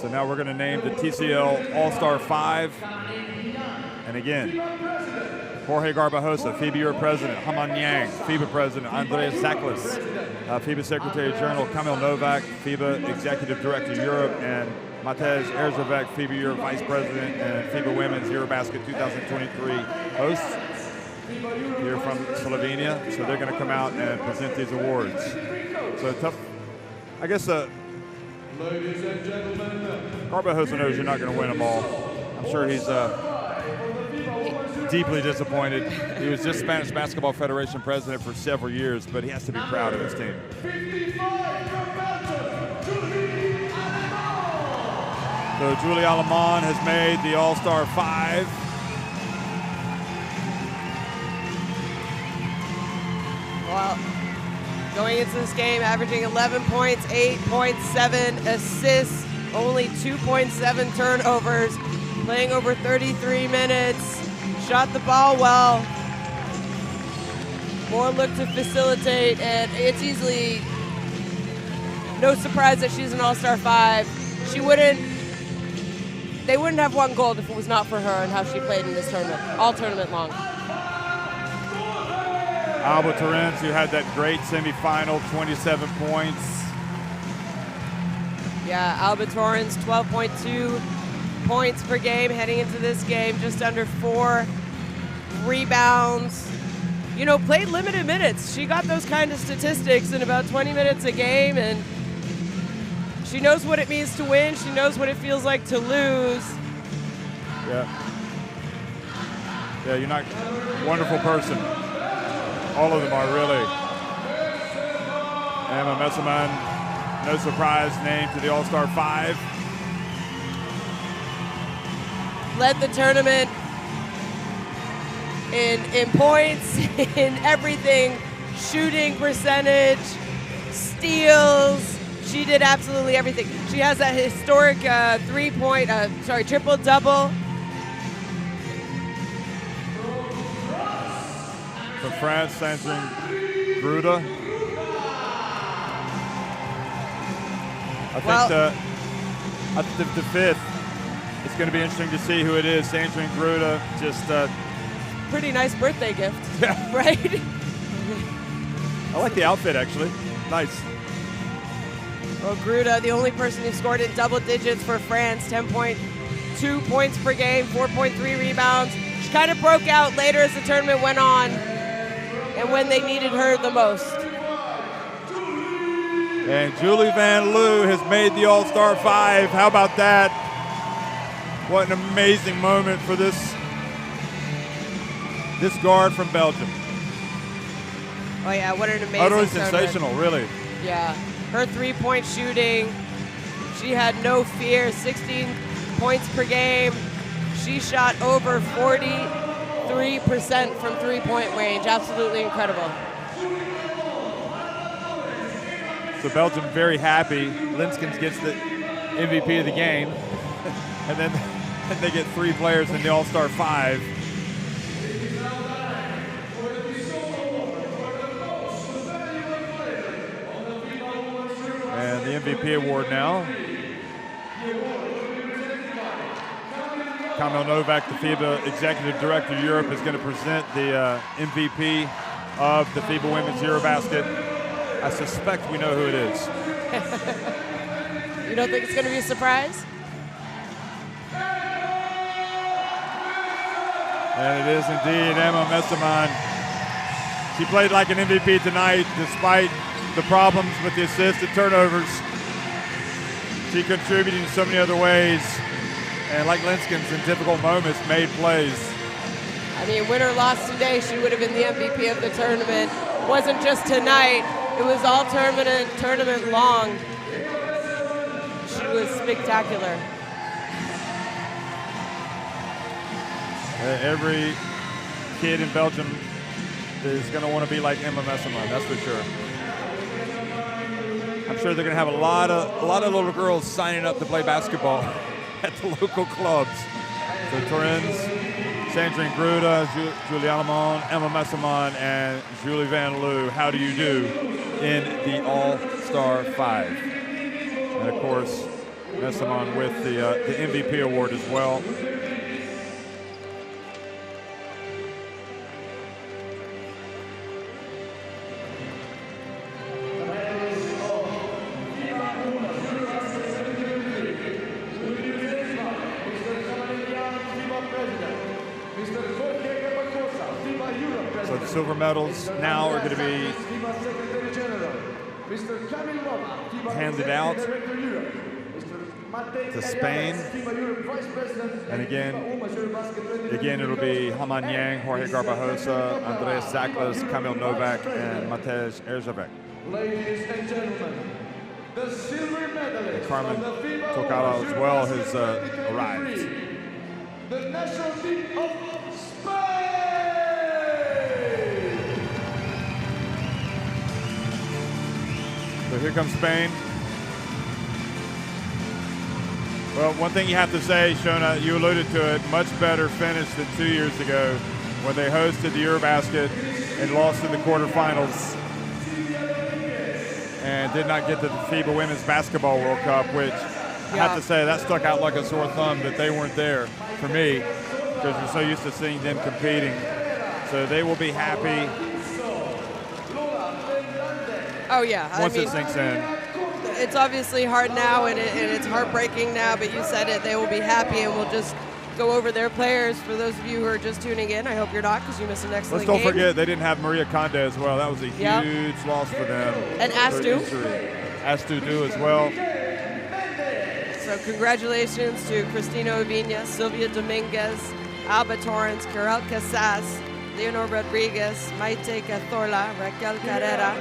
So now we're going to name the TCL All-Star 5. And again, Jorge Garbajosa, FIBA Europe President, Haman Yang, FIBA President, Andreas Zaklis, FIBA Secretary General Kamil Novak, FIBA Executive Director Europe, and Matej Erzavec, FIBA Europe Vice President and FIBA Women's EuroBasket 2023 hosts here from Slovenia. So they're going to come out and present these awards. So tough, I guess. Ladies and gentlemen, Garbajosa knows you're not going to win them all. I'm sure he's deeply disappointed. He was just Spanish Basketball Federation president for several years, but he has to be proud of his team. 55 from Belgium, Julie Alemán. So Julie Alemán has made the All-Star 5. Well, going into this game, averaging 11 points, 8.7 assists, only 2.7 turnovers, playing over 33 minutes, shot the ball well, more look to facilitate, and it's easily no surprise that she's an All-Star 5. They wouldn't have won gold if it was not for her and how she played in this tournament, all tournament long. Alba Torrens, who had that great semifinal, 27 points. Yeah, Alba Torrens, 12.2 points per game heading into this game, just under 4 rebounds. You know, played limited minutes. She got those kind of statistics in about 20 minutes a game, and she knows what it means to win. She knows what it feels like to lose. Yeah. Yeah, you're not wonderful person. All of them are, really. Emma Messelman, no surprise, named to the All-Star 5. Led the tournament in points, in everything, shooting percentage, steals. She did absolutely everything. She has that historic triple-double. From France, Sandrine Gruda. I think the fifth, it's going to be interesting to see who it is. Sandrine Gruda, just pretty nice birthday gift. Yeah. Right? I like the outfit, actually. Nice. Well, Gruda, the only person who scored in double digits for France, 10.2 points per game, 4.3 rebounds. She kind of broke out later as the tournament went on, and when they needed her the most. And Julie Van Loo has made the All-Star 5. How about that? What an amazing moment for this guard from Belgium. Oh yeah, what an amazing Utterly tournament. sensational, really. Yeah, her three-point shooting, she had no fear, 16 points per game. She shot over 43% from three-point range, absolutely incredible. So Belgium very happy. Linskens gets the MVP of the game. And then they get 3 players in the All-Star 5. And the MVP award now. Kamil Novak, the FIBA Executive Director of Europe, is going to present the MVP of the FIBA Women's EuroBasket. I suspect we know who it is. You don't think it's going to be a surprise? And it is indeed Emma Messelman. She played like an MVP tonight, despite the problems with the assists and turnovers. She contributed in so many other ways, and like Linskens, in difficult moments, made plays. I mean, win or loss today, she would have been the MVP of the tournament. Wasn't just tonight, it was all tournament long. She was spectacular. Every kid in Belgium is going to want to be like Emma Messelman, that's for sure. I'm sure they're going to have a lot of little girls signing up to play basketball at the local clubs. So Torrens, Sandrine Gruda, Julie Alemán, Emma Messelman, and Julie Van Loo. How do you do in the All-Star 5? And of course, Messamon with the MVP award as well. So the silver medals now are going to be handed out to Spain. And again it'll be Haman Yang, Jorge Garbajosa, Andreas Zaklas, Kamil Novak, and Matej Erzsébek. Ladies and gentlemen, the silver medalist Carmen of the FIBA Tocado as well Women's has arrived. The national team of Spain! So here comes Spain. Well, one thing you have to say, Shona, you alluded to it, much better finish than 2 years ago when they hosted the EuroBasket and lost in the quarterfinals and did not get to the FIBA Women's Basketball World Cup, which I have to say, that stuck out like a sore thumb that they weren't there for me because we're so used to seeing them competing. So they will be happy. Oh, yeah. Once it sinks in. It's obviously hard now, and it's heartbreaking now, but you said it. They will be happy, and we'll just go over their players. For those of you who are just tuning in, I hope you're not, because you missed an excellent Let's game. don't forget, they didn't have Maria Conde as well. That was a huge loss for them. And Astu. Astu do as well. So congratulations to Cristina Oviña, Silvia Dominguez, Alba Torrance, Carol Casas, Leonor Rodriguez, Maite Cazorla, Raquel Carrera,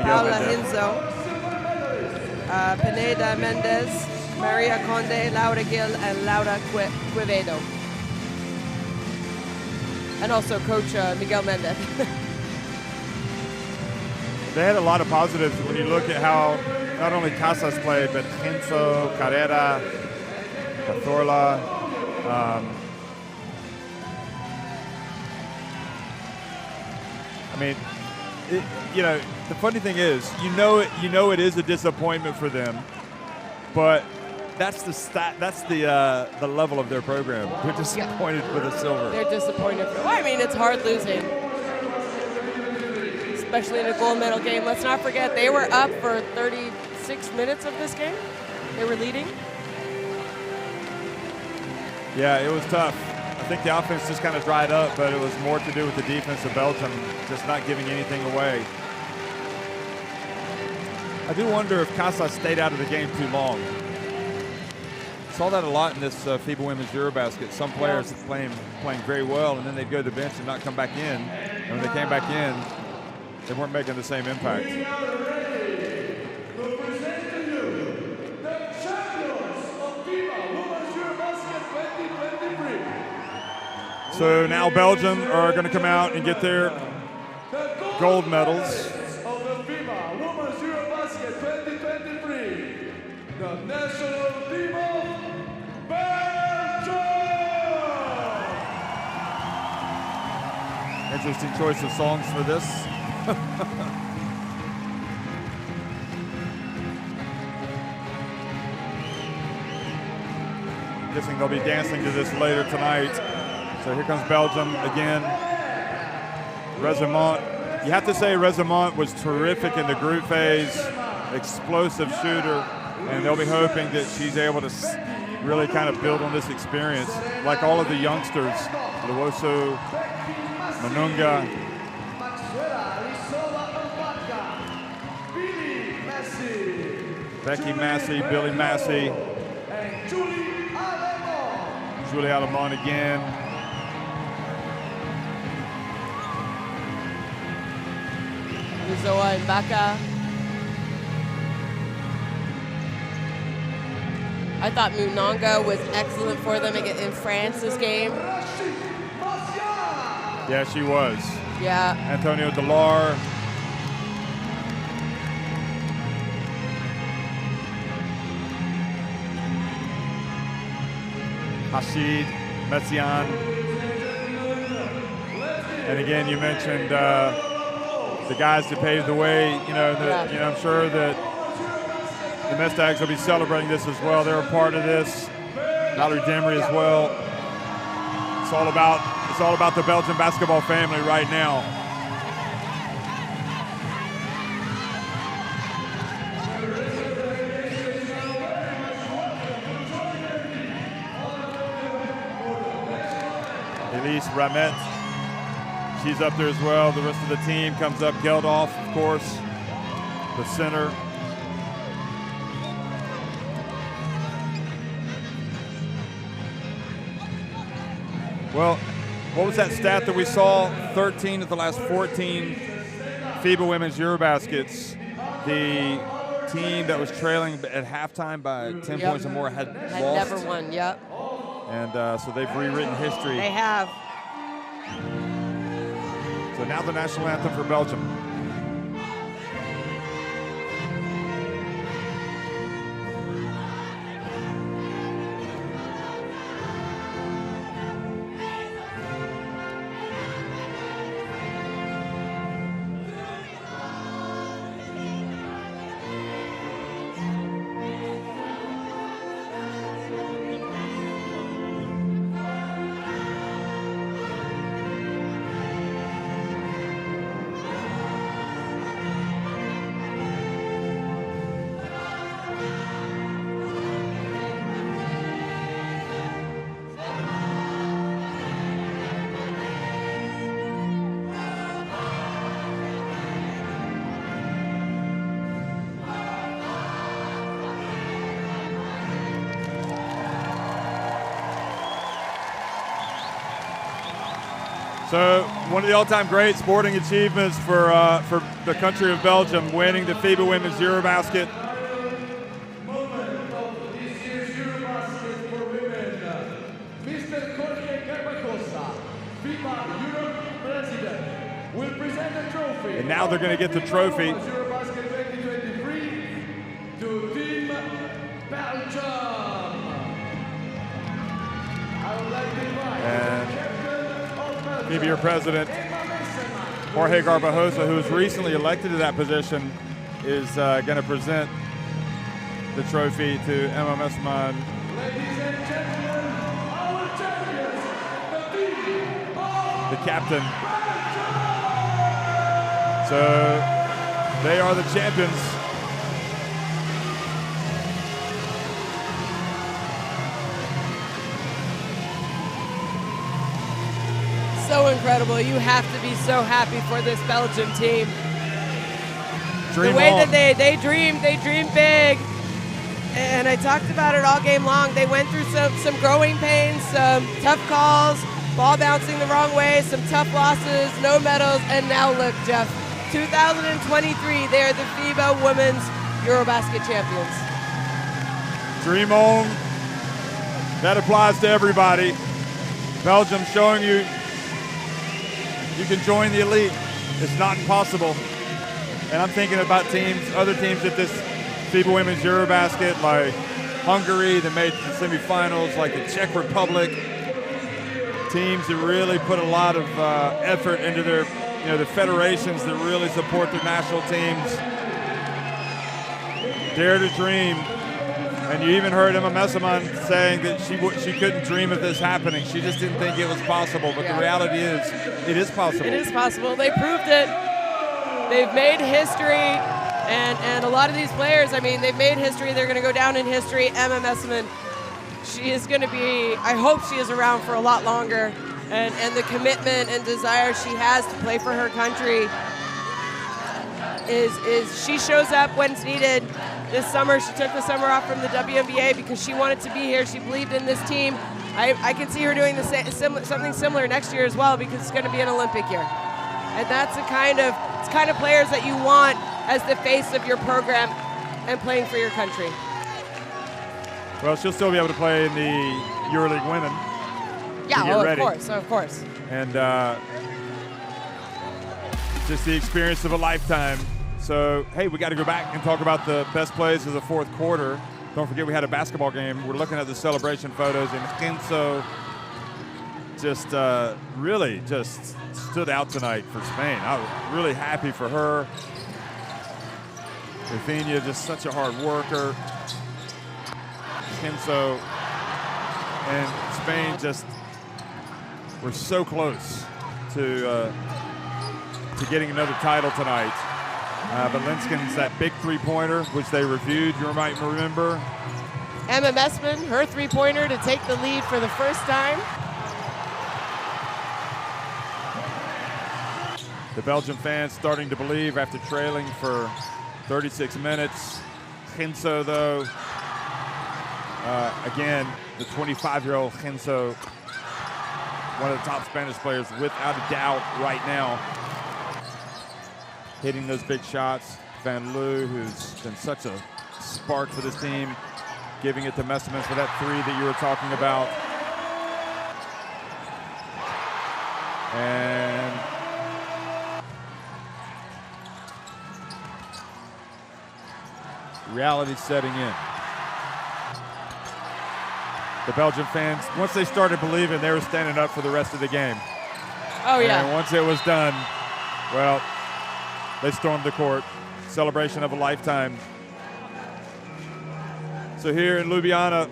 Paula Hinzo, Pineda Mendez, Maria Conde, Laura Gil, and Laura Quevedo. And also Coach Miguel Mendez. They had a lot of positives when you look at how not only Casas played, but Hinzo, Carrera, Cazorla. I mean, the funny thing is, you know it is a disappointment for them, but that's the level of their program. They're disappointed for the silver. They're disappointed. Well, I mean, it's hard losing, especially in a gold medal game. Let's not forget, they were up for 36 minutes of this game. They were leading. Yeah, it was tough. I think the offense just kind of dried up, but it was more to do with the defense of Belgium just not giving anything away. I do wonder if Casas stayed out of the game too long. Saw that a lot in this FIBA Women's EuroBasket. Some players playing very well, and then they'd go to the bench and not come back in. And when they came back in, they weren't making the same impact. So now Belgium are going to come out and get their gold medals. Of the FIBA Women's EuroBasket 2023, the national team of Belgium! Interesting choice of songs for this. Guessing they'll be dancing to this later tonight. So here comes Belgium again. Rezemont. You have to say Rezemont was terrific in the group phase, explosive shooter, and they'll be hoping that she's able to really kind of build on this experience. Like all of the youngsters, Luoso, Manunga, Becky Massey, Billy Massey, Julie Alemán again. Zoa and Baka. I thought Munanga was excellent for them in France this game. Yeah, she was. Yeah. Antonio Delar. Hashid, Messian. And again, you mentioned the guys that paved the way. I'm sure that the Mestags will be celebrating this as well. They're a part of this. Valerie Demery as well. It's all about the Belgian basketball family right now. Elise Ramet, she's up there as well. The rest of the team comes up. Geldof, of course, the center. Well, what was that stat that we saw? 13 of the last 14 FIBA Women's EuroBaskets. The team that was trailing at halftime by 10 points or more had lost. Never won, yep. And so they've rewritten history. They have. So now the national anthem for Belgium. So one of the all-time great sporting achievements for the country of Belgium, winning the FIBA Women's EuroBasket. Moment of this year's EuroBasket for women. Mr. Jorge Garbajosa, FIBA Europe President, will present the trophy. And now they're going to get the trophy. EuroBasket 2023 to Team Belgium. I would like to invite maybe your president, Jorge Garbajosa, who was recently elected to that position, is going to present the trophy to Emma Messaman. Ladies and gentlemen, our champions, the team of The captain. So they are the champions. So incredible. You have to be so happy for this Belgium team. Dream the way on. that they dreamed big. And I talked about it all game long. They went through some growing pains, some tough calls, ball bouncing the wrong way, some tough losses, no medals, and now look, Jeff, 2023, they're the FIBA Women's EuroBasket champions. Dream on. That applies to everybody. Belgium showing you can join the elite. It's not impossible. And I'm thinking about other teams at this FIBA Women's EuroBasket, like Hungary that made the semifinals, like the Czech Republic. Teams that really put a lot of effort into their, the federations that really support their national teams. Dare to dream. And you even heard Emma Messaman saying that she couldn't dream of this happening. She just didn't think it was possible. But the reality is, it is possible. It is possible. They proved it. They've made history. And a lot of these players, they've made history. They're going to go down in history. Emma Messaman, she is going to be, I hope she is around for a lot longer. And the commitment and desire she has to play for her country is she shows up when it's needed. This summer, she took the summer off from the WNBA because she wanted to be here. She believed in this team. I can see her doing something similar next year as well because it's going to be an Olympic year. And that's the kind of players that you want as the face of your program and playing for your country. Well, she'll still be able to play in the EuroLeague Women. Yeah, of course. And just the experience of a lifetime. So, hey, we got to go back and talk about the best plays of the fourth quarter. Don't forget we had a basketball game. We're looking at the celebration photos, and Genso really stood out tonight for Spain. I was really happy for her. Rafinha, just such a hard worker. Kenzo and Spain just were so close to getting another title tonight. But Linskin's that big three-pointer, which they reviewed, you might remember. Emma Messman, her three-pointer to take the lead for the first time. The Belgian fans starting to believe after trailing for 36 minutes. Kenzo, though, again, the 25-year-old Kenzo, one of the top Spanish players without a doubt right now. Hitting those big shots. Van Loo, who's been such a spark for this team, giving it to Messman for that three that you were talking about. And reality setting in. The Belgian fans, once they started believing, they were standing up for the rest of the game. Oh, yeah. And once it was done, well, they stormed the court. Celebration of a lifetime. So here in Ljubljana,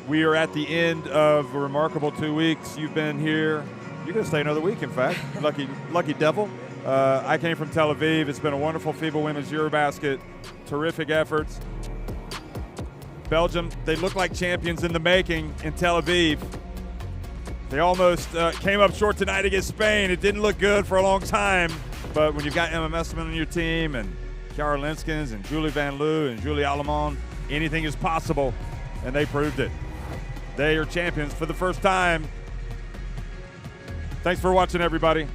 we are at the end of a remarkable 2 weeks. You've been here. You're going to stay another week, in fact. Lucky devil. I came from Tel Aviv. It's been a wonderful FIBA Women's EuroBasket. Terrific efforts. Belgium, they look like champions in the making in Tel Aviv. They almost came up short tonight against Spain. It didn't look good for a long time. But when you've got Emma Messman on your team and Chiara Linskens and Julie Van Loo and Julie Alemán, anything is possible, and they proved it. They are champions for the first time. Thanks for watching, everybody.